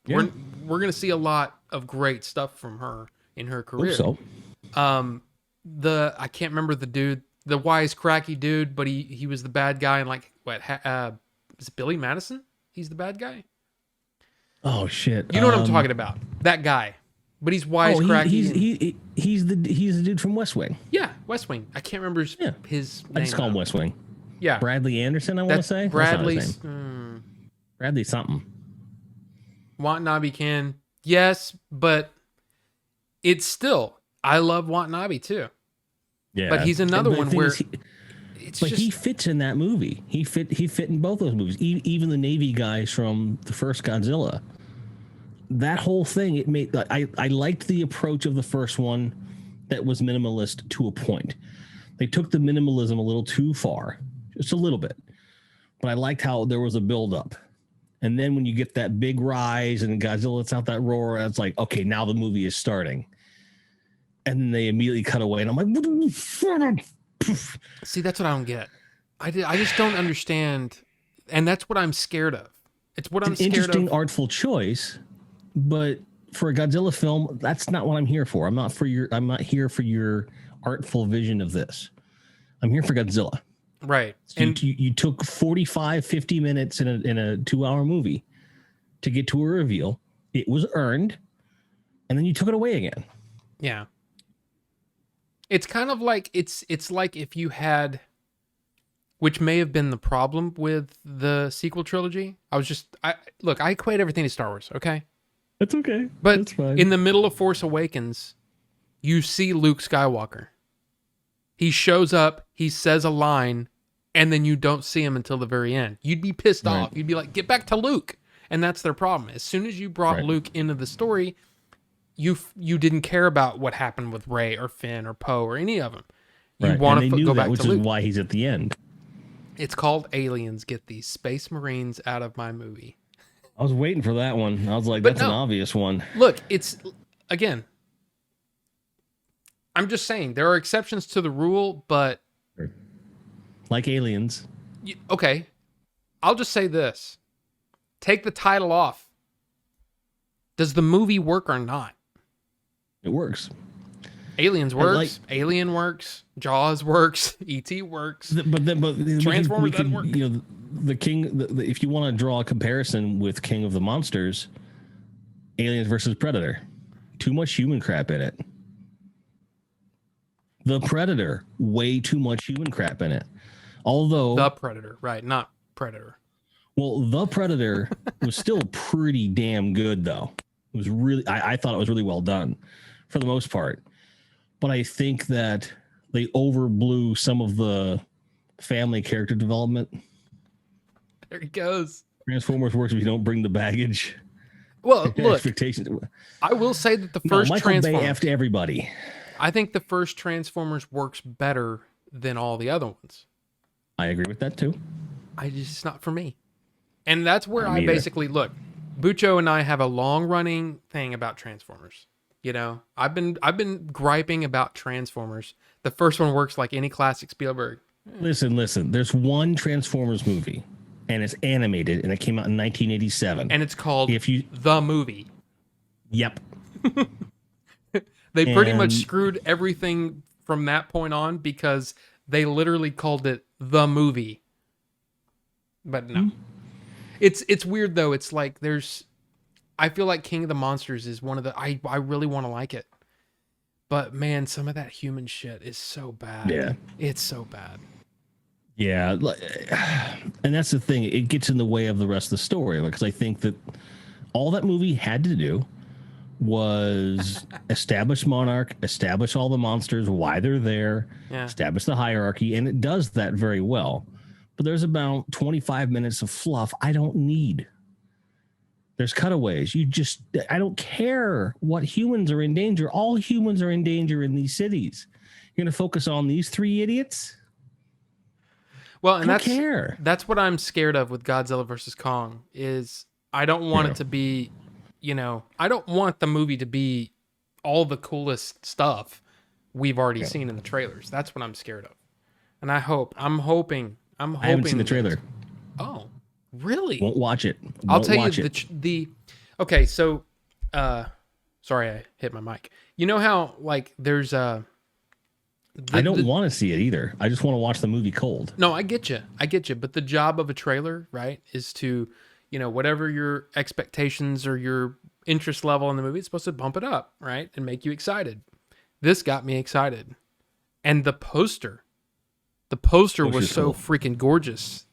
we're going to see a lot of great stuff from her in her career. Hope so. I can't remember the dude, the wisecracky dude, but he was the bad guy in like what? Is it Billy Madison? He's the bad guy. Oh shit! You know what I'm talking about? That guy, but he's wisecracky. He's the dude from West Wing. Yeah, West Wing. I can't remember his name. I just call him West Wing. Yeah, Bradley Anderson. I want to say Bradley. Bradley something. Watanabe can, yes, but it's still. I love Watanabe too. Yeah, but he's another one where he fits in that movie. He fit in both those movies. Even the Navy guys from the first Godzilla. That whole thing, it made. I liked the approach of the first one, that was minimalist to a point. They took the minimalism a little too far, just a little bit. But I liked how there was a buildup. And then when you get that big rise and Godzilla lets out that roar, it's like, okay, now the movie is starting. And then they immediately cut away, and I'm like, see, that's what I don't get. I just don't understand, and that's what I'm scared of. It's what I'm scared of. Interesting, artful choice, but for a Godzilla film, that's not what I'm here for. I'm not here for your artful vision of this. I'm here for Godzilla. Right. So and you took 45, 50 minutes in a 2-hour movie to get to a reveal. It was earned, and then you took it away again. Yeah. It's kind of like it's like if you had, which may have been the problem with the sequel trilogy. I equate everything to Star Wars, okay? That's okay. But that's fine. In the middle of Force Awakens, you see Luke Skywalker. He shows up, he says a line, and then you don't see him until the very end. You'd be pissed off. You'd be like, get back to Luke. And that's their problem. As soon as you brought Luke into the story, you didn't care about what happened with Rey or Finn or Poe or any of them. You want to go back to Luke. Which is why he's at the end. It's called Aliens. Get these Space Marines out of my movie. I was waiting for that one. I was like, that's an obvious one. Look, it's, again, I'm just saying, there are exceptions to the rule, but... Like Aliens. Okay. I'll just say this. Take the title off. Does the movie work or not? It works. Aliens works. Alien works. Jaws works. E.T. works. But Transformers doesn't work. You know, the King. If you want to draw a comparison with King of the Monsters, Aliens versus Predator, too much human crap in it. The Predator, way too much human crap in it. Although the Predator, right? Not Predator. Well, the Predator was still pretty damn good, though. It was really, I thought it was really well done for the most part. But I think that they overblew some of the family character development. There he goes. Transformers works if you don't bring the baggage. Well, look, expectations. I will say that the first Transformers, Bay after everybody. I think the first Transformers works better than all the other ones. I agree with that too. It's not for me. And that's where I basically look. Bucho and I have a long-running thing about Transformers. You know, I've been griping about Transformers. The first one works like any classic Spielberg. Listen. There's one Transformers movie and it's animated, and it came out in 1987. And it's called If you, The Movie. yep, They pretty much And- screwed everything from that point on because they literally called it The Movie. But no. It's weird though. It's like I feel like King of the Monsters is one of the I really want to like it. But man, some of that human shit is so bad. Yeah. It's so bad. Yeah, and that's the thing. It gets in the way of the rest of the story because I think that all that movie had to do was establish Monarch, establish all the monsters, why they're there, Yeah. establish the hierarchy, and it does that very well. But there's about 25 minutes of fluff I don't need. There's cutaways. I don't care what humans are in danger. All humans are in danger in these cities. You're going to focus on these three idiots? Well, and I don't care. that's what I'm scared of with Godzilla versus Kong is I don't want it to be, I don't want the movie to be all the coolest stuff we've already seen in the trailers. That's what I'm scared of. And I'm hoping I haven't seen the trailer. Oh, really? Won't watch it. I'll Won't tell watch you it. okay, so sorry I hit my mic. You know how like there's I don't want to see it either. I just want to watch the movie cold. No, I get you. But the job of a trailer, right, is to, whatever your expectations or your interest level in the movie, it's supposed to bump it up, right, and make you excited. This got me excited. And the poster was so cool. freaking gorgeous.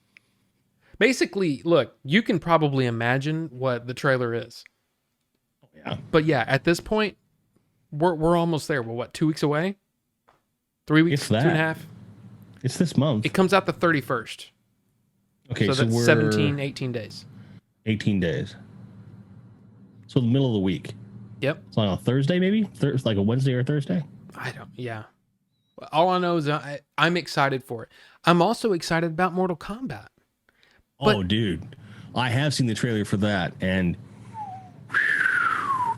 Basically, look, you can probably imagine what the trailer is. Yeah. But yeah, at this point, we're almost there. We're 2 weeks away? 3 weeks, It's that. 2.5? It's this month. It comes out the 31st. Okay, So that's we're 17, 18 days. 18 days. So the middle of the week. Yep. It's like on a Thursday, maybe? Like a Wednesday or Thursday? Yeah. All I know is I'm excited for it. I'm also excited about Mortal Kombat. Oh, dude. I have seen the trailer for that, and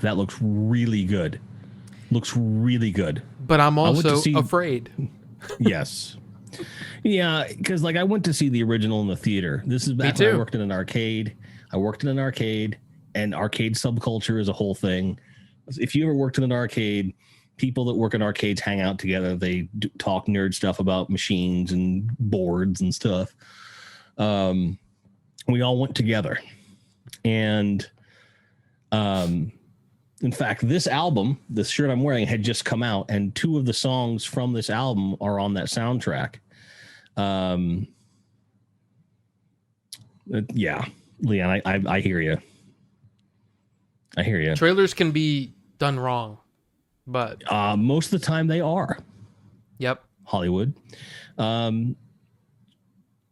that looks really good. Looks really good. But I'm also see- afraid. Yes. Yeah, because like I went to see the original in the theater. This is back when I worked in an arcade. And arcade subculture is a whole thing. If you ever worked in an arcade, people that work in arcades hang out together. They talk nerd stuff about machines and boards and stuff. We all went together. And in fact, this album, the shirt I'm wearing, had just come out, and 2 of the songs from this album are on that soundtrack. Yeah, Leon, I hear you. I hear you. Trailers can be done wrong, but Most of the time they are. Yep. Hollywood.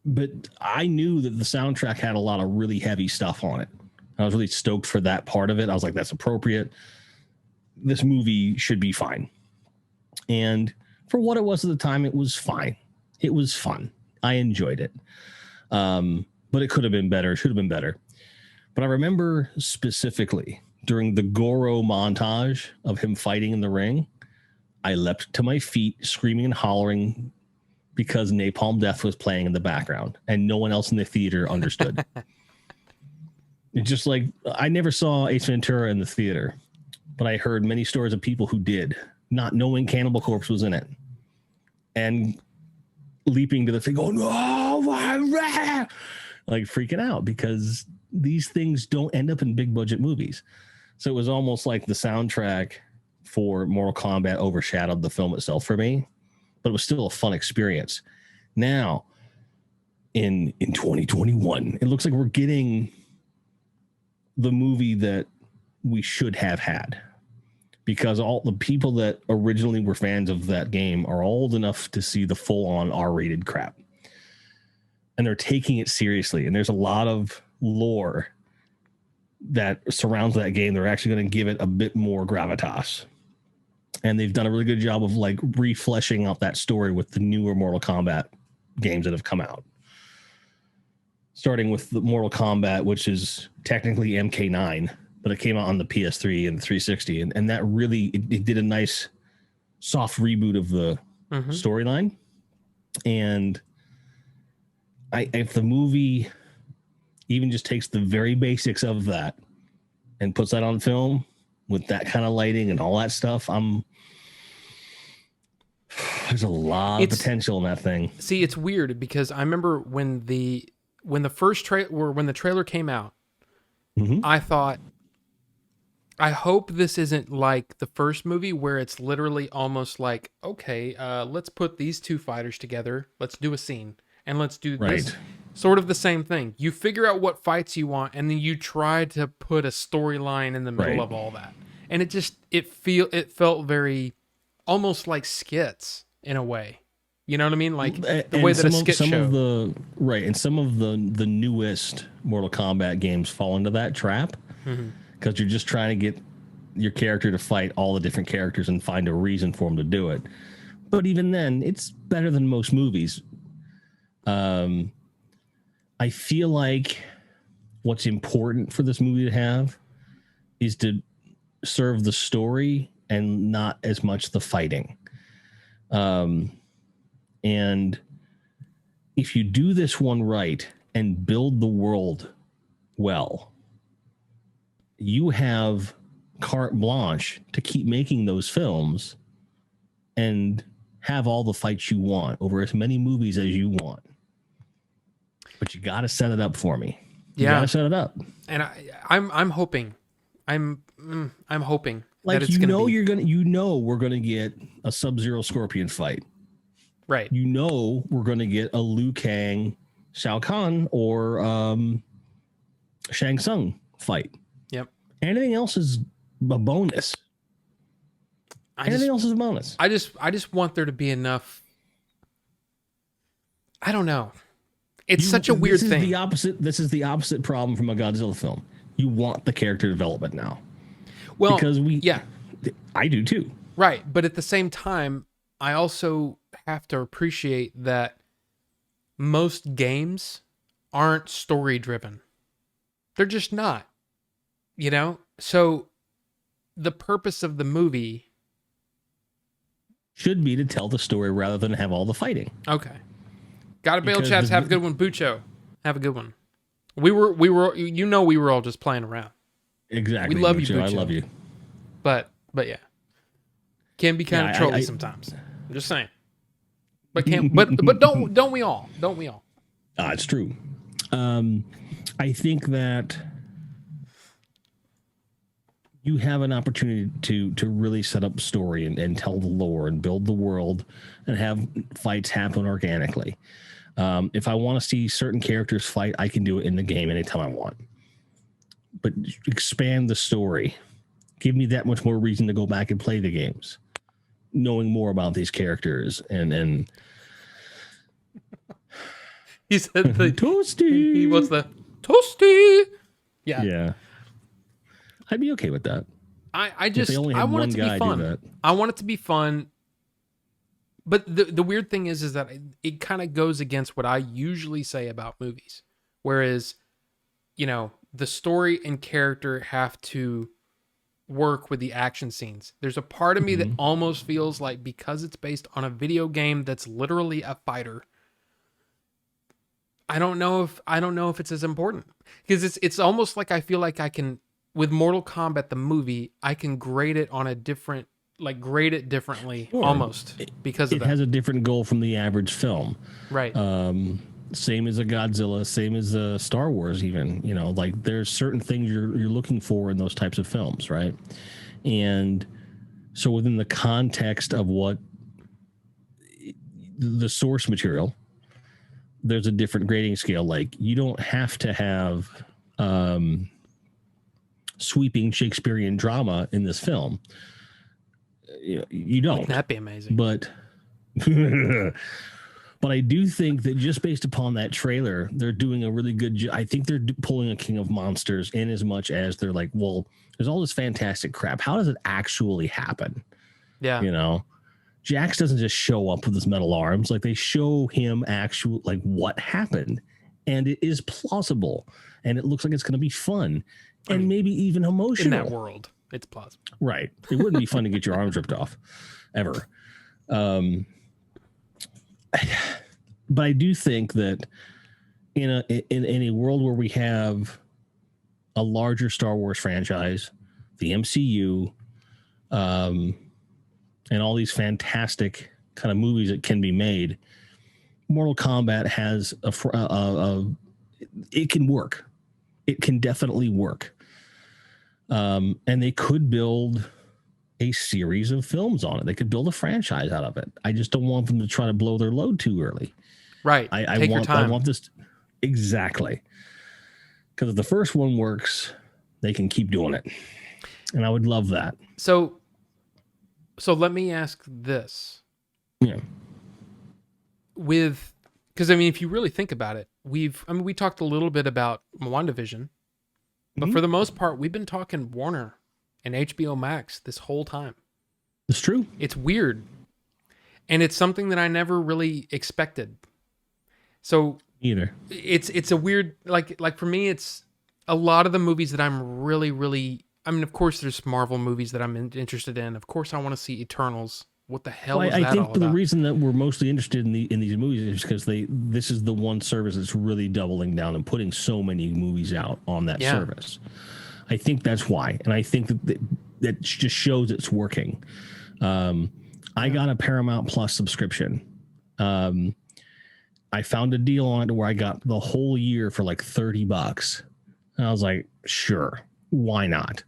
But I knew that the soundtrack had a lot of really heavy stuff on it. I was really stoked for that part of it. I was like, that's appropriate. This movie should be fine. And for what it was at the time, it was fine. It was fun. I enjoyed it. But it could have been better. It should have been better. But I remember specifically during the Goro montage of him fighting in the ring, I leapt to my feet, screaming and hollering because Napalm Death was playing in the background and no one else in the theater understood. It's just like, I never saw Ace Ventura in the theater, but I heard many stories of people who did, not knowing Cannibal Corpse was in it and leaping to the thing, going, oh, like freaking out because these things don't end up in big budget movies. So it was almost like the soundtrack for Mortal Kombat overshadowed the film itself for me, but it was still a fun experience. Now, in 2021, it looks like we're getting the movie that we should have had, because all the people that originally were fans of that game are old enough to see the full-on R-rated crap, and they're taking it seriously. And there's a lot of lore that surrounds that game. They're actually going to give it a bit more gravitas, and they've done a really good job of like refleshing out that story with the newer Mortal Kombat games that have come out. Starting with the Mortal Kombat, which is technically MK9, but it came out on the PS3 and the 360, and that really it did a nice soft reboot of the storyline. And if the movie even just takes the very basics of that and puts that on film with that kind of lighting and all that stuff, there's a lot of potential in that thing. See, it's weird because I remember when the trailer came out, I thought, I hope this isn't like the first movie where it's literally almost like, okay, let's put these two fighters together, let's do a scene, and let's do this. Sort of the same thing. You figure out what fights you want, and then you try to put a storyline in the middle of all that. And it felt very almost like skits in a way. You know what I mean? Like the way that a skit show. And some of the newest Mortal Kombat games fall into that trap because you're just trying to get your character to fight all the different characters and find a reason for them to do it. But even then, it's better than most movies. I feel like what's important for this movie to have is to serve the story and not as much the fighting. And if you do this one right and build the world well, you have carte blanche to keep making those films and have all the fights you want over as many movies as you want. But you got to set it up for me. You got to set it up. And I'm hoping. I'm hoping like that it's going to be... we're going to get a Sub-Zero Scorpion fight. Right. We're going to get a Liu Kang, Shao Kahn, or Shang Tsung fight. Yep. Anything else is a bonus. Anything else is a bonus. I just want there to be enough. I don't know. It's such a weird thing. This is the opposite problem from a Godzilla film. You want the character development now. Well, because I do too. Right. But at the same time, I also have to appreciate that most games aren't story driven. They're just not, So the purpose of the movie should be to tell the story rather than have all the fighting. Okay. Got to bail, chats. Have a good one. Bucho. Have a good one. We were, we were all just playing around. Exactly. We love Bucho, you, Bucho. I love you. But yeah. Can be kind of trolly sometimes. I'm just saying. But don't we all? Don't we all? It's true. I think that you have an opportunity to really set up story and tell the lore and build the world and have fights happen organically. If I want to see certain characters fight, I can do it in the game anytime I want. But expand the story. Give me that much more reason to go back and play the games, knowing more about these characters and he said the toasty. He wants the toasty. Yeah. I'd be okay with that. I want it to be fun. I want it to be fun. But the weird thing is that it kind of goes against what I usually say about movies. Whereas, the story and character have to work with the action scenes. There's a part of me that almost feels like because it's based on a video game that's literally a fighter, I don't know if it's as important. Because it's almost like I feel like I can, with Mortal Kombat the movie, I can grade it on a different, grade it differently almost because of that. It has a different goal from the average film. Right. Same as a Godzilla, same as a Star Wars even, there's certain things you're looking for in those types of films, right? And so within the context of what the source material, there's a different grading scale. Like you don't have to have sweeping Shakespearean drama in this film. You don't. Wouldn't that be amazing? But but I do think that just based upon that trailer, they're doing a really good job. I think they're pulling a King of Monsters in as much as they're like, well, there's all this fantastic crap. How does it actually happen? Yeah. Jax doesn't just show up with his metal arms. Like they show him what happened. And it is plausible. And it looks like it's going to be fun. And maybe even emotional. In that world, it's plausible. Right. It wouldn't be fun to get your arms ripped off. Ever. But I do think that in a world where we have a larger Star Wars franchise, the MCU, and all these fantastic kind of movies that can be made, Mortal Kombat has it can work. It can definitely work. And they could build a series of films on it. They could build a franchise out of it. I just don't want them to try to blow their load too early. Right. Take your time. I want this exactly. Because if the first one works, they can keep doing it. And I would love that. So let me ask this. Yeah. Because I mean, if you really think about it, we talked a little bit about WandaVision, but for the most part, we've been talking Warner and HBO Max this whole time. It's true. It's weird. And it's something that I never really expected. So either. It's a weird, like for me, it's a lot of the movies that I'm really, I mean, of course there's Marvel movies that I'm interested in. Of course I want to see Eternals. What the hell is that all about? I think the reason that we're mostly interested in these movies is because this is the one service that's really doubling down and putting so many movies out on that service. I think that's why, and I think that just shows it's working. I got a Paramount Plus subscription. I found a deal on it where I got the whole year for like $30. And I was like, sure, why not?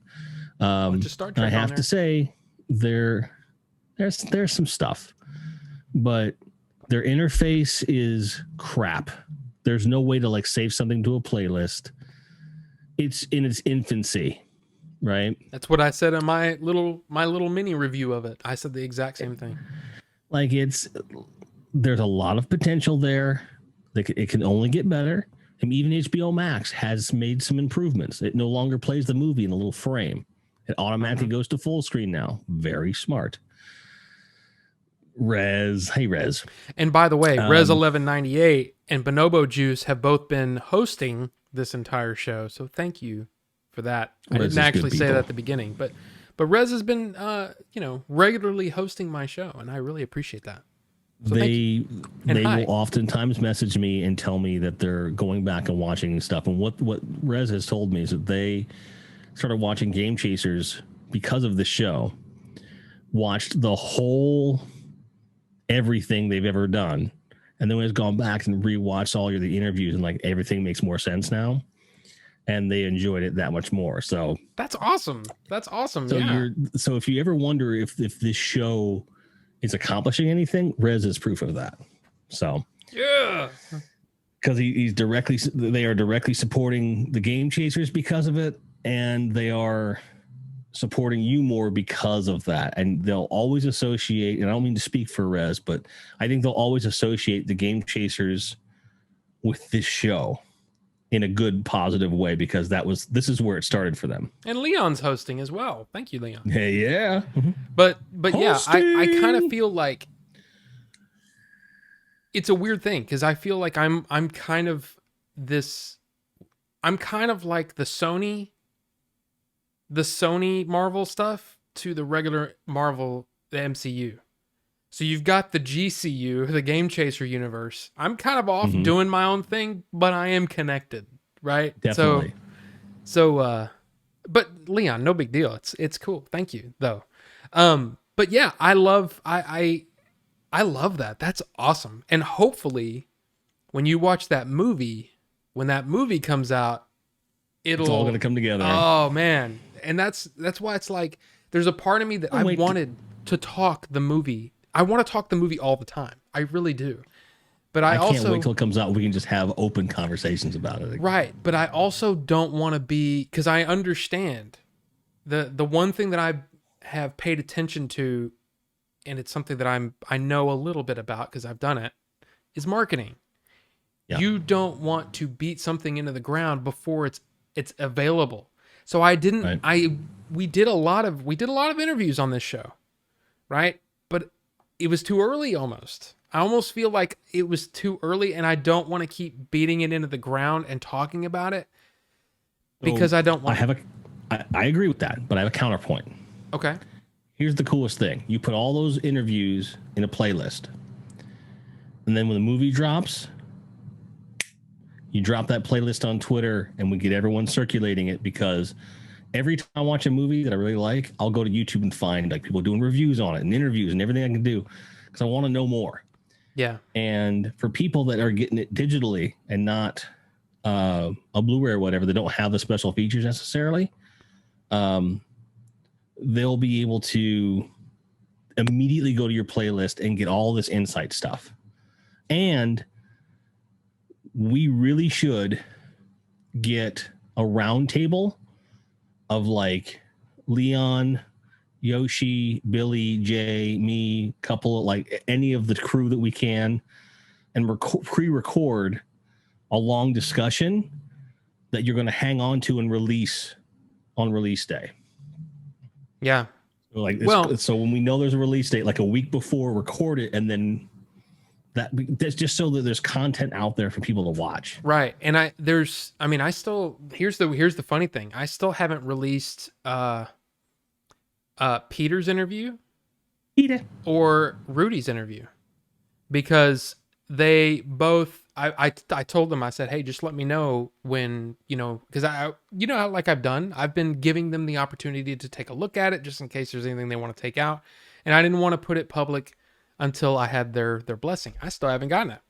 Just start. I have to say, there's some stuff, but their interface is crap. There's no way to like save something to a playlist. It's in its infancy, right? That's what I said in my little mini review of it. I said the exact same thing. Like there's a lot of potential there. It can only get better. And even HBO Max has made some improvements. It no longer plays the movie in a little frame. It automatically goes to full screen now. Very smart. Hey Rez. And by the way, Rez 1198 and Bonobo Juice have both been hosting this entire show, so thank you for that. I didn't actually say that at the beginning, but Rez has been regularly hosting my show, and I really appreciate that. So they will oftentimes message me and tell me that they're going back and watching stuff. And what Rez has told me is that they started watching Game Chasers because of the show, watched the whole everything they've ever done, and then has gone back and rewatched all of the interviews, and like everything makes more sense now, and they enjoyed it that much more. So that's awesome. So if you ever wonder if this show is accomplishing anything, Rez is proof of that. So yeah, because they are directly supporting the Game Chasers because of it, and they are supporting you more because of that. And they'll always associate, and I don't mean to speak for Rez, but I think they'll always associate the Game Chasers with this show in a good, positive way, because this is where it started for them. And Leon's hosting as well. Thank you, Leon. Hey, yeah. But yeah, I kind of feel like it's a weird thing, because I feel like I'm kind of like the Sony Marvel stuff to the regular Marvel, the MCU. So you've got the GCU, the Game Chaser universe. I'm kind of off doing my own thing, but I am connected, right? Definitely. So, but Leon, no big deal. It's cool. Thank you, though. But yeah, I love that. That's awesome. And hopefully, when you watch that movie, when that movie comes out, it's all going to come together. Oh man, and that's why it's like there's a part of me that I wanted to talk the movie. I want to talk the movie all the time. I really do. But I also can't wait till it comes out. We can just have open conversations about it. Right. But I also don't want to be, because I understand the one thing that I have paid attention to, and it's something that I know a little bit about because I've done it, is marketing. Yeah. You don't want to beat something into the ground before it's available. So I didn't. Right. We did a lot of interviews on this show, right? But it was too early almost. I almost feel like it was too early, and I don't want to keep beating it into the ground and talking about it because I don't want. I agree with that, but I have a counterpoint. Okay. Here's the coolest thing: you put all those interviews in a playlist, and then when the movie drops, You drop that playlist on Twitter and we get everyone circulating it, because every time I watch a movie that I really like, I'll go to YouTube and find like people doing reviews on it and interviews and everything I can do, because I want to know more. Yeah. And for people that are getting it digitally and not a Blu-ray or whatever, that don't have the special features necessarily, they'll be able to immediately go to your playlist and get all this insight stuff. And we really should get a round table of like Leon, Yoshi, Billy, Jay, me, couple of like any of the crew that we can, and pre-record a long discussion that you're going to hang on to and release on release day. Yeah. So like, so when we know there's a release date, like a week before, record it, and then that's just so that there's content out there for people to watch. Right. And here's the funny thing. I still haven't released Peter's interview or Rudy's interview, because they both, I told them, I said, hey, just let me know when, because I've done, I've been giving them the opportunity to take a look at it just in case there's anything they want to take out. And I didn't want to put it public until I had their blessing. I still haven't gotten it.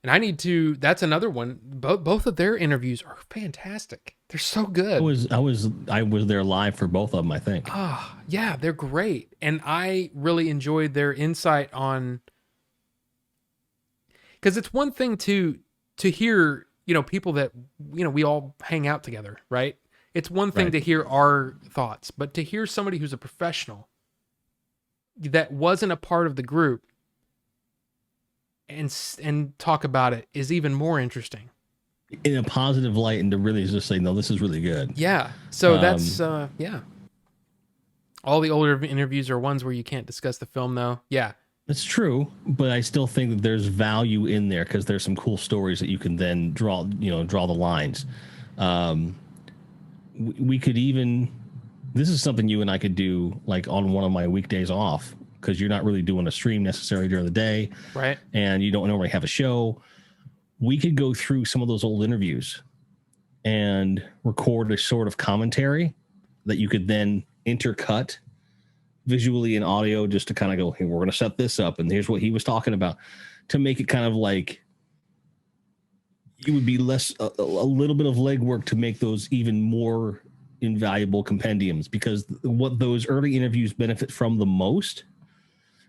And I need to, that's another one. Both of their interviews are fantastic. They're so good. I was there live for both of them, I think. Yeah, they're great. And I really enjoyed their insight on, because it's one thing to hear, people that, we all hang out together, right? It's one thing to hear our thoughts, but to hear somebody who's a professional that wasn't a part of the group and talk about it is even more interesting. In a positive light, and to really just say, no, this is really good. Yeah. So that's, yeah. All the older interviews are ones where you can't discuss the film, though. Yeah. That's true, but I still think that there's value in there, because there's some cool stories that you can then draw the lines. We could even, this is something you and I could do like on one of my weekdays off, because you're not really doing a stream necessarily during the day. Right. And you don't normally have a show. We could go through some of those old interviews and record a sort of commentary that you could then intercut visually and audio, just to kind of go, hey, we're going to set this up, and here's what he was talking about, to make it kind of like it would be less a little bit of legwork to make those even more invaluable compendiums, because what those early interviews benefit from the most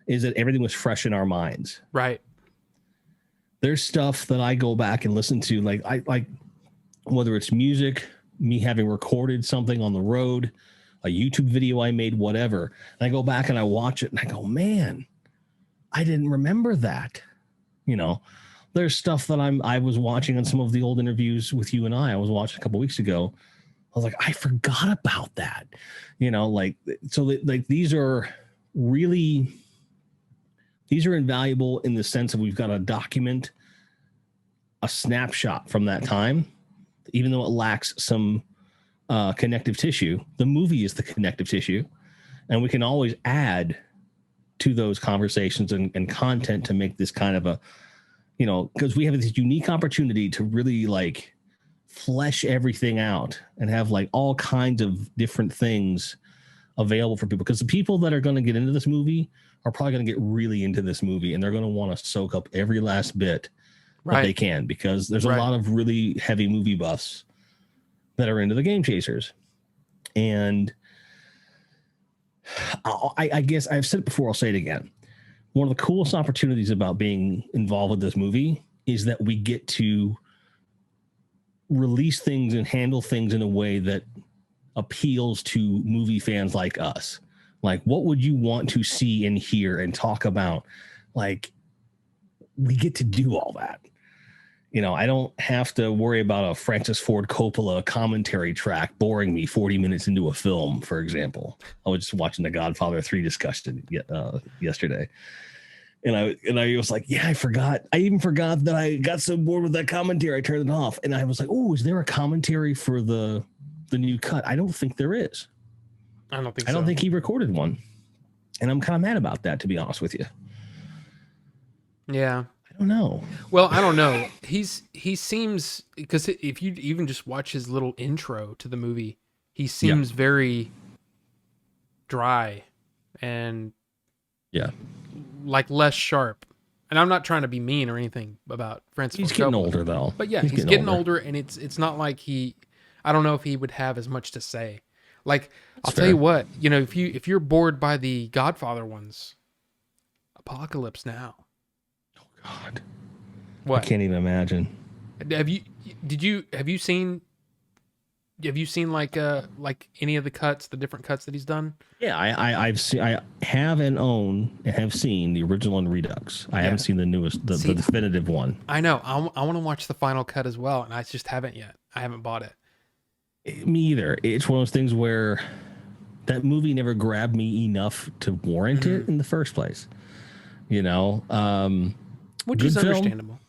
is that everything was fresh in our minds. Right. There's stuff that I go back and listen to, like whether it's music, me having recorded something on the road, a YouTube video I made, whatever. And I go back and I watch it and I go, man, I didn't remember that. There's stuff that I was watching on some of the old interviews with you and I was watching a couple weeks ago. I was like, I forgot about that. These are really, these are invaluable in the sense of we've got to document a snapshot from that time, even though it lacks some connective tissue. The movie is the connective tissue, and we can always add to those conversations and content to make this kind of a, because we have this unique opportunity to really like flesh everything out and have like all kinds of different things available for people, because the people that are going to get into this movie are probably going to get really into this movie, and they're going to want to soak up every last bit that they can, because there's a lot of really heavy movie buffs that are into the Game Chasers. And I guess I've said it before, I'll say it again. One of the coolest opportunities about being involved with this movie is that we get to release things and handle things in a way that appeals to movie fans like us. Like, what would you want to see and hear and talk about? Like, we get to do all that. I don't have to worry about a Francis Ford Coppola commentary track boring me 40 minutes into a film, for example. I was just watching the Godfather 3 discussion yesterday. And I was like, yeah, I forgot. I even forgot that I got so bored with that commentary, I turned it off. And I was like, oh, is there a commentary for the new cut? I don't think there is. I don't think so. I don't think he recorded one. And I'm kind of mad about that, to be honest with you. Yeah. don't know. Well, I don't know. He seems, because if you even just watch his little intro to the movie, he Yeah. seems very dry and Yeah. like less sharp. And I'm not trying to be mean or anything about Francis He's Ford getting Coppola. older though. But yeah, he's getting older, and it's not like I don't know if he would have as much to say. Like, I'll tell you what, if you're bored by the Godfather ones, Apocalypse Now. Oh God. What? I can't even imagine. Have you seen like any of the cuts, the different cuts that he's done? Yeah, I have and own and have seen the original and Redux. I haven't seen the newest, the definitive one. I know. I want to watch the final cut as well, and I just haven't yet. I haven't bought it. Me either. It's one of those things where that movie never grabbed me enough to warrant it in the first place. Which is understandable.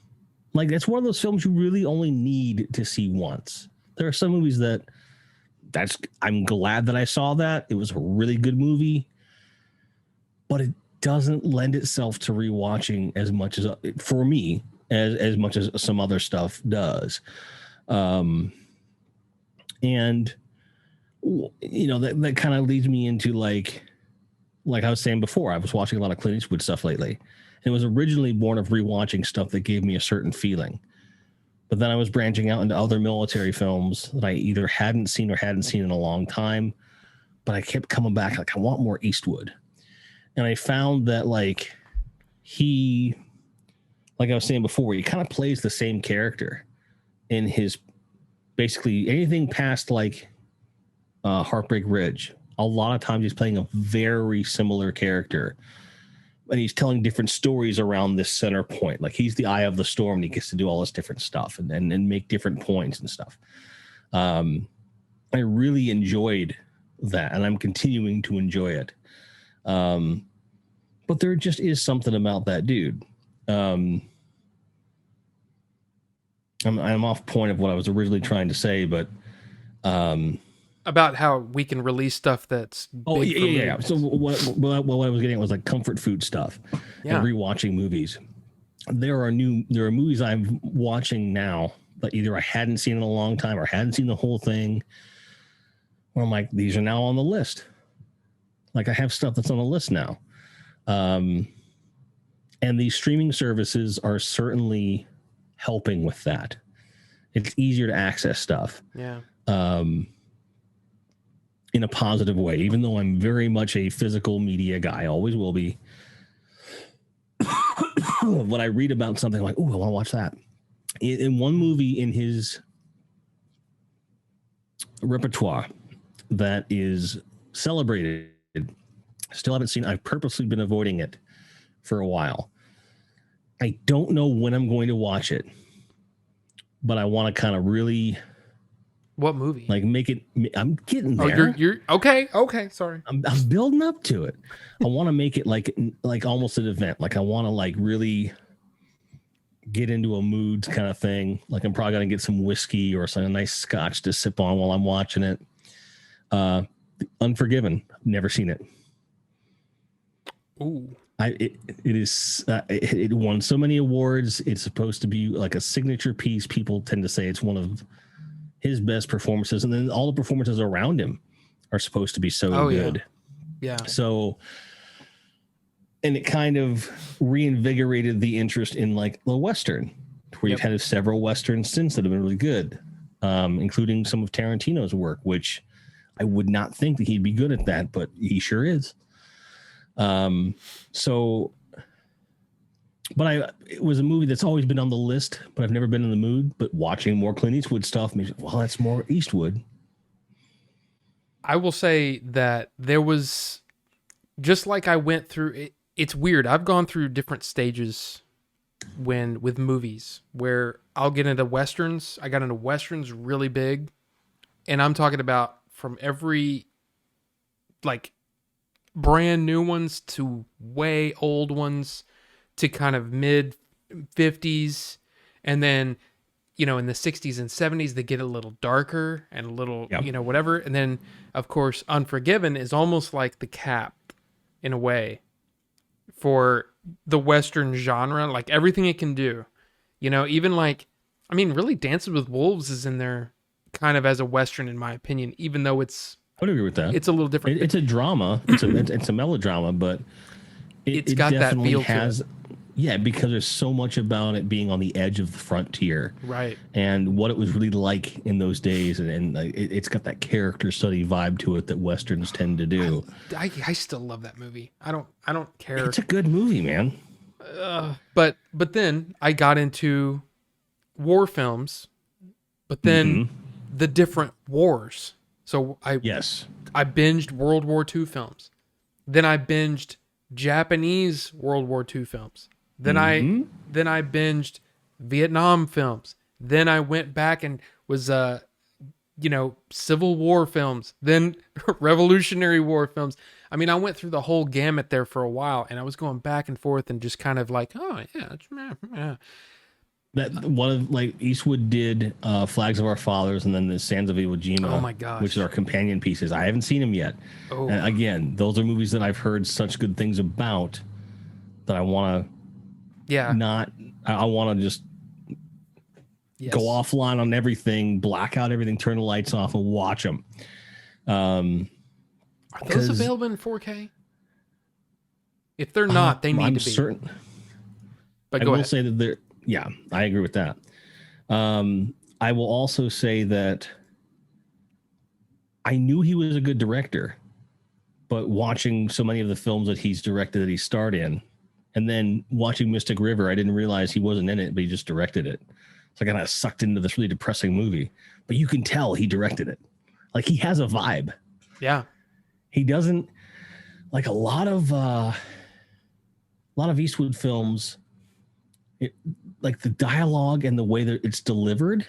Like, that's one of those films you really only need to see once. There are some movies I'm glad that I saw that. It was a really good movie, but it doesn't lend itself to rewatching as much as, for me, as much as some other stuff does. And that kind of leads me into like I was saying before, I was watching a lot of Clint Eastwood stuff lately. It was originally born of rewatching stuff that gave me a certain feeling. But then I was branching out into other military films that I either hadn't seen in a long time, but I kept coming back like, I want more Eastwood. And I found that like I was saying before, he kind of plays the same character in his basically anything past like Heartbreak Ridge. A lot of times he's playing a very similar character. And he's telling different stories around this center point. Like, he's the eye of the storm, and he gets to do all this different stuff and make different points and stuff. I really enjoyed that, and I'm continuing to enjoy it. But there just is something about that dude. I'm off point of what I was originally trying to say, but about how we can release stuff that's yeah. So what I was getting at was like comfort food stuff and rewatching movies. There are movies I'm watching now that either I hadn't seen in a long time or hadn't seen the whole thing. Where I'm like, these are now on the list. Like, I have stuff that's on the list now. And these streaming services are certainly helping with that. It's easier to access stuff. Yeah. In a positive way, even though I'm very much a physical media guy, always will be. When I read about something, I'm like, oh, I want to watch that. In one movie in his repertoire that is celebrated, still haven't seen. I've purposely been avoiding it for a while. I don't know when I'm going to watch it, but I want to kind of really. What movie? Like, make it. I'm getting there. Oh, you're okay. Okay, sorry. I'm building up to it. I want to make it like almost an event. Like, I want to like really get into a mood kind of thing. Like, I'm probably gonna get some whiskey or some nice scotch to sip on while I'm watching it. Unforgiven. Never seen it. Ooh. It won so many awards. It's supposed to be like a signature piece. People tend to say it's one of his best performances, and then all the performances around him are supposed to be so good. Yeah. So, and it kind of reinvigorated the interest in like the Western, where you've had several Westerns since that have been really good, including some of Tarantino's work, which I would not think that he'd be good at that, but he sure is. It was a movie that's always been on the list, but I've never been in the mood. But watching more Clint Eastwood stuff makes that's more Eastwood. I will say that there was, just like I went through it. It's weird. I've gone through different stages with movies where I'll get into Westerns. I got into Westerns really big, and I'm talking about from every like brand new ones to way old ones to kind of mid 50s, and then in the 60s and 70s they get a little darker and a little whatever, and then of course Unforgiven is almost like the cap in a way for the Western genre, like everything it can do. You know, even like, I mean, really Dances with Wolves is in there kind of as a Western, in my opinion, even though I would agree with that. it's a little different. It's a drama. It's a melodrama, but It's it got that definitely feel to has. it. Yeah, because there's so much about it being on the edge of the frontier, Right. and what it was really like in those days, and it's got that character study vibe to it that westerns tend to do. I still love that movie. I don't care. It's a good movie, man. But then I got into war films, but then the different wars. So Yes. I binged World War II films. Then I binged Japanese World War II films. Then I binged Vietnam films. Then I went back and was Civil War films, then Revolutionary War films. I mean, I went through the whole gamut there for a while, and I was going back and forth and just kind of like, oh yeah, yeah. That one of like Eastwood did Flags of Our Fathers and then the Sands of Iwo Jima. Oh my gosh. Which are companion pieces. I haven't seen them yet. Oh. And again, those are movies that I've heard such good things about that I want to. Yeah. I want to just go offline on everything, black out everything, turn the lights off, and watch them. Are those available in 4K? If they're not, they need to be. Certain. But I go will ahead. say that they're. Yeah, I agree with that. I will also say that I knew he was a good director, but watching so many of the films that he's directed that he starred in, and then watching Mystic River, I didn't realize he wasn't in it, but he just directed it. So I got sucked into this really depressing movie. But you can tell he directed it. Like, he has a vibe. Yeah. He doesn't, like a lot of Eastwood films, like the dialogue and the way that it's delivered,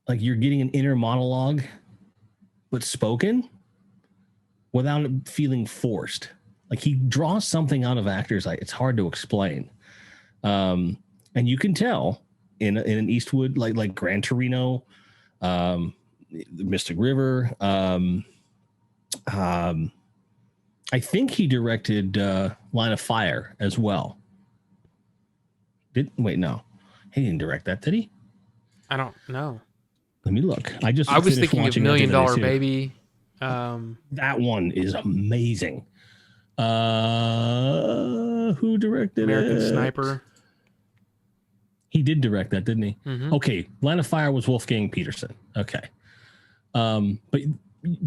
like you're getting an inner monologue, but spoken without it feeling forced. Like, he draws something out of actors. It's hard to explain. And you can tell in an Eastwood, like Gran Torino, Mystic River. I think he directed Line of Fire as well. No, he didn't direct that, did he? I don't know. Let me look. I was thinking of $1 Million Baby. Baby. That one is amazing. Who directed American it? Sniper. He did direct that, didn't he? Mm-hmm. Okay, Line of Fire was Wolfgang Peterson. Okay, but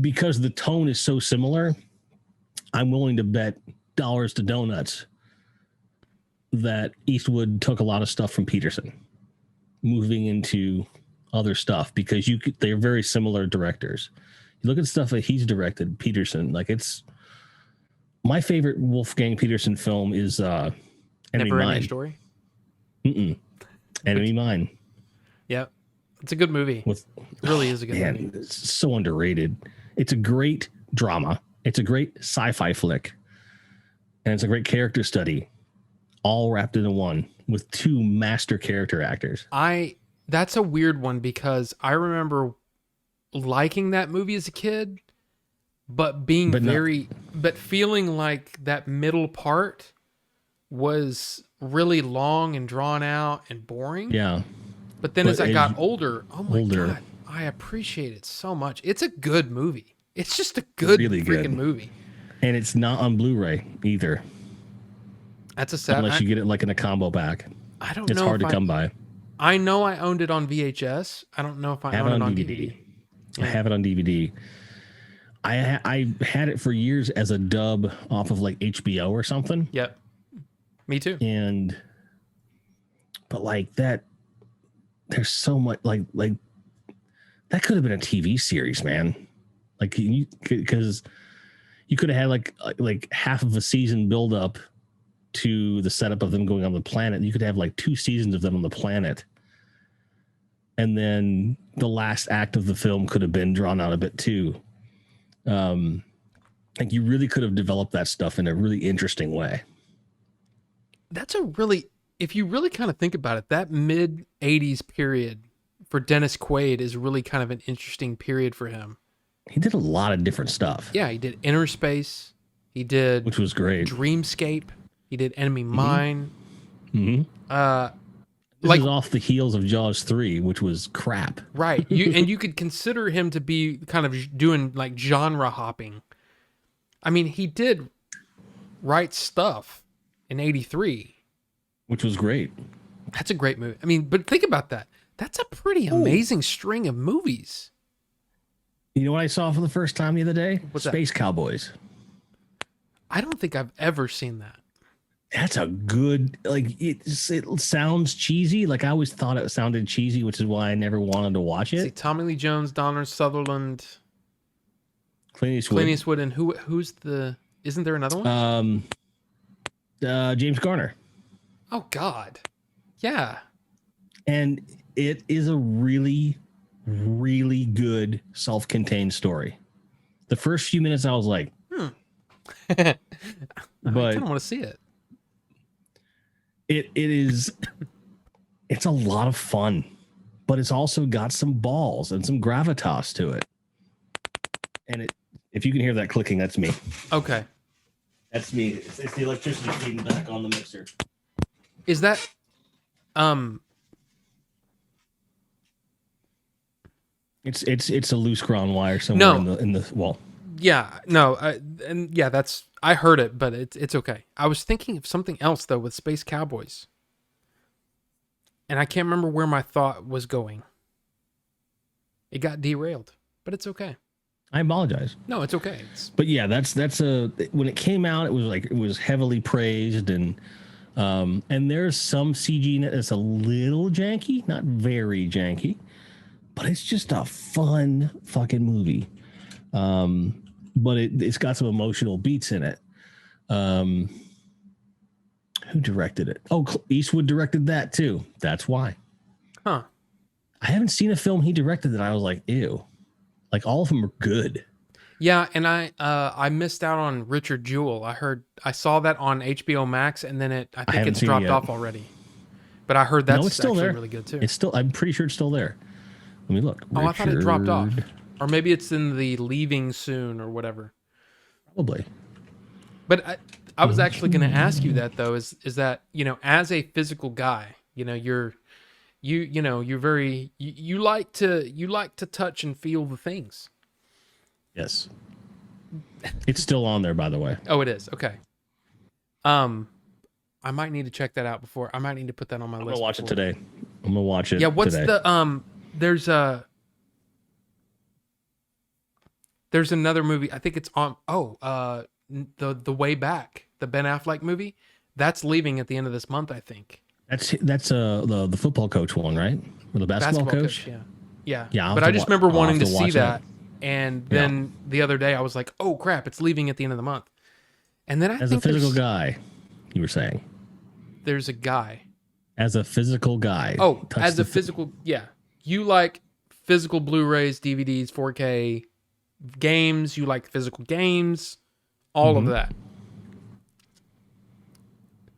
because the tone is so similar, I'm willing to bet dollars to donuts that Eastwood took a lot of stuff from Peterson, moving into other stuff, because they're very similar directors. You look at stuff that he's directed, Peterson, like, it's my favorite Wolfgang Peterson film is Enemy Never Ending Mine. Story. Enemy Mine. Yeah, it's a good movie. It really is a good movie. It's so underrated. It's a great drama. It's a great sci-fi flick, and it's a great character study, all wrapped into one with two master character actors. That's a weird one, because I remember liking that movie as a kid, but feeling like that middle part was really long and drawn out and boring. Yeah. But then as I got older, oh my God, I appreciate it so much. It's a good movie. It's just a good really freaking movie. And it's not on Blu-ray either. That's a sad, unless you get it like in a combo pack. I don't know. It's hard to come by. I know I owned it on VHS. I don't know if I own it on DVD. I have it on DVD. I had it for years as a dub off of like HBO or something. Yep. Me too. But like that, there's so much like that could have been a TV series, man. Like, because you could have had like half of a season build up to the setup of them going on the planet. You could have like 2 seasons of them on the planet. And then the last act of the film could have been drawn out a bit too. Like, you really could have developed that stuff in a really interesting way. That's if you really kind of think about it, that mid 80s period for Dennis Quaid is really kind of an interesting period for him. He did a lot of different stuff. Yeah, he did Inner Space. He did which was great. Dreamscape. He did Enemy Mine. Mm-hmm. This Like is off the heels of Jaws 3, which was crap. right. You could consider him to be kind of doing like genre hopping. I mean, he did Right Stuff in '83. Which was great. That's a great movie. I mean, but think about that. That's a pretty amazing string of movies. You know what I saw for the first time the other day? What's Space Cowboys. I don't think I've ever seen that. That's a good, like, it sounds cheesy. Like, I always thought it sounded cheesy, which is why I never wanted to watch it. See, Tommy Lee Jones, Donald Sutherland, Clint Eastwood, and who's the? Isn't there another one? James Garner. Oh God, yeah. And it is a really, really good self-contained story. The first few minutes, I was like, I but kind of want to see it. it's a lot of fun, but it's also got some balls and some gravitas to it. And if you can hear that clicking, that's me. Okay. That's me. It's the electricity feeding back on the mixer. Is that It's a loose ground wire somewhere in the wall. Yeah, no, and yeah, I heard it, but it's okay. I was thinking of something else though with Space Cowboys, and I can't remember where my thought was going. It got derailed, but it's okay. I apologize. No, it's okay. But yeah, that's when it came out, it was heavily praised, and there's some CG in it that's a little janky, not very janky, but it's just a fun fucking movie. But it's got some emotional beats in it. Who directed it? Oh, Eastwood directed that too. That's why. Huh. I haven't seen a film he directed that I was like, ew. Like, all of them are good. Yeah, and I missed out on Richard Jewell. I saw that on HBO Max, and then I think it's dropped off already. But I heard that's it's still actually there. Really good too. It's still. I'm pretty sure it's still there. Let me look. Oh, I thought it dropped off, or maybe it's in the leaving soon or whatever. Probably. But I was actually going to ask you that though. Is that, you know, as a physical guy, you know, you're very you like to touch and feel the things. Yes. It's still on there, by the way. Oh, it is. Okay. I might need to check that out before. I might need to put that on my list. I'm gonna watch it today. I'm gonna watch it. Yeah. What's today. There's another movie. I think it's on. The Way Back, the Ben Affleck movie. That's leaving at the end of this month, I think. That's the football coach one, right? Or the basketball coach? Yeah. Yeah. But I just remember wanting to see that. It. And then the other day I was like, oh crap, it's leaving at the end of the month. And then as a physical guy, you were saying. There's a guy. As a physical guy. Oh, as a physical, yeah. You like physical Blu-rays, DVDs, 4K games. You like physical games. All of that.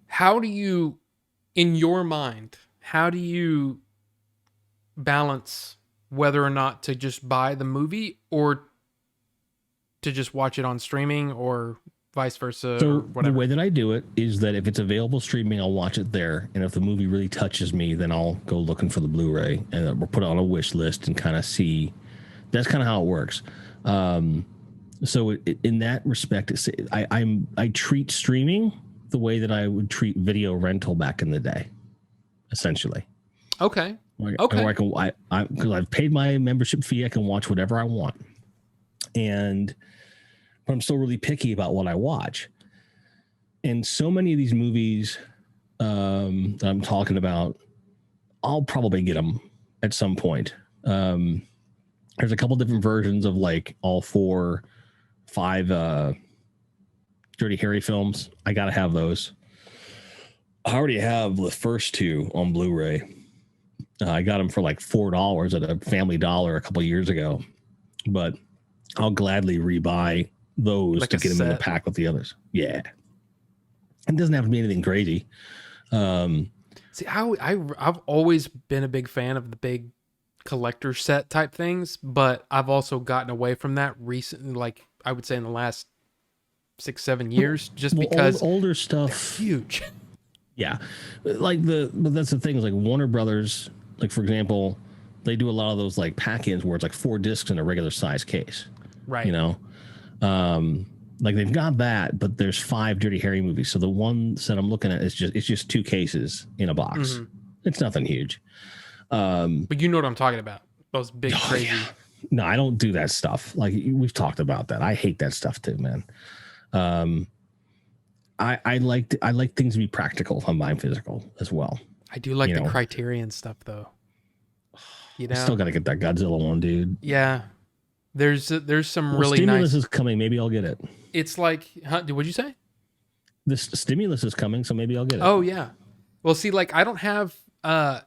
How do you, in your mind, how do you balance whether or not to just buy the movie or to just watch it on streaming or vice versa? So or whatever? The way that I do it is that if it's available streaming, I'll watch it there. And if the movie really touches me, then I'll go looking for the Blu-ray and we'll put it on a wish list and kind of see. That's kind of how it works. So in that respect, I treat streaming the way that I would treat video rental back in the day, essentially. Okay. Okay. Because I've paid my membership fee, I can watch whatever I want, but I'm still really picky about what I watch. And so many of these movies that I'm talking about, I'll probably get them at some point. There's a couple different versions of like all 5 Dirty Harry films. I gotta have those. I already have the first 2 on Blu-ray. I got them for like $4 at a Family Dollar a couple years ago, but I'll gladly rebuy those like to get them in a pack with the others. Yeah, it doesn't have to be anything crazy. See, I've always been a big fan of the big collector set type things, but I've also gotten away from that recently. Like I would say in the last 6-7 years, just because older stuff, huge. yeah. But that's the thing is like Warner Brothers, like for example, they do a lot of those like pack-ins where it's like 4 discs in a regular size case, Right. you know. Like they've got that, but there's 5 Dirty Harry movies. So the one that I'm looking at is just 2 cases in a box. Mm-hmm. It's nothing huge. But you know what I'm talking about. Those big crazy. Yeah. No, I don't do that stuff. Like we've talked about that. I hate that stuff too, man. I like things to be practical if I'm buying physical as well. I do like the Criterion stuff though. You know, still got to get that Godzilla one, dude. Yeah, there's some really Stimulus nice. is coming. Maybe I'll get it. It's like, what'd you say? This Stimulus is coming, so maybe I'll get it. Oh yeah. Well, see, like I don't have. I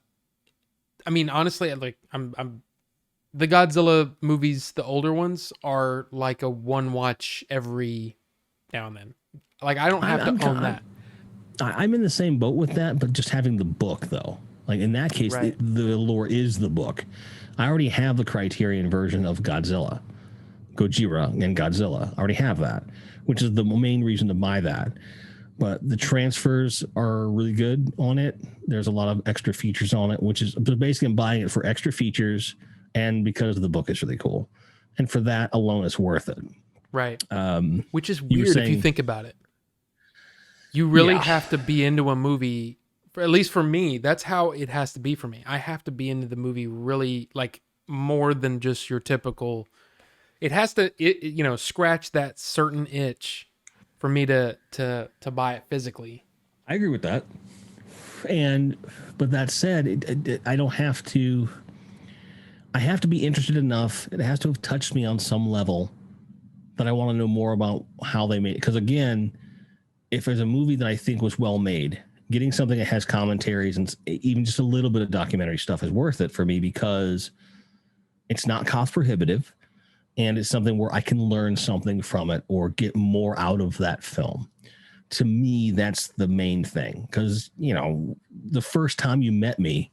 mean, honestly, like I'm. The Godzilla movies, the older ones, are like a one watch every now and then. Like I don't have to own that. I'm in the same boat with that, but just having the book though. Like in that case, Right. the lore is the book. I already have the Criterion version of Gojira and Godzilla. I already have that, which is the main reason to buy that. But the transfers are really good on it. There's a lot of extra features on it, which is basically I'm buying it for extra features and because the book is really cool. And for that alone, it's worth it. Right. Which is weird if you think about it. You really have to be into a movie, at least for me, that's how it has to be for me. I have to be into the movie really like more than just your typical. It has to, scratch that certain itch for me to buy it physically. I agree with that. But that said, I don't have to. I have to be interested enough. It has to have touched me on some level that I want to know more about how they made it. Because again, if there's a movie that I think was well made, getting something that has commentaries and even just a little bit of documentary stuff is worth it for me because it's not cost prohibitive and it's something where I can learn something from it or get more out of that film. To me, that's the main thing. Because, the first time you met me,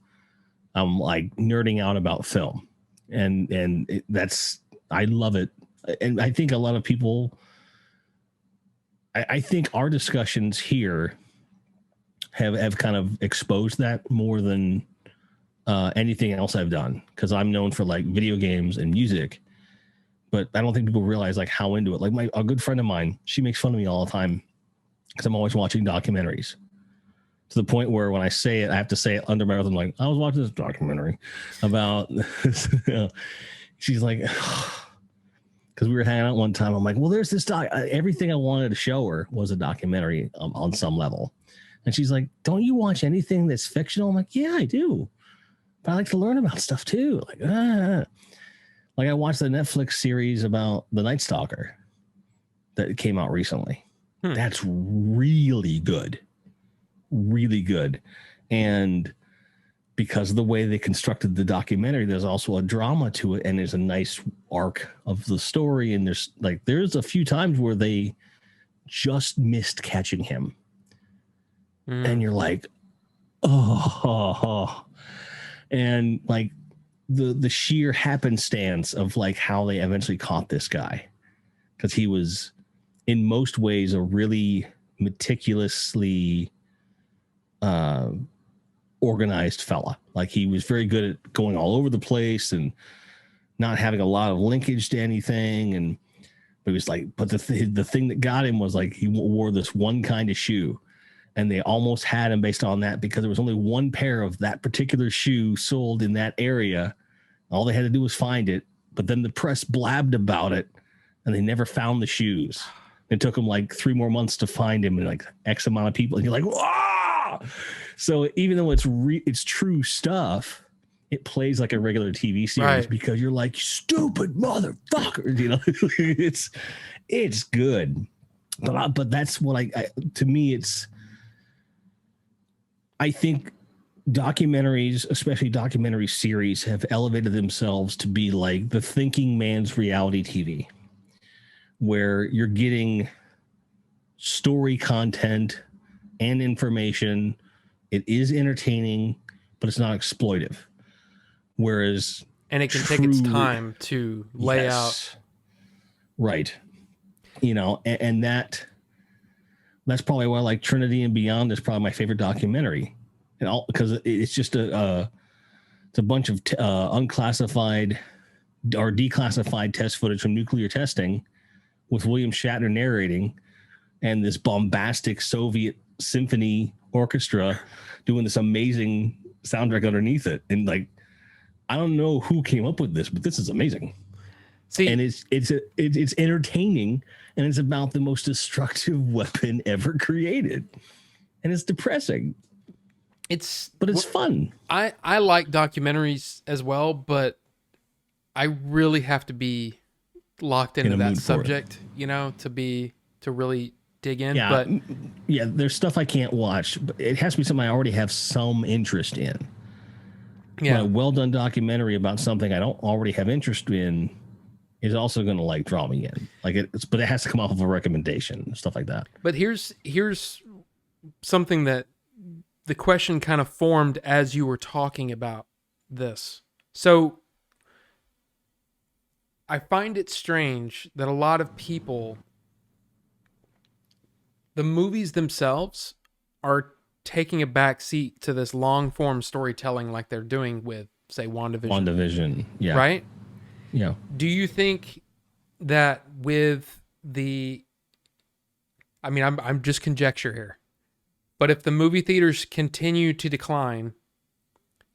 I'm like nerding out about film. And I love it. And I think a lot of people, I think our discussions here have kind of exposed that more than anything else I've done. Because I'm known for like video games and music, but I don't think people realize like how into it. Like a good friend of mine, she makes fun of me all the time because I'm always watching documentaries. To the point where when I say it, I have to say it under my breath. I'm like, I was watching this documentary about this. She's like, because we were hanging out one time. I'm like, well, there's this everything I wanted to show her was a documentary on some level. And she's like, don't you watch anything that's fictional? I'm like, yeah, I do. But I like to learn about stuff too. Like I watched the Netflix series about the Night Stalker that came out recently. That's really good. Really good. And because of the way they constructed the documentary, there's also a drama to it and there's a nice arc of the story. And there's a few times where they just missed catching him. And you're like, oh. And like the sheer happenstance of like how they eventually caught this guy. Because he was in most ways a really meticulously organized fella. Like he was very good at going all over the place and not having a lot of linkage to anything. But it was like, but the thing that got him was like he wore this one kind of shoe, and they almost had him based on that because there was only one pair of that particular shoe sold in that area. All they had to do was find it, but then the press blabbed about it, and they never found the shoes. It took them like 3 more months to find him, and like X amount of people, and you're like, wow. So even though it's true stuff, it plays like a regular TV series, right? Because you're like, stupid motherfucker, it's good. But that's what to me, I think documentaries, especially documentary series, have elevated themselves to be like the thinking man's reality TV, where you're getting story content and information. It is entertaining, but it's not exploitive. Whereas, and it can take its time to lay out. Right. And that That's probably why I like Trinity and Beyond is probably my favorite documentary, and all because it's just it's a bunch of unclassified or declassified test footage from nuclear testing with William Shatner narrating and this bombastic Soviet symphony orchestra doing this amazing soundtrack underneath it. And like, I don't know who came up with this, but this is amazing. See, and it's entertaining, and it's about the most destructive weapon ever created, and it's depressing. But it's fun. I like documentaries as well, but I really have to be locked into that subject, you know, to really dig in. Yeah, but yeah, there's stuff I can't watch, but it has to be something I already have some interest in. Yeah, a well done documentary about something I don't already have interest in is also going to like draw me in. Like but it has to come off of a recommendation, stuff like that. But here's something that the question kind of formed as you were talking about this. So I find it strange that a lot of people, the movies themselves are taking a back seat to this long form storytelling like they're doing with, say, WandaVision. Yeah. Right? Yeah. Do you think that with I'm just conjecture here, but if the movie theaters continue to decline,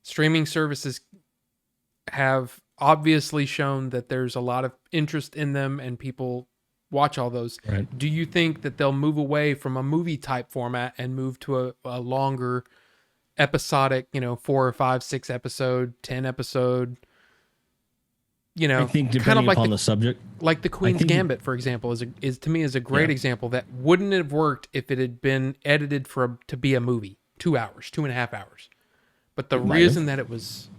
streaming services have obviously shown that there's a lot of interest in them and people watch all those. Right. Do you think that they'll move away from a movie type format and move to a longer episodic, 4 or 5, 6 episode, 10 episode, I think depending like upon the subject, like the Queen's Gambit, for example, is to me is a great example that wouldn't have worked if it had been edited to be a movie, 2 hours, 2.5 hours. But the reason that it was,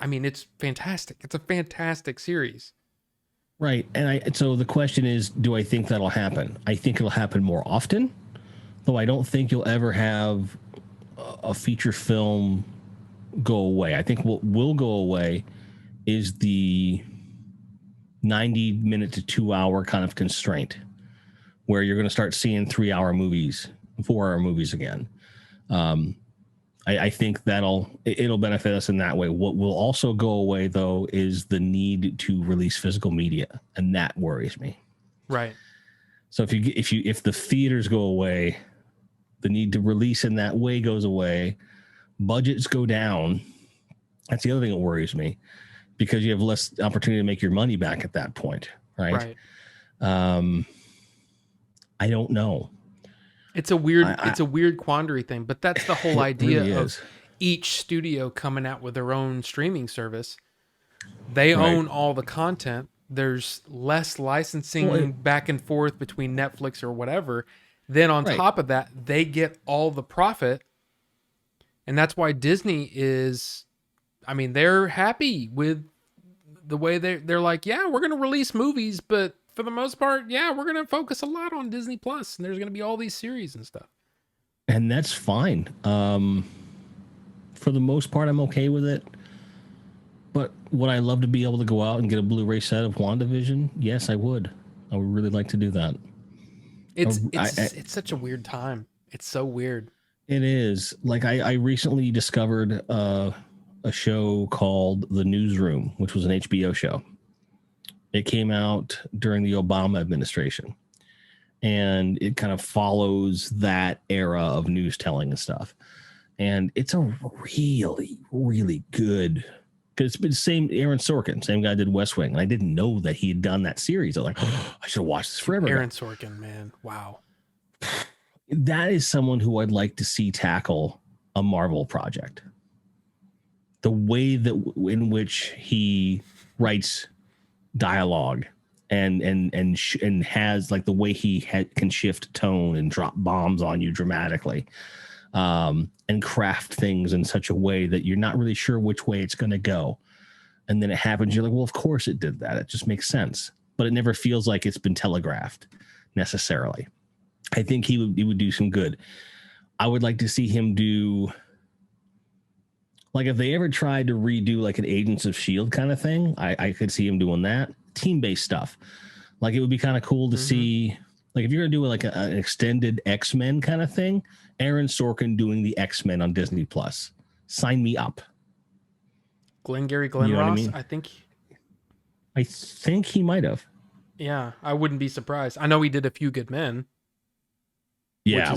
it's fantastic. It's a fantastic series. Right. And so the question is, do I think that'll happen? I think it'll happen more often, though I don't think you'll ever have a feature film go away. I think what will go away is the 90-minute to 2-hour kind of constraint, where you're going to start seeing 3-hour movies, 4-hour movies again. I think it'll benefit us in that way. What will also go away, though, is the need to release physical media, and that worries me. Right. So if the theaters go away, the need to release in that way goes away. Budgets go down. That's the other thing that worries me, because you have less opportunity to make your money back at that point, right? I don't know. It's a weird quandary thing, but that's the whole idea really of each studio coming out with their own streaming service. They own all the content. There's less licensing back and forth between Netflix or whatever. Then on top of that, they get all the profit. And that's why Disney is, they're happy with the way they're like, yeah, we're going to release movies, but for the most part, yeah, we're going to focus a lot on Disney Plus, and there's going to be all these series and stuff. And that's fine. For the most part, I'm okay with it. But would I love to be able to go out and get a Blu-ray set of WandaVision? Yes, I would. I would really like to do that. It's such a weird time. It's so weird. It is. Like I recently discovered a show called The Newsroom, which was an HBO show. It came out during the Obama administration, and it kind of follows that era of news telling and stuff. And it's a really, really good, because it's been the same Aaron Sorkin, same guy did West Wing. And I didn't know that he had done that series. I was like, I should have watched this forever. Aaron Sorkin, man. Wow. That is someone who I'd like to see tackle a Marvel project. The way that in which he writes dialogue and has like the way he can shift tone and drop bombs on you dramatically, and craft things in such a way that you're not really sure which way it's going to go. And then it happens. You're like, well, of course it did that. It just makes sense. But it never feels like it's been telegraphed necessarily. I think he would do some good. I would like to see him do, like, if they ever tried to redo like an Agents of S.H.I.E.L.D. kind of thing, I could see him doing that. Team-based stuff. Like, it would be kind of cool to see Like if you're gonna do like an extended X-Men kind of thing, Aaron Sorkin doing the X-Men on Disney Plus. Sign me up. Glengarry Glen You know what I Ross, mean? I think. I think he might have. Yeah, I wouldn't be surprised. I know he did A Few Good Men. Yeah,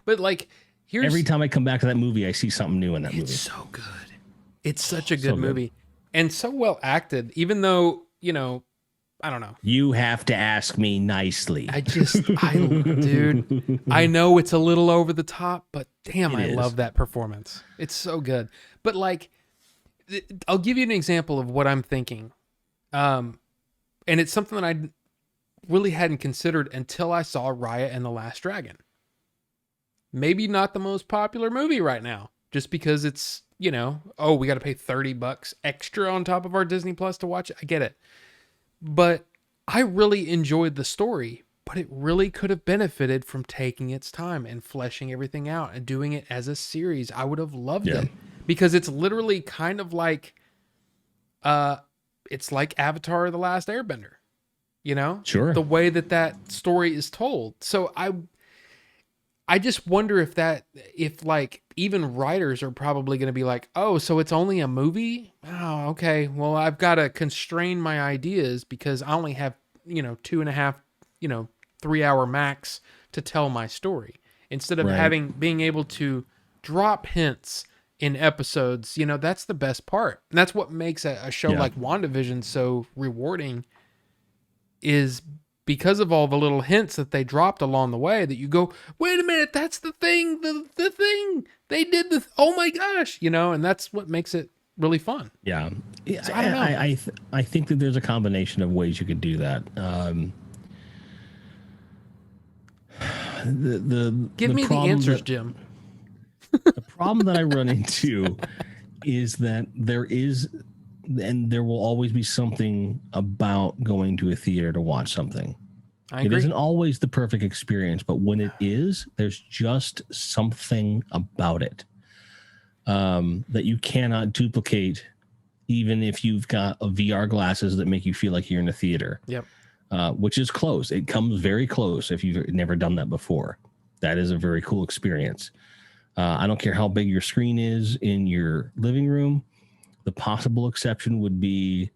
But like, here's every time I come back to that movie, I see something new in that movie. It's so good. It's such a good So good. movie and so well acted. Even though I don't know. You have to ask me nicely. Dude, I know it's a little over the top, but damn, I is. love that performance. It's so good. But like, I'll give you an example of what I'm thinking. And it's something that I really hadn't considered until I saw Raya and the Last Dragon. Maybe not the most popular movie right now, just because it's, we got to pay $30 extra on top of our Disney Plus to watch it. I get it. But I really enjoyed the story, but it really could have benefited from taking its time and fleshing everything out and doing it as a series. I would have loved it because it's literally kind of like, it's like Avatar: The Last Airbender, Sure. the way that story is told. So I just wonder if like even writers are probably going to be like, oh, so it's only a movie? Oh, okay. Well, I've got to constrain my ideas because I only have, 2.5, 3 hour max to tell my story instead of being able to drop hints in episodes. That's the best part. And that's what makes a show like WandaVision so rewarding is because of all the little hints that they dropped along the way that you go, wait a minute, that's the thing, the thing they did, oh my gosh, and that's what makes it really fun. Yeah. So I don't know. I think that there's a combination of ways you could do that. Give me the answers, Jim. The problem that I run into is that there is, and there will always be something about going to a theater to watch something. I agree. It isn't always the perfect experience, but when it is, there's just something about it that you cannot duplicate, even if you've got a VR glasses that make you feel like you're in a theater. Yep. Which is close. It comes very close if you've never done that before. That is a very cool experience. I don't care how big your screen is in your living room. The possible exception would be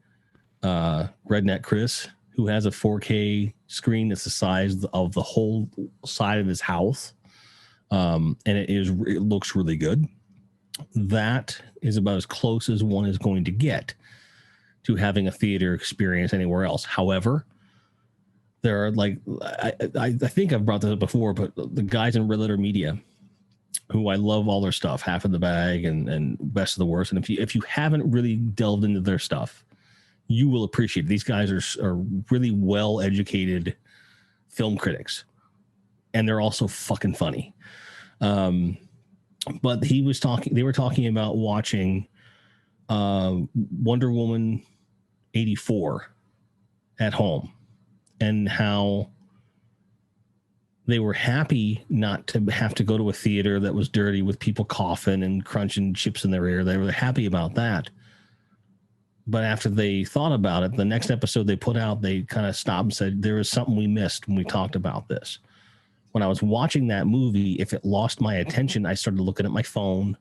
Redneck Chris, who has a 4K screen that's the size of the whole side of his house. And it looks really good. That is about as close as one is going to get to having a theater experience anywhere else. However, there are like, I think I've brought this up before, but the guys in Red Letter Media, who I love all their stuff, Half in the Bag and Best of the Worst. And if you haven't really delved into their stuff, you will appreciate it. These guys are really well-educated film critics, and they're also fucking funny. But they were talking about watching Wonder Woman 84 at home and how they were happy not to have to go to a theater that was dirty with people coughing and crunching chips in their ear. They were happy about that. But after they thought about it, the next episode they put out, they kind of stopped and said, there was something we missed when we talked about this. When I was watching that movie, if it lost my attention, I started looking at my phone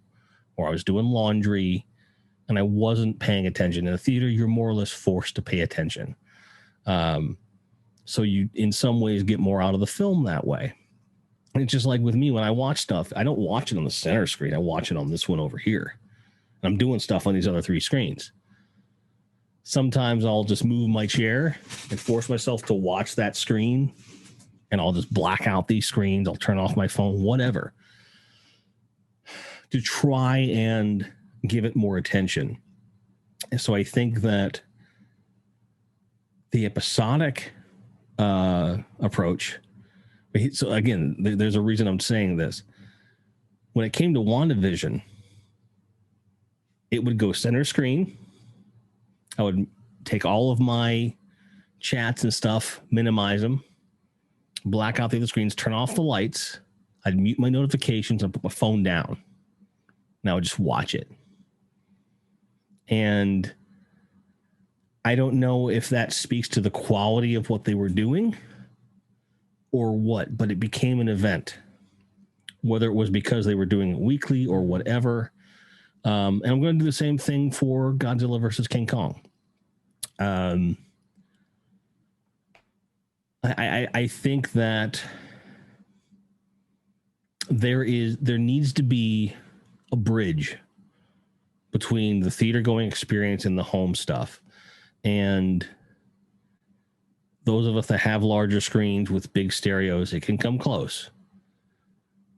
or I was doing laundry and I wasn't paying attention. In a theater, you're more or less forced to pay attention. So you, in some ways, get more out of the film that way. And it's just like with me, when I watch stuff, I don't watch it on the center screen. I watch it on this one over here. And I'm doing stuff on these other three screens. Sometimes I'll just move my chair and force myself to watch that screen. And I'll just black out these screens. I'll turn off my phone, whatever, to try and give it more attention. And so I think that the episodic approach. So again, there's a reason I'm saying this. When it came to WandaVision, it would go center screen. I would take all of my chats and stuff, minimize them, black out the other screens, turn off the lights. I'd mute my notifications and put my phone down. And I would just watch it. And I don't know if that speaks to the quality of what they were doing or what, but it became an event, whether it was because they were doing it weekly or whatever. And I'm going to do the same thing for Godzilla versus King Kong. I think that there needs to be a bridge between the theater going experience and the home stuff. And those of us that have larger screens with big stereos, it can come close.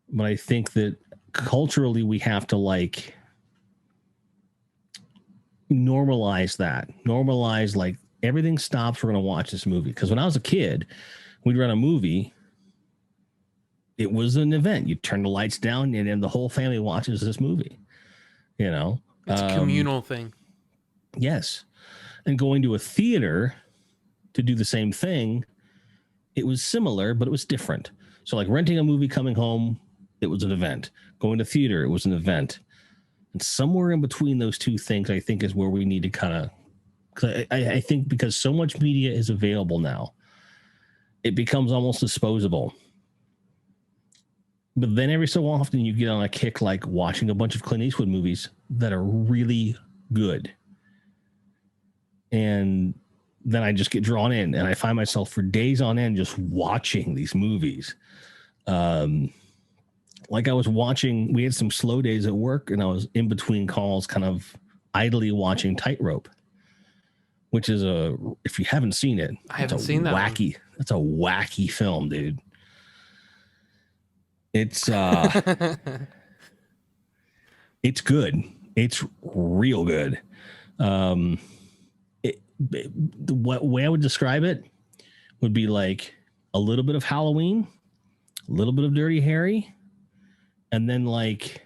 But I think that culturally we have to like normalize that. Normalize like everything stops. We're going to watch this movie. Because when I was a kid, we'd run a movie. It was an event. You turn the lights down and then the whole family watches this movie. You know, it's a communal thing. Yes. And going to a theater to do the same thing, it was similar, but it was different. So like renting a movie, coming home, it was an event. Going to theater, it was an event. And somewhere in between those two things, I think is where we need to kind of, because I think because so much media is available now, it becomes almost disposable. But then every so often you get on a kick like watching a bunch of Clint Eastwood movies that are really good. And then I just get drawn in and I find myself for days on end just watching these movies. Like I was watching, we had some slow days at work and I was in between calls kind of idly watching Tightrope, which is if you haven't seen it, I haven't seen that wacky. That's a wacky film, dude. It's it's good. It's real good. The way I would describe it would be like a little bit of Halloween, a little bit of Dirty Harry, and then like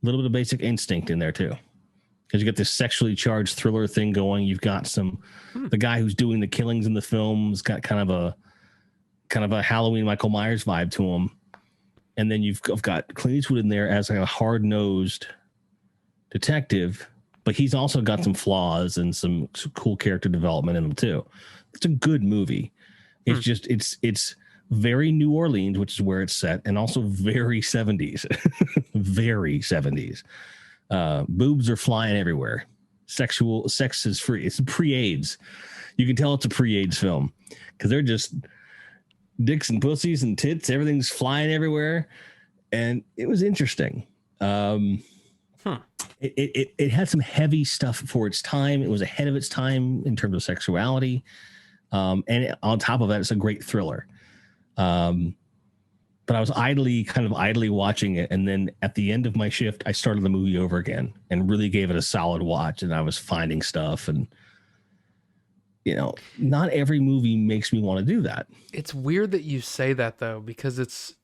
a little bit of Basic Instinct in there too. Because you get this sexually charged thriller thing going. You've got the guy who's doing the killings in the film's got kind of a Halloween Michael Myers vibe to him. And then you've got Clint Eastwood in there as like a hard-nosed detective, but he's also got some flaws and some cool character development in him too. It's a good movie. It's just it's very New Orleans, which is where it's set, and also very 70s. Very 70s. Boobs are flying everywhere. Sex is free. It's pre-AIDS. You can tell it's a pre-AIDS film because they're just dicks and pussies and tits. Everything's flying everywhere, and it was interesting. It had some heavy stuff for its time. It was ahead of its time in terms of sexuality, and on top of that, it's a great thriller. But I was kind of idly watching it, and then at the end of my shift, I started the movie over again and really gave it a solid watch. And I was finding stuff, and not every movie makes me want to do that. It's weird that you say that though, because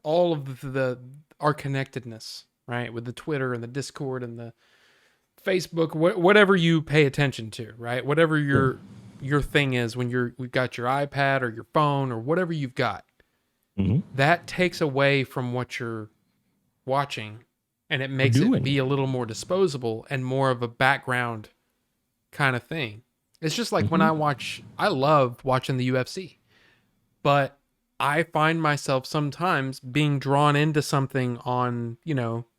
all of our connectedness, right? With the Twitter and the Discord and the Facebook, whatever you pay attention to, right? Whatever your thing is when we've got your iPad or your phone or whatever you've got, that takes away from what you're watching, and it makes it be a little more disposable and more of a background kind of thing. It's just like when I love watching the UFC, but I find myself sometimes being drawn into something on,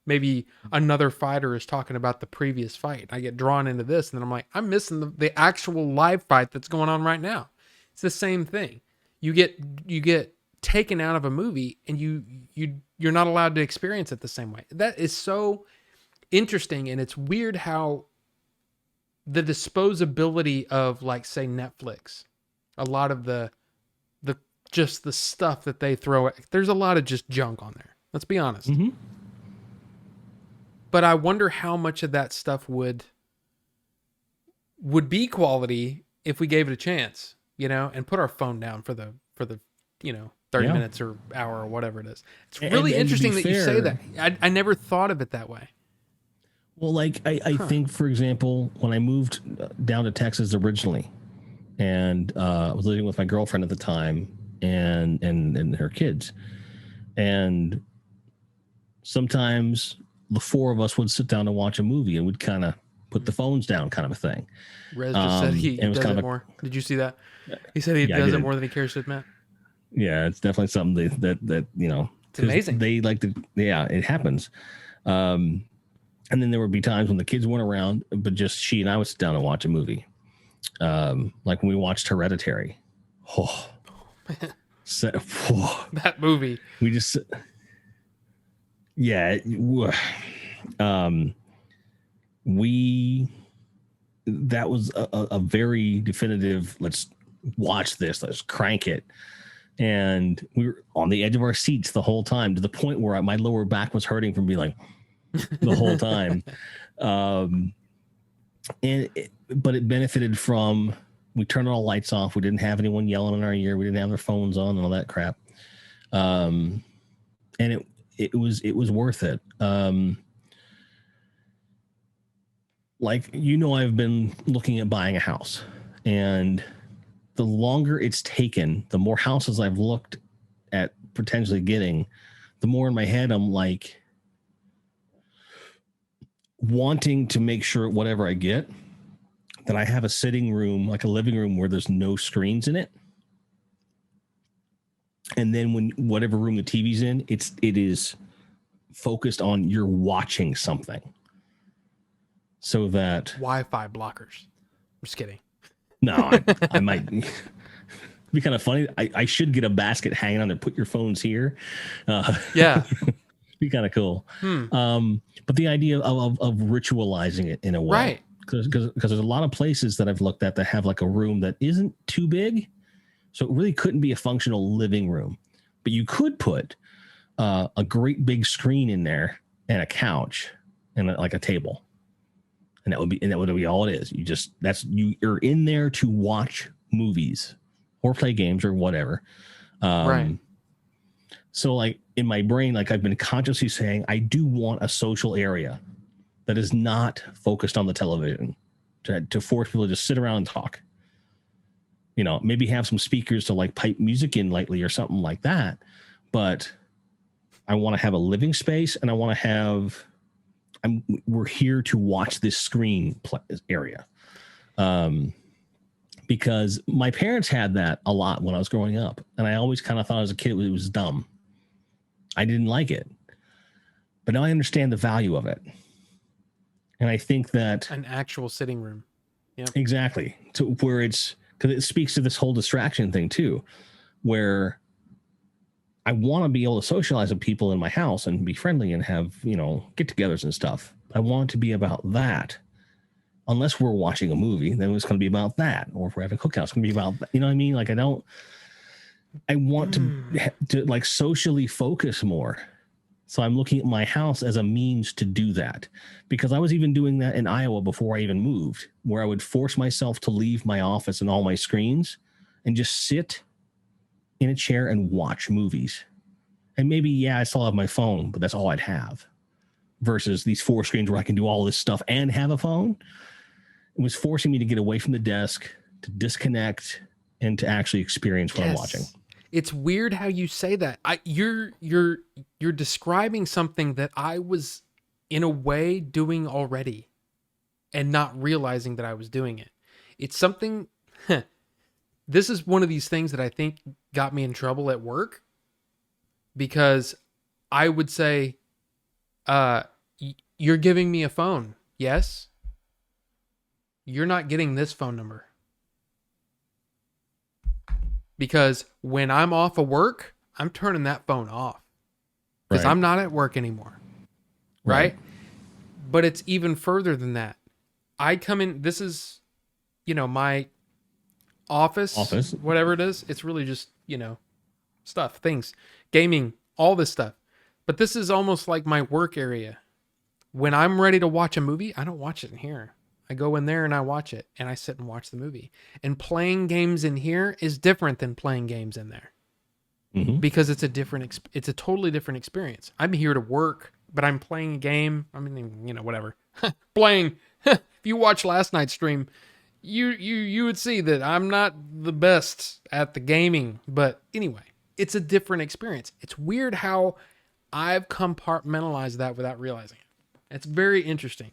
maybe another fighter is talking about the previous fight. I get drawn into this, and then I'm like, I'm missing the actual live fight that's going on right now. It's the same thing. You get taken out of a movie, and you're not allowed to experience it the same way. That is so interesting, and it's weird how the disposability of, like, say, Netflix, a lot of the just the stuff that they throw at, there's a lot of just junk on there. Let's be honest. But I wonder how much of that stuff would be quality if we gave it a chance, and put our phone down for the 30 minutes or hour or whatever it is. It's really interesting that you say that. I never thought of it that way. Well, like I think, for example, when I moved down to Texas originally, and I was living with my girlfriend at the time and her kids, and sometimes the four of us would sit down and watch a movie, and we'd kind of put the phones down kind of a thing. Rez just said he and it was does kind it of more. Did you see that? He said he Yeah, I does it did. more than he cares to admit. Yeah, it's definitely something that you know, It's amazing. They like to, yeah, it happens. And then there would be times when the kids weren't around, but just she and I would sit down and watch a movie. Like when we watched Hereditary. Oh, That movie. We just, yeah. That was a very definitive, let's watch this, let's crank it. And we were on the edge of our seats the whole time, to the point where my lower back was hurting from being like the whole time. But it benefited from, we turned all lights off. We didn't have anyone yelling in our ear. We didn't have their phones on and all that crap. And it was worth it. Like, you know, I've been looking at buying a house, and the longer it's taken, the more houses I've looked at potentially getting, the more in my head I'm like wanting to make sure whatever I get, that I have a sitting room, like a living room, where there's no screens in it. And then when whatever room the TV's in, it is focused on, you're watching something. So that Wi-Fi blockers. I'm just kidding. No, I might be kind of funny. I should get a basket hanging on there. Put your phones here. Yeah. Be kind of cool. But the idea of ritualizing it in a way. Right. Because there's a lot of places that I've looked at that have like a room that isn't too big. So it really couldn't be a functional living room. But you could put a great big screen in there and a couch and like a table. And that would be all it is. You're in there to watch movies or play games or whatever. Right. So like in my brain, like I've been consciously saying, I do want a social area that is not focused on the television, to force people to just sit around and talk. You know, maybe have some speakers to like pipe music in lightly or something like that. But I want to have a living space, and I want to have, we're here to watch this screen area. Because my parents had that a lot when I was growing up. And I always kind of thought as a kid it was dumb. I didn't like it. But now I understand the value of it. And I think that an actual sitting room. Yeah. Exactly. To where it's, because it speaks to this whole distraction thing too, where I want to be able to socialize with people in my house and be friendly and have, you know, get-togethers and stuff. I want it to be about that. Unless we're watching a movie, then it's going to be about that. Or if we're having a cookout, it's going to be about that. You know what I mean? Like I want to like socially focus more. So I'm looking at my house as a means to do that, because I was even doing that in Iowa before I even moved, where I would force myself to leave my office and all my screens and just sit in a chair and watch movies. And maybe, yeah, I still have my phone, but that's all I'd have, versus these 4 screens where I can do all this stuff and have a phone. It was forcing me to get away from the desk, to disconnect, and to actually experience what I'm watching. It's weird how you say that. You're describing something that I was in a way doing already and not realizing that I was doing it. It's something, this is one of these things that I think got me in trouble at work, because I would say, you're giving me a phone. Yes. You're not getting this phone number. Because when I'm off of work, I'm turning that phone off. Because I'm not at work anymore. Right? But it's even further than that. I come in, this is, you know, my office, whatever it is. It's really just, you know, stuff, things, gaming, all this stuff. But this is almost like my work area. When I'm ready to watch a movie, I don't watch it in here. I go in there and I watch it, and I sit and watch the movie. And playing games in here is different than playing games in there. Because it's a totally different experience. I'm here to work, but I'm playing a game. I mean, you know, whatever. Playing. If you watch last night's stream, you would see that I'm not the best at the gaming. But anyway, it's a different experience. It's weird how I've compartmentalized that without realizing it. It's very interesting.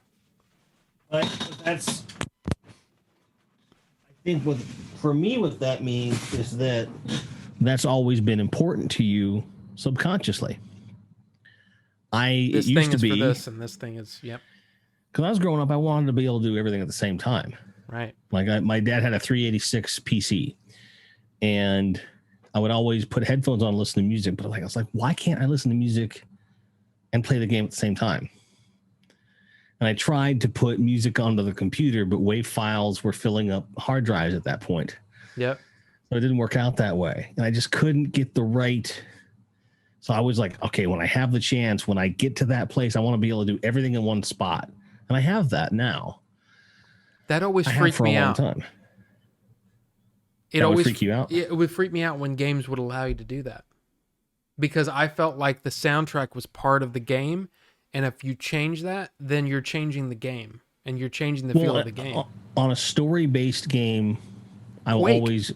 But that's, I think for me, what that means is that that's always been important to you subconsciously. It This used thing to is for be, this, and this thing is, yep, because I was growing up, I wanted to be able to do everything at the same time. right. Like my dad had a 386 PC, and I would always put headphones on and listen to music. But I was like, why can't I listen to music and play the game at the same time? And I tried to put music onto the computer, but WAV files were filling up hard drives at that point. Yep. So it didn't work out that way. And I just couldn't get the right. So I was like, okay, when I have the chance, when I get to that place, I want to be able to do everything in one spot. And I have that now. That always I have freaked for a me long out. time. It That would always freak you out? It would freak me out when games would allow you to do that, because I felt like the soundtrack was part of the game, and if you change that, then you're changing the game and you're changing the feel of the game. On a story-based game, I will Quake. always.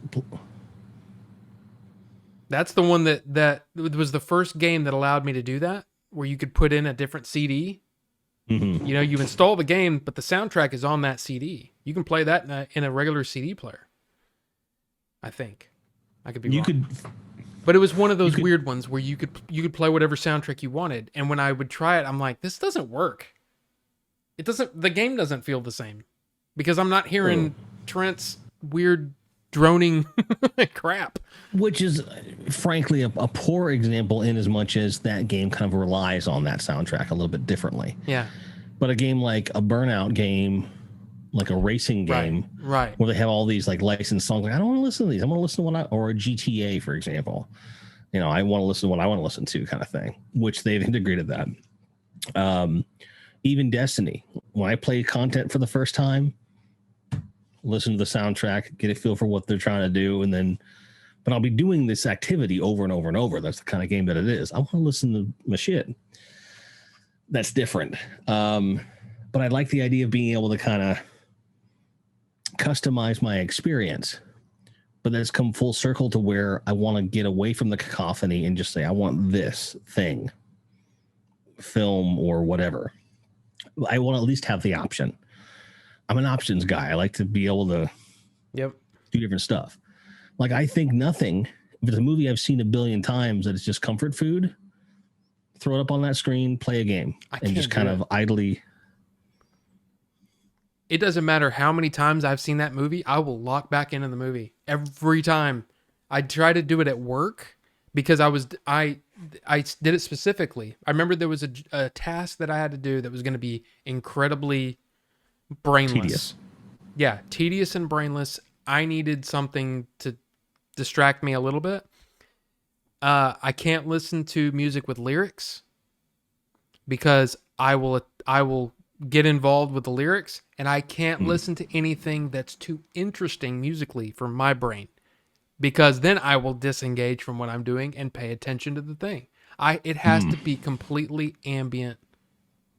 That's the one that was the first game that allowed me to do that, where you could put in a different CD. Mm-hmm. You know, you install the game, but the soundtrack is on that CD. You can play that in a regular CD player. I think I could be wrong. But it was one of those weird ones where you could play whatever soundtrack you wanted, and when I would try it, I'm like, this doesn't work. It doesn't. The game doesn't feel the same because I'm not hearing Trent's weird droning crap. Which is, frankly, a poor example in as much as that game kind of relies on that soundtrack a little bit differently. Yeah. But a game like a Burnout game, like a racing game, right, where they have all these like licensed songs, like I don't want to listen to these. I want to listen to or a GTA, for example. You know, I want to listen to what I want to listen to, kind of thing. Which they've integrated that. Even Destiny, when I play content for the first time, listen to the soundtrack, get a feel for what they're trying to do, and then. But I'll be doing this activity over and over and over. That's the kind of game that it is. I want to listen to my shit. That's different. But I like the idea of being able to kind of customize my experience. But that's come full circle to where I want to get away from the cacophony and just say, I want this thing, film or whatever. I want to at least have the option. I'm an options guy. I like to be able to do different stuff. Like, I think nothing, if it's a movie I've seen a billion times that it's just comfort food, throw it up on that screen, play a game, and just kind of idly. It doesn't matter how many times I've seen that movie, I will lock back into the movie every time. I try to do it at work because I did it specifically. I remember there was a task that I had to do that was going to be incredibly brainless. Tedious. Yeah, tedious and brainless. I needed something to distract me a little bit. I can't listen to music with lyrics because I will get involved with the lyrics, and I can't listen to anything that's too interesting musically for my brain, because then I will disengage from what I'm doing and pay attention to the thing. It has to be completely ambient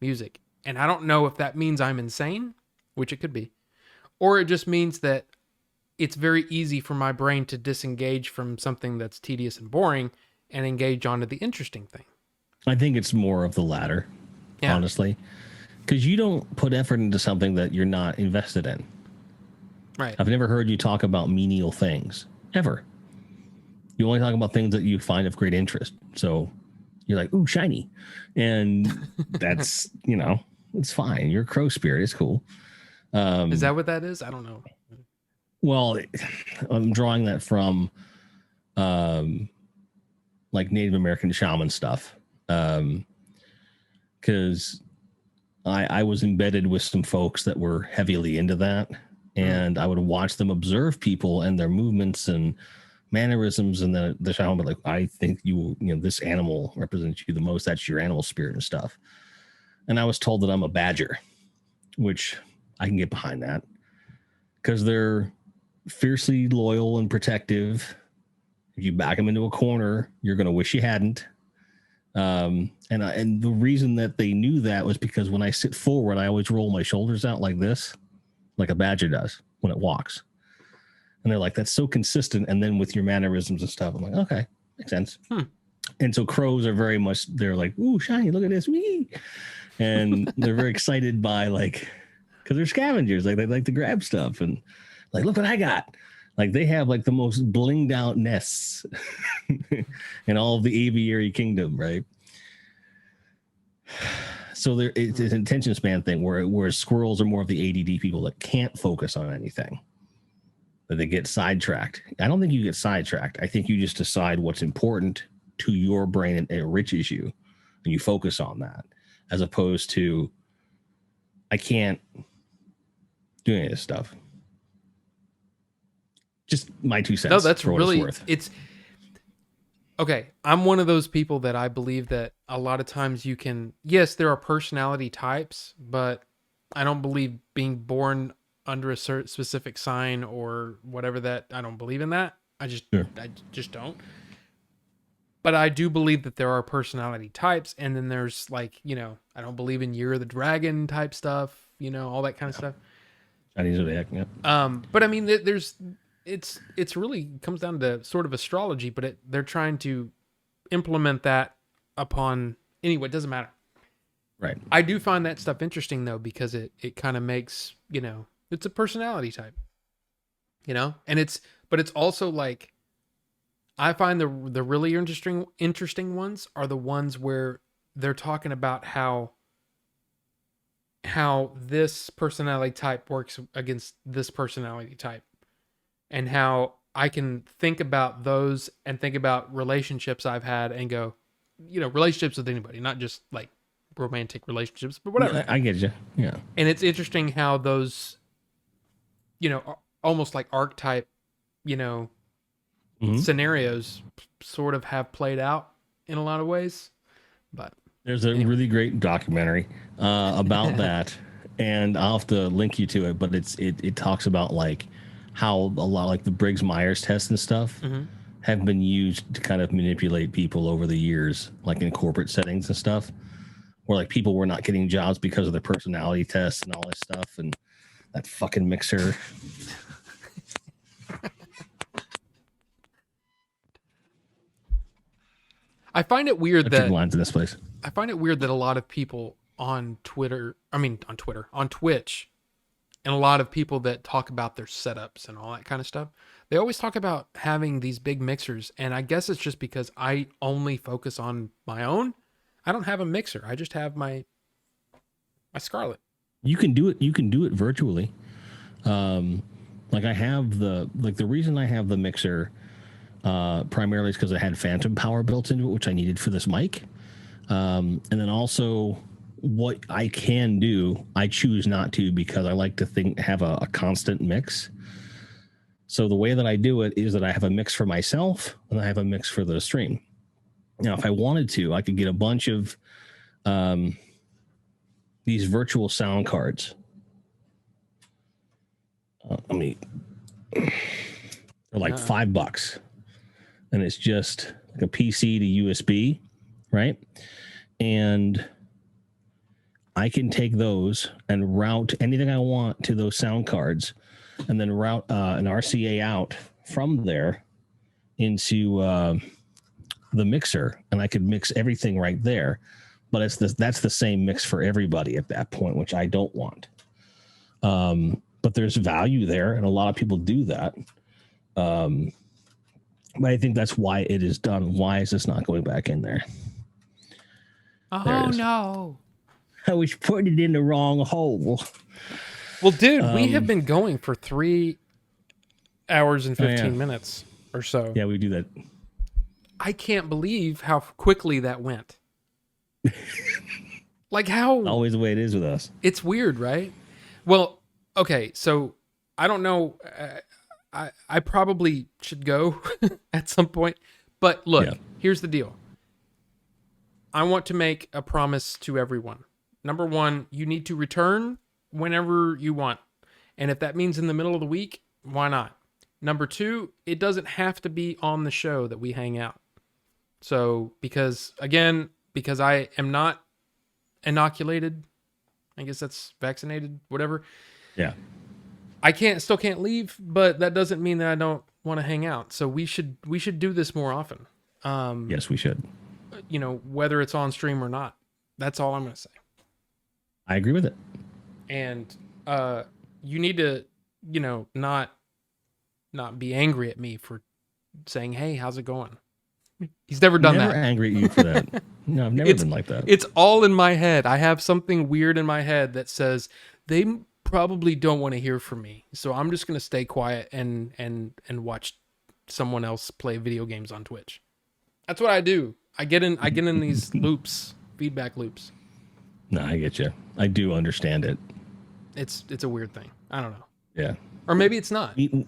music, and I don't know if that means I'm insane, which it could be, or it just means that it's very easy for my brain to disengage from something that's tedious and boring and engage onto the interesting thing. I think it's more of the latter, honestly, because you don't put effort into something that you're not invested in. Right. I've never heard you talk about menial things, ever. You only talk about things that you find of great interest. So you're like, ooh, shiny. And that's, it's fine. You're a crow spirit. It's cool. Is that what that is? I don't know. Well, I'm drawing that from like Native American shaman stuff. Because I was embedded with some folks that were heavily into that. And I would watch them observe people and their movements and mannerisms. And the shaman would be like, I think this animal represents you the most. That's your animal spirit and stuff. And I was told that I'm a badger, which I can get behind that because they're fiercely loyal and protective. If you back them into a corner, you're going to wish you hadn't. And the reason that they knew that was because when I sit forward, I always roll my shoulders out like this, like a badger does when it walks. And they're like, that's so consistent. And then with your mannerisms and stuff, I'm like, okay, makes sense. And so crows are very much, they're like, ooh, shiny, look at this. Wee. And they're very excited by like because they're scavengers. Like they like to grab stuff and like, look what I got. Like they have like the most blinged out nests in all of the aviary kingdom, right? So it's an attention span thing where squirrels are more of the ADD people that can't focus on anything, that they get sidetracked. I don't think you get sidetracked. I think you just decide what's important to your brain and it enriches you, and you focus on that, as opposed to I can't do any of this stuff. Just my 2 cents. No, that's for what really, it's worth. Okay, I'm one of those people that I believe that a lot of times you can, yes, there are personality types, but I don't believe being born under a certain specific sign or whatever that, I don't believe in that. I just don't. But I do believe that there are personality types, and then there's like, I don't believe in Year of the Dragon type stuff, all that kind of stuff. Chinese zodiac, yeah. But I mean, it's really comes down to sort of astrology, but they're trying to implement that upon, anyway, it doesn't matter. Right. I do find that stuff interesting though, because it kind of makes, it's a personality type, and but it's also like, I find the really interesting ones are the ones where they're talking about how this personality type works against this personality type, and how I can think about those and think about relationships I've had and go, relationships with anybody, not just like romantic relationships, but whatever. I get you. Yeah. And it's interesting how those, almost like archetype, scenarios sort of have played out in a lot of ways. But there's a really great documentary about that, and I'll have to link you to it, but it talks about like how a lot like the Briggs-Myers test and stuff have been used to kind of manipulate people over the years, like in corporate settings and stuff, where like people were not getting jobs because of their personality tests and all this stuff, and that fucking mixer. I find it weird lines in this place. I find it weird that a lot of people on Twitch, and a lot of people that talk about their setups and all that kind of stuff, they always talk about having these big mixers. And I guess it's just because I only focus on my own. I don't have a mixer. I just have my Scarlett. You can do it. You can do it virtually. Like I have the reason I have the mixer primarily is because I had phantom power built into it, which I needed for this mic. And then also what I can do, I choose not to, because I like to have a constant mix. So the way that I do it is that I have a mix for myself and I have a mix for the stream. Now, if I wanted to, I could get a bunch of these virtual sound cards. They're like $5. And it's just like a PC to USB, right? And I can take those and route anything I want to those sound cards, and then route an RCA out from there into the mixer, and I could mix everything right there. But that's the same mix for everybody at that point, which I don't want. But there's value there, and a lot of people do that. But I think that's why it is done. Why is this not going back in there? Oh, no. I was putting it in the wrong hole. Well, dude, we have been going for 3 hours and 15 minutes or so. Yeah, we do that. I can't believe how quickly that went. Like how... Always the way it is with us. It's weird, right? Well, okay, so I don't know... I probably should go at some point. But look, here's the deal. I want to make a promise to everyone. Number one, you need to return whenever you want. And if that means in the middle of the week, why not? Number two, it doesn't have to be on the show that we hang out. So, because I am not inoculated, I guess that's vaccinated, whatever. Yeah. I still can't leave, but that doesn't mean that I don't want to hang out. So we should do this more often. Yes, we should. Whether it's on stream or not. That's all I'm going to say. I agree with it. And you need to, not be angry at me for saying, "Hey, how's it going?" He's never done Never that. angry at you for that. No, I've never been like that. It's all in my head. I have something weird in my head that says they probably don't want to hear from me, so I'm just gonna stay quiet and watch someone else play video games on Twitch. That's what I do. I get in these loops, feedback loops. No, I get you. I do understand it. It's a weird thing. I don't know. Yeah. Or maybe it's not. We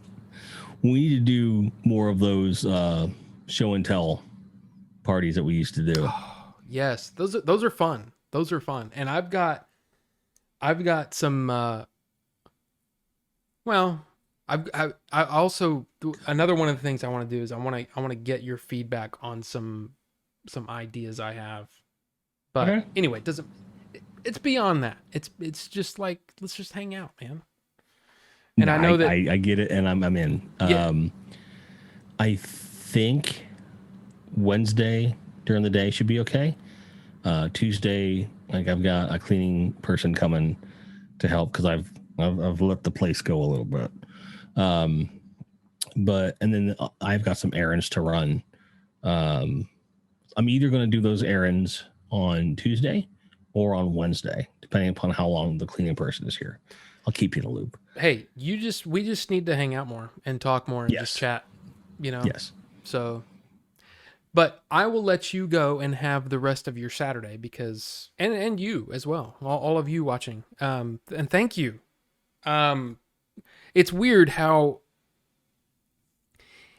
need to do more of those show and tell parties that we used to do. Yes, those are fun. Those are fun. And I've got some I also, another one of the things I want to do is I want to get your feedback on some ideas I have. But Okay. anyway, it's beyond that. It's just like, let's just hang out, man. And No, I know that I get it, and I'm in. Yeah. I think Wednesday during the day should be okay. Tuesday, like I've got a cleaning person coming to help because I've let the place go a little bit. But and then I've got some errands to run. I'm either going to do those errands on Tuesday or on Wednesday, depending upon how long the cleaning person is here. I'll keep you in the loop. hey, we just need to hang out more and talk more and Yes. just chat, Yes. So, but I will let you go and have the rest of your Saturday because, and you as well, all of you watching. And thank you. It's weird how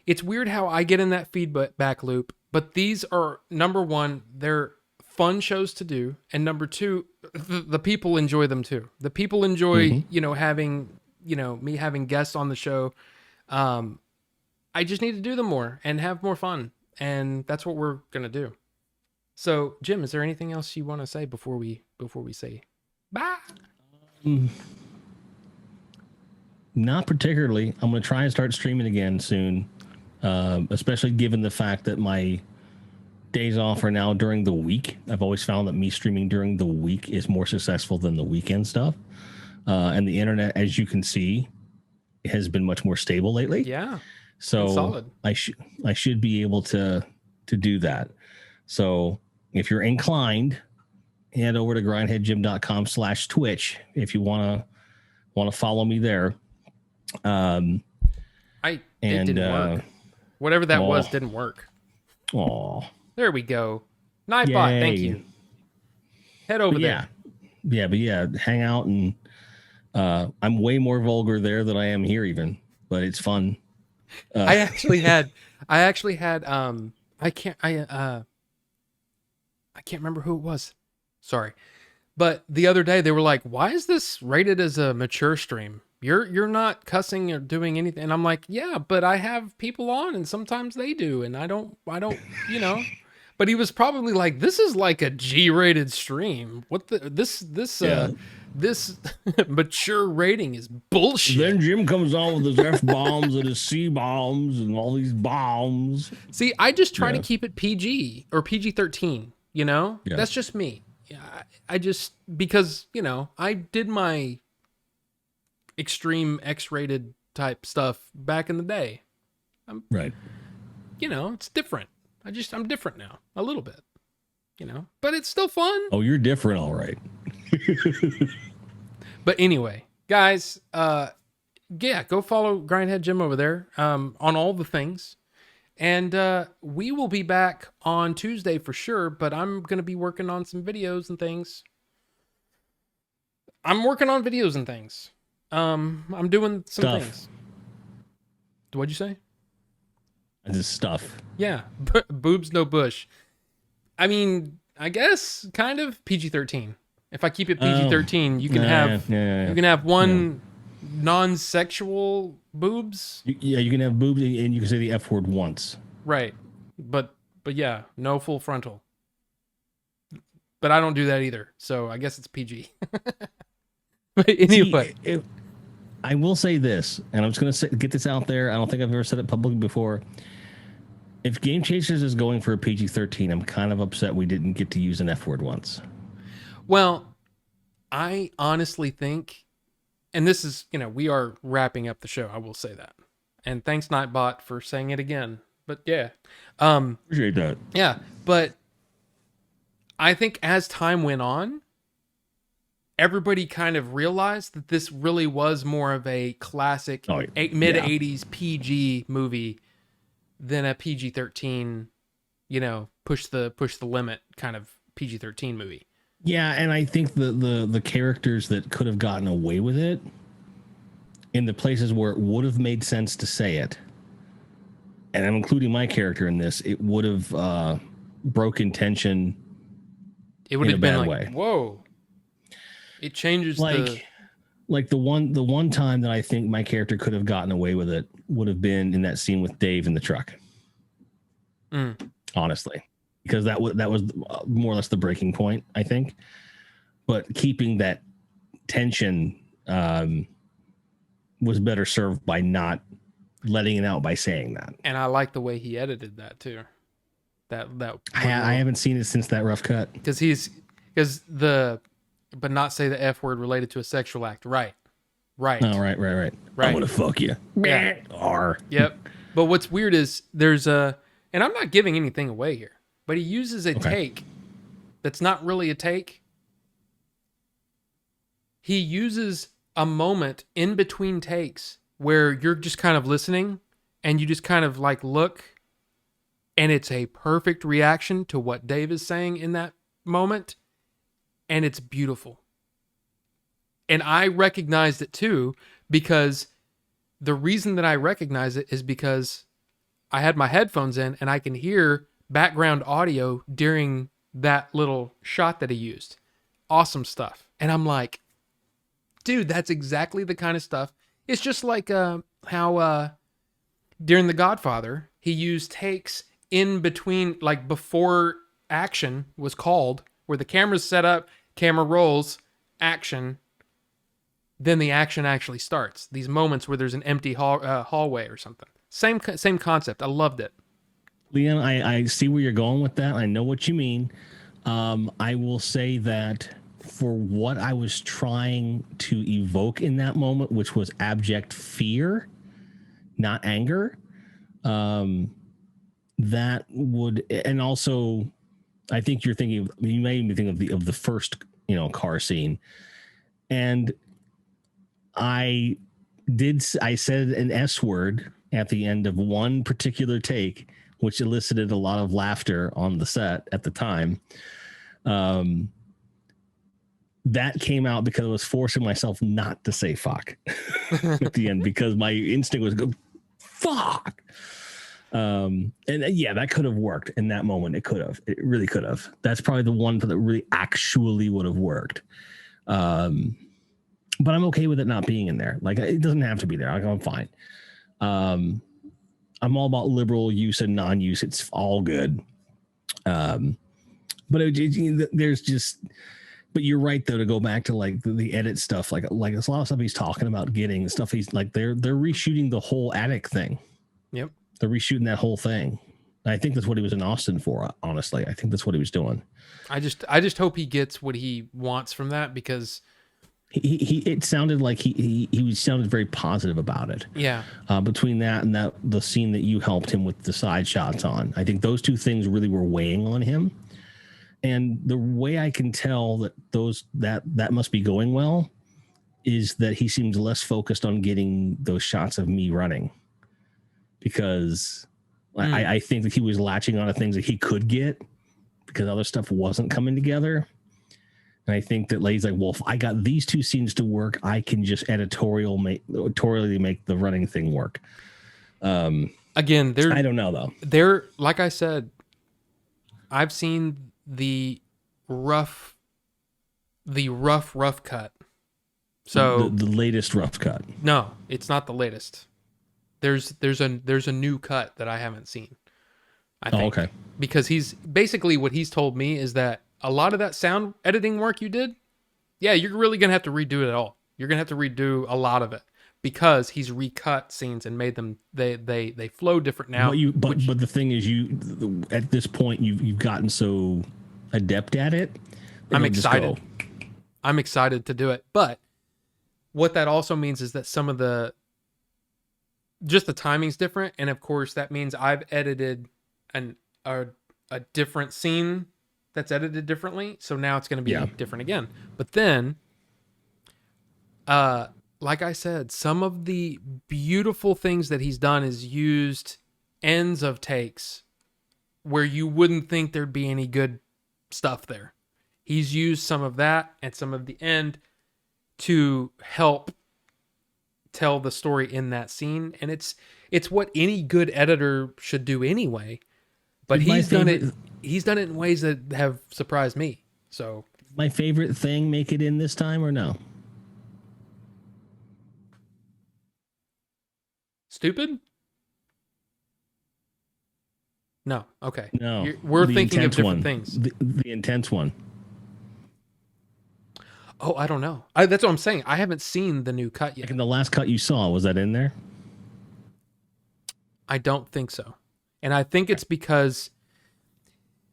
I get in that feedback loop, but these are, number one, they're fun shows to do, and number two, the people enjoy them too. The people enjoy, having, me having guests on the show. I just need to do them more and have more fun, and that's what we're gonna do. So, Jim, is there anything else you want to say before we say bye? Not particularly. I'm going to try and start streaming again soon, especially given the fact that my days off are now during the week. I've always found that me streaming during the week is more successful than the weekend stuff. And the internet, as you can see, has been much more stable lately. Yeah. So solid. I should be able to do that. So if you're inclined, head over to grindheadjim.com/Twitch if you want to follow me there. It didn't work. Whatever that was didn't work. Oh, There we go. Nightbot, thank you. Head over there. Yeah, hang out, and I'm way more vulgar there than I am here even, but it's fun. I actually had I can't remember who it was. Sorry. But the other day they were like, "Why is this rated as a mature stream? You're not cussing or doing anything." And I'm like, "Yeah, but I have people on and sometimes they do, and I don't, But he was probably like, "This is like a G-rated stream. What this mature rating is bullshit." Then Jim comes on with his F-bombs and his C-bombs and all these bombs. See, I just try to keep it PG or PG-13, Yeah. That's just me. Yeah, I just, because, I did my extreme X-rated type stuff back in the day. Right. It's different. I'm different now, a little bit, but it's still fun. Oh, you're different, all right. But anyway, guys, go follow Grindhead Jim over there, on all the things. And we will be back on Tuesday for sure, but I'm going to be working on some videos and things. I'm doing some things. What'd you say? This stuff. Yeah. Boobs, no bush. I mean, I guess kind of PG-13. If I keep it PG-13, you can have one non-sexual boobs. You can have boobs and you can say the F word once. Right. But yeah, no full frontal. But I don't do that either. So I guess it's PG. But anyway. See, I will say this, and I'm just going to get this out there. I don't think I've ever said it publicly before. If Game Chasers is going for a PG-13, I'm kind of upset we didn't get to use an F word once. Well, I honestly think and this is, we are wrapping up the show. I will say that. And thanks Nightbot for saying it again. But yeah. Appreciate that. Yeah, but I think as time went on, everybody kind of realized that this really was more of a classic mid 80s PG movie than a PG-13, push the limit kind of PG-13 movie. Yeah, and I think the characters that could have gotten away with it in the places where it would have made sense to say it, and I'm including my character in this, it would have broken tension. It would have been like, whoa. It changes like the one time that I think my character could have gotten away with it would have been in that scene with Dave in the truck. Honestly, because that was more or less the breaking point, I think. But keeping that tension was better served by not letting it out by saying that. And I like the way he edited that too. That I haven't seen it since that rough cut. But not say the F word related to a sexual act. Right. Oh, right. I'm gonna fuck you. Yeah. R. Yep. But what's weird is and I'm not giving anything away here, but he uses a take that's not really a take. He uses a moment in between takes where you're just kind of listening and you just kind of like look, and it's a perfect reaction to what Dave is saying in that moment. And it's beautiful. And I recognized it too, because the reason that I recognize it is because I had my headphones in and I can hear background audio during that little shot that he used. Awesome stuff. And I'm like, dude, that's exactly the kind of stuff. It's just like how during The Godfather, he used takes in between, like before action was called, where the camera's set up, camera rolls, action, then the action actually starts. These moments where there's an empty hallway or something. Same concept. I loved it. Leon, I see where you're going with that. I know what you mean. I will say that for what I was trying to evoke in that moment, which was abject fear, not anger, that would, and also I think you may even think of the first, car scene. And I said an S word at the end of one particular take, which elicited a lot of laughter on the set at the time. That came out because I was forcing myself not to say fuck at the end, because my instinct was go fuck. And yeah, that could have worked in that moment. It really could have. That's probably the one that really actually would have worked. But I'm okay with it not being in there. Like, it doesn't have to be there. I'm fine. I'm all about liberal use and non-use. It's all good. But there's just, but you're right though, to go back to like the edit stuff, like there's a lot of stuff he's talking about getting stuff. He's like, they're reshooting the whole attic thing. Yep. They're reshooting that whole thing. I think that's what he was in Austin for, honestly. I think that's what he was doing. I just hope he gets what he wants from that, because it sounded like he sounded very positive about it. Yeah. Between that and the scene that you helped him with the side shots on, I think those two things really were weighing on him. And the way I can tell that must be going well is that he seems less focused on getting those shots of me running. Because I think that he was latching on to things that he could get because other stuff wasn't coming together. And I think that he's like, well, if I got these two scenes to work, I can just editorially make the running thing work. Again, I don't know though. Like I said, I've seen the rough cut. So the latest rough cut. No, it's not the latest. There's a new cut that I haven't seen. I think. Oh, okay. Because he's basically, what he's told me is that a lot of that sound editing work you did, yeah, you're really gonna have to redo it all. You're gonna have to redo a lot of it, because he's recut scenes and made them they flow different now. But the thing is, at this point you've gotten so adept at it. I'm excited. I'm excited to do it, but what that also means is that some of the just the timing's different, and of course that means I've edited an a different scene that's edited differently, so now it's going to be Yeah. different again. But then like I said, some of the beautiful things that he's done is used ends of takes where you wouldn't think there'd be any good stuff there. He's used some of that and some of the end to help tell the story in that scene, and it's what any good editor should do anyway. But he's done it in ways that have surprised me. So my favorite thing make it in this time or no? Stupid? No. Okay. No. We're thinking of different things. The intense one. Oh, I don't know. That's what I'm saying. I haven't seen the new cut yet. Like in the last cut you saw, was that in there? I don't think so. And I think it's because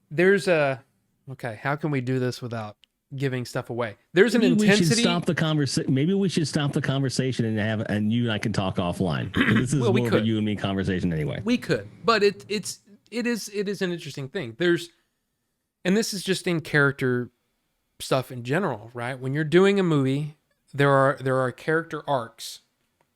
there's a... Okay, how can we do this without giving stuff away? There's an intensity... We should stop the conversation. Maybe we should stop the conversation and you and I can talk offline. This is more of a you and me conversation anyway. We could, but it is an interesting thing. And this is just in character stuff in general, right? When you're doing a movie, there are character arcs,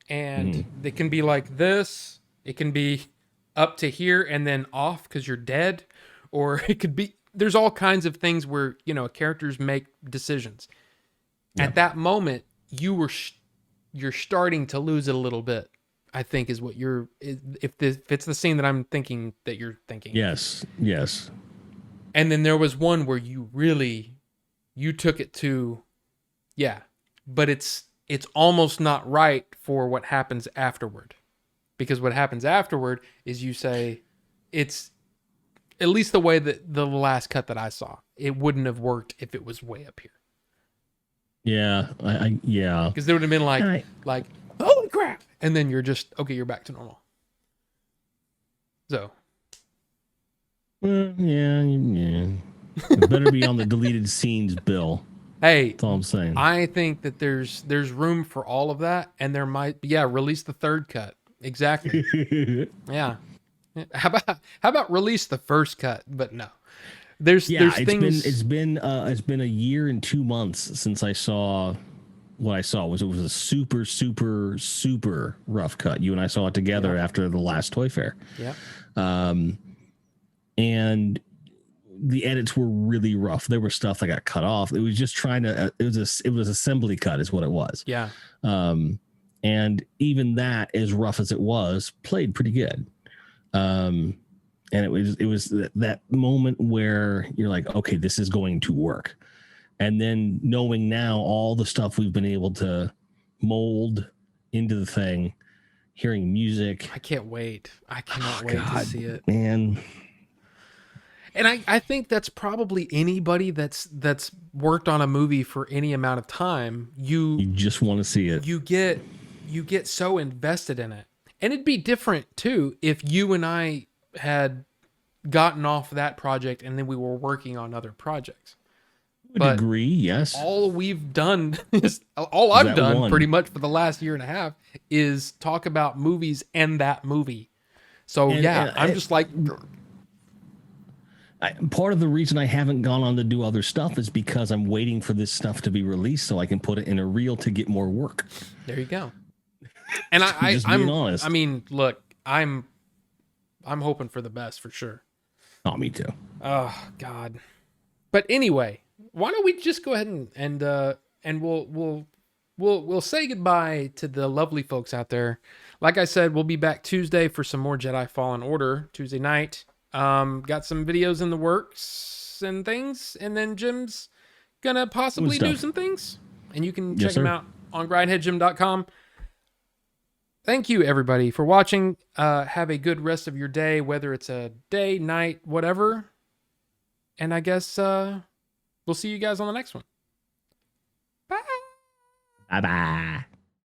and they can be like this. It can be up to here and then off because you're dead, or it could be. There's all kinds of things where characters make decisions. Yeah. At that moment, you're starting to lose it a little bit. I think is what if it's the scene that I'm thinking that you're thinking. Yes. And then there was one where you took it to, but it's almost not right for what happens afterward, because what happens afterward is you say it's at least the way that the last cut that I saw, it wouldn't have worked if it was way up here. Yeah, because there would have been like holy crap, and then you're just okay, you're back to normal. So yeah. It better be on the deleted scenes bill. Hey, that's all I'm saying. I think that there's room for all of that, and there might release the third cut. Exactly. Yeah. How about release the first cut? But no. There's things. It's been a year and 2 months since I saw what I saw. It was a super, super, super rough cut. You and I saw it together after the last Toy Fair. Yeah. And the edits were really rough. There was stuff that got cut off. It was just trying to. It was assembly cut, is what it was. Yeah. And even that, as rough as it was, played pretty good. And it was that moment where you're like, okay, this is going to work. And then knowing now all the stuff we've been able to mold into the thing, hearing music. I can't wait. I cannot wait to see it, man. And I think that's probably anybody that's worked on a movie for any amount of time. You just want to see it. You get so invested in it. And it'd be different too if you and I had gotten off that project and then we were working on other projects. Would agree, yes. All we've done is I've done pretty much for the last year and a half is talk about movies and that movie. So I'm just like. Part of the reason I haven't gone on to do other stuff is because I'm waiting for this stuff to be released so I can put it in a reel to get more work. There you go. And I'm honest. I mean, look, I'm hoping for the best for sure. Oh, me too. Oh God. But anyway, why don't we just go ahead and we'll say goodbye to the lovely folks out there. Like I said, we'll be back Tuesday for some more Jedi Fallen Order Tuesday night. Got some videos in the works and things, and then Jim's gonna possibly do some things, and you can check him out on grindheadjim.com. Thank you everybody for watching. Have a good rest of your day, whether it's a day, night, whatever. And I guess we'll see you guys on the next one. Bye. Bye.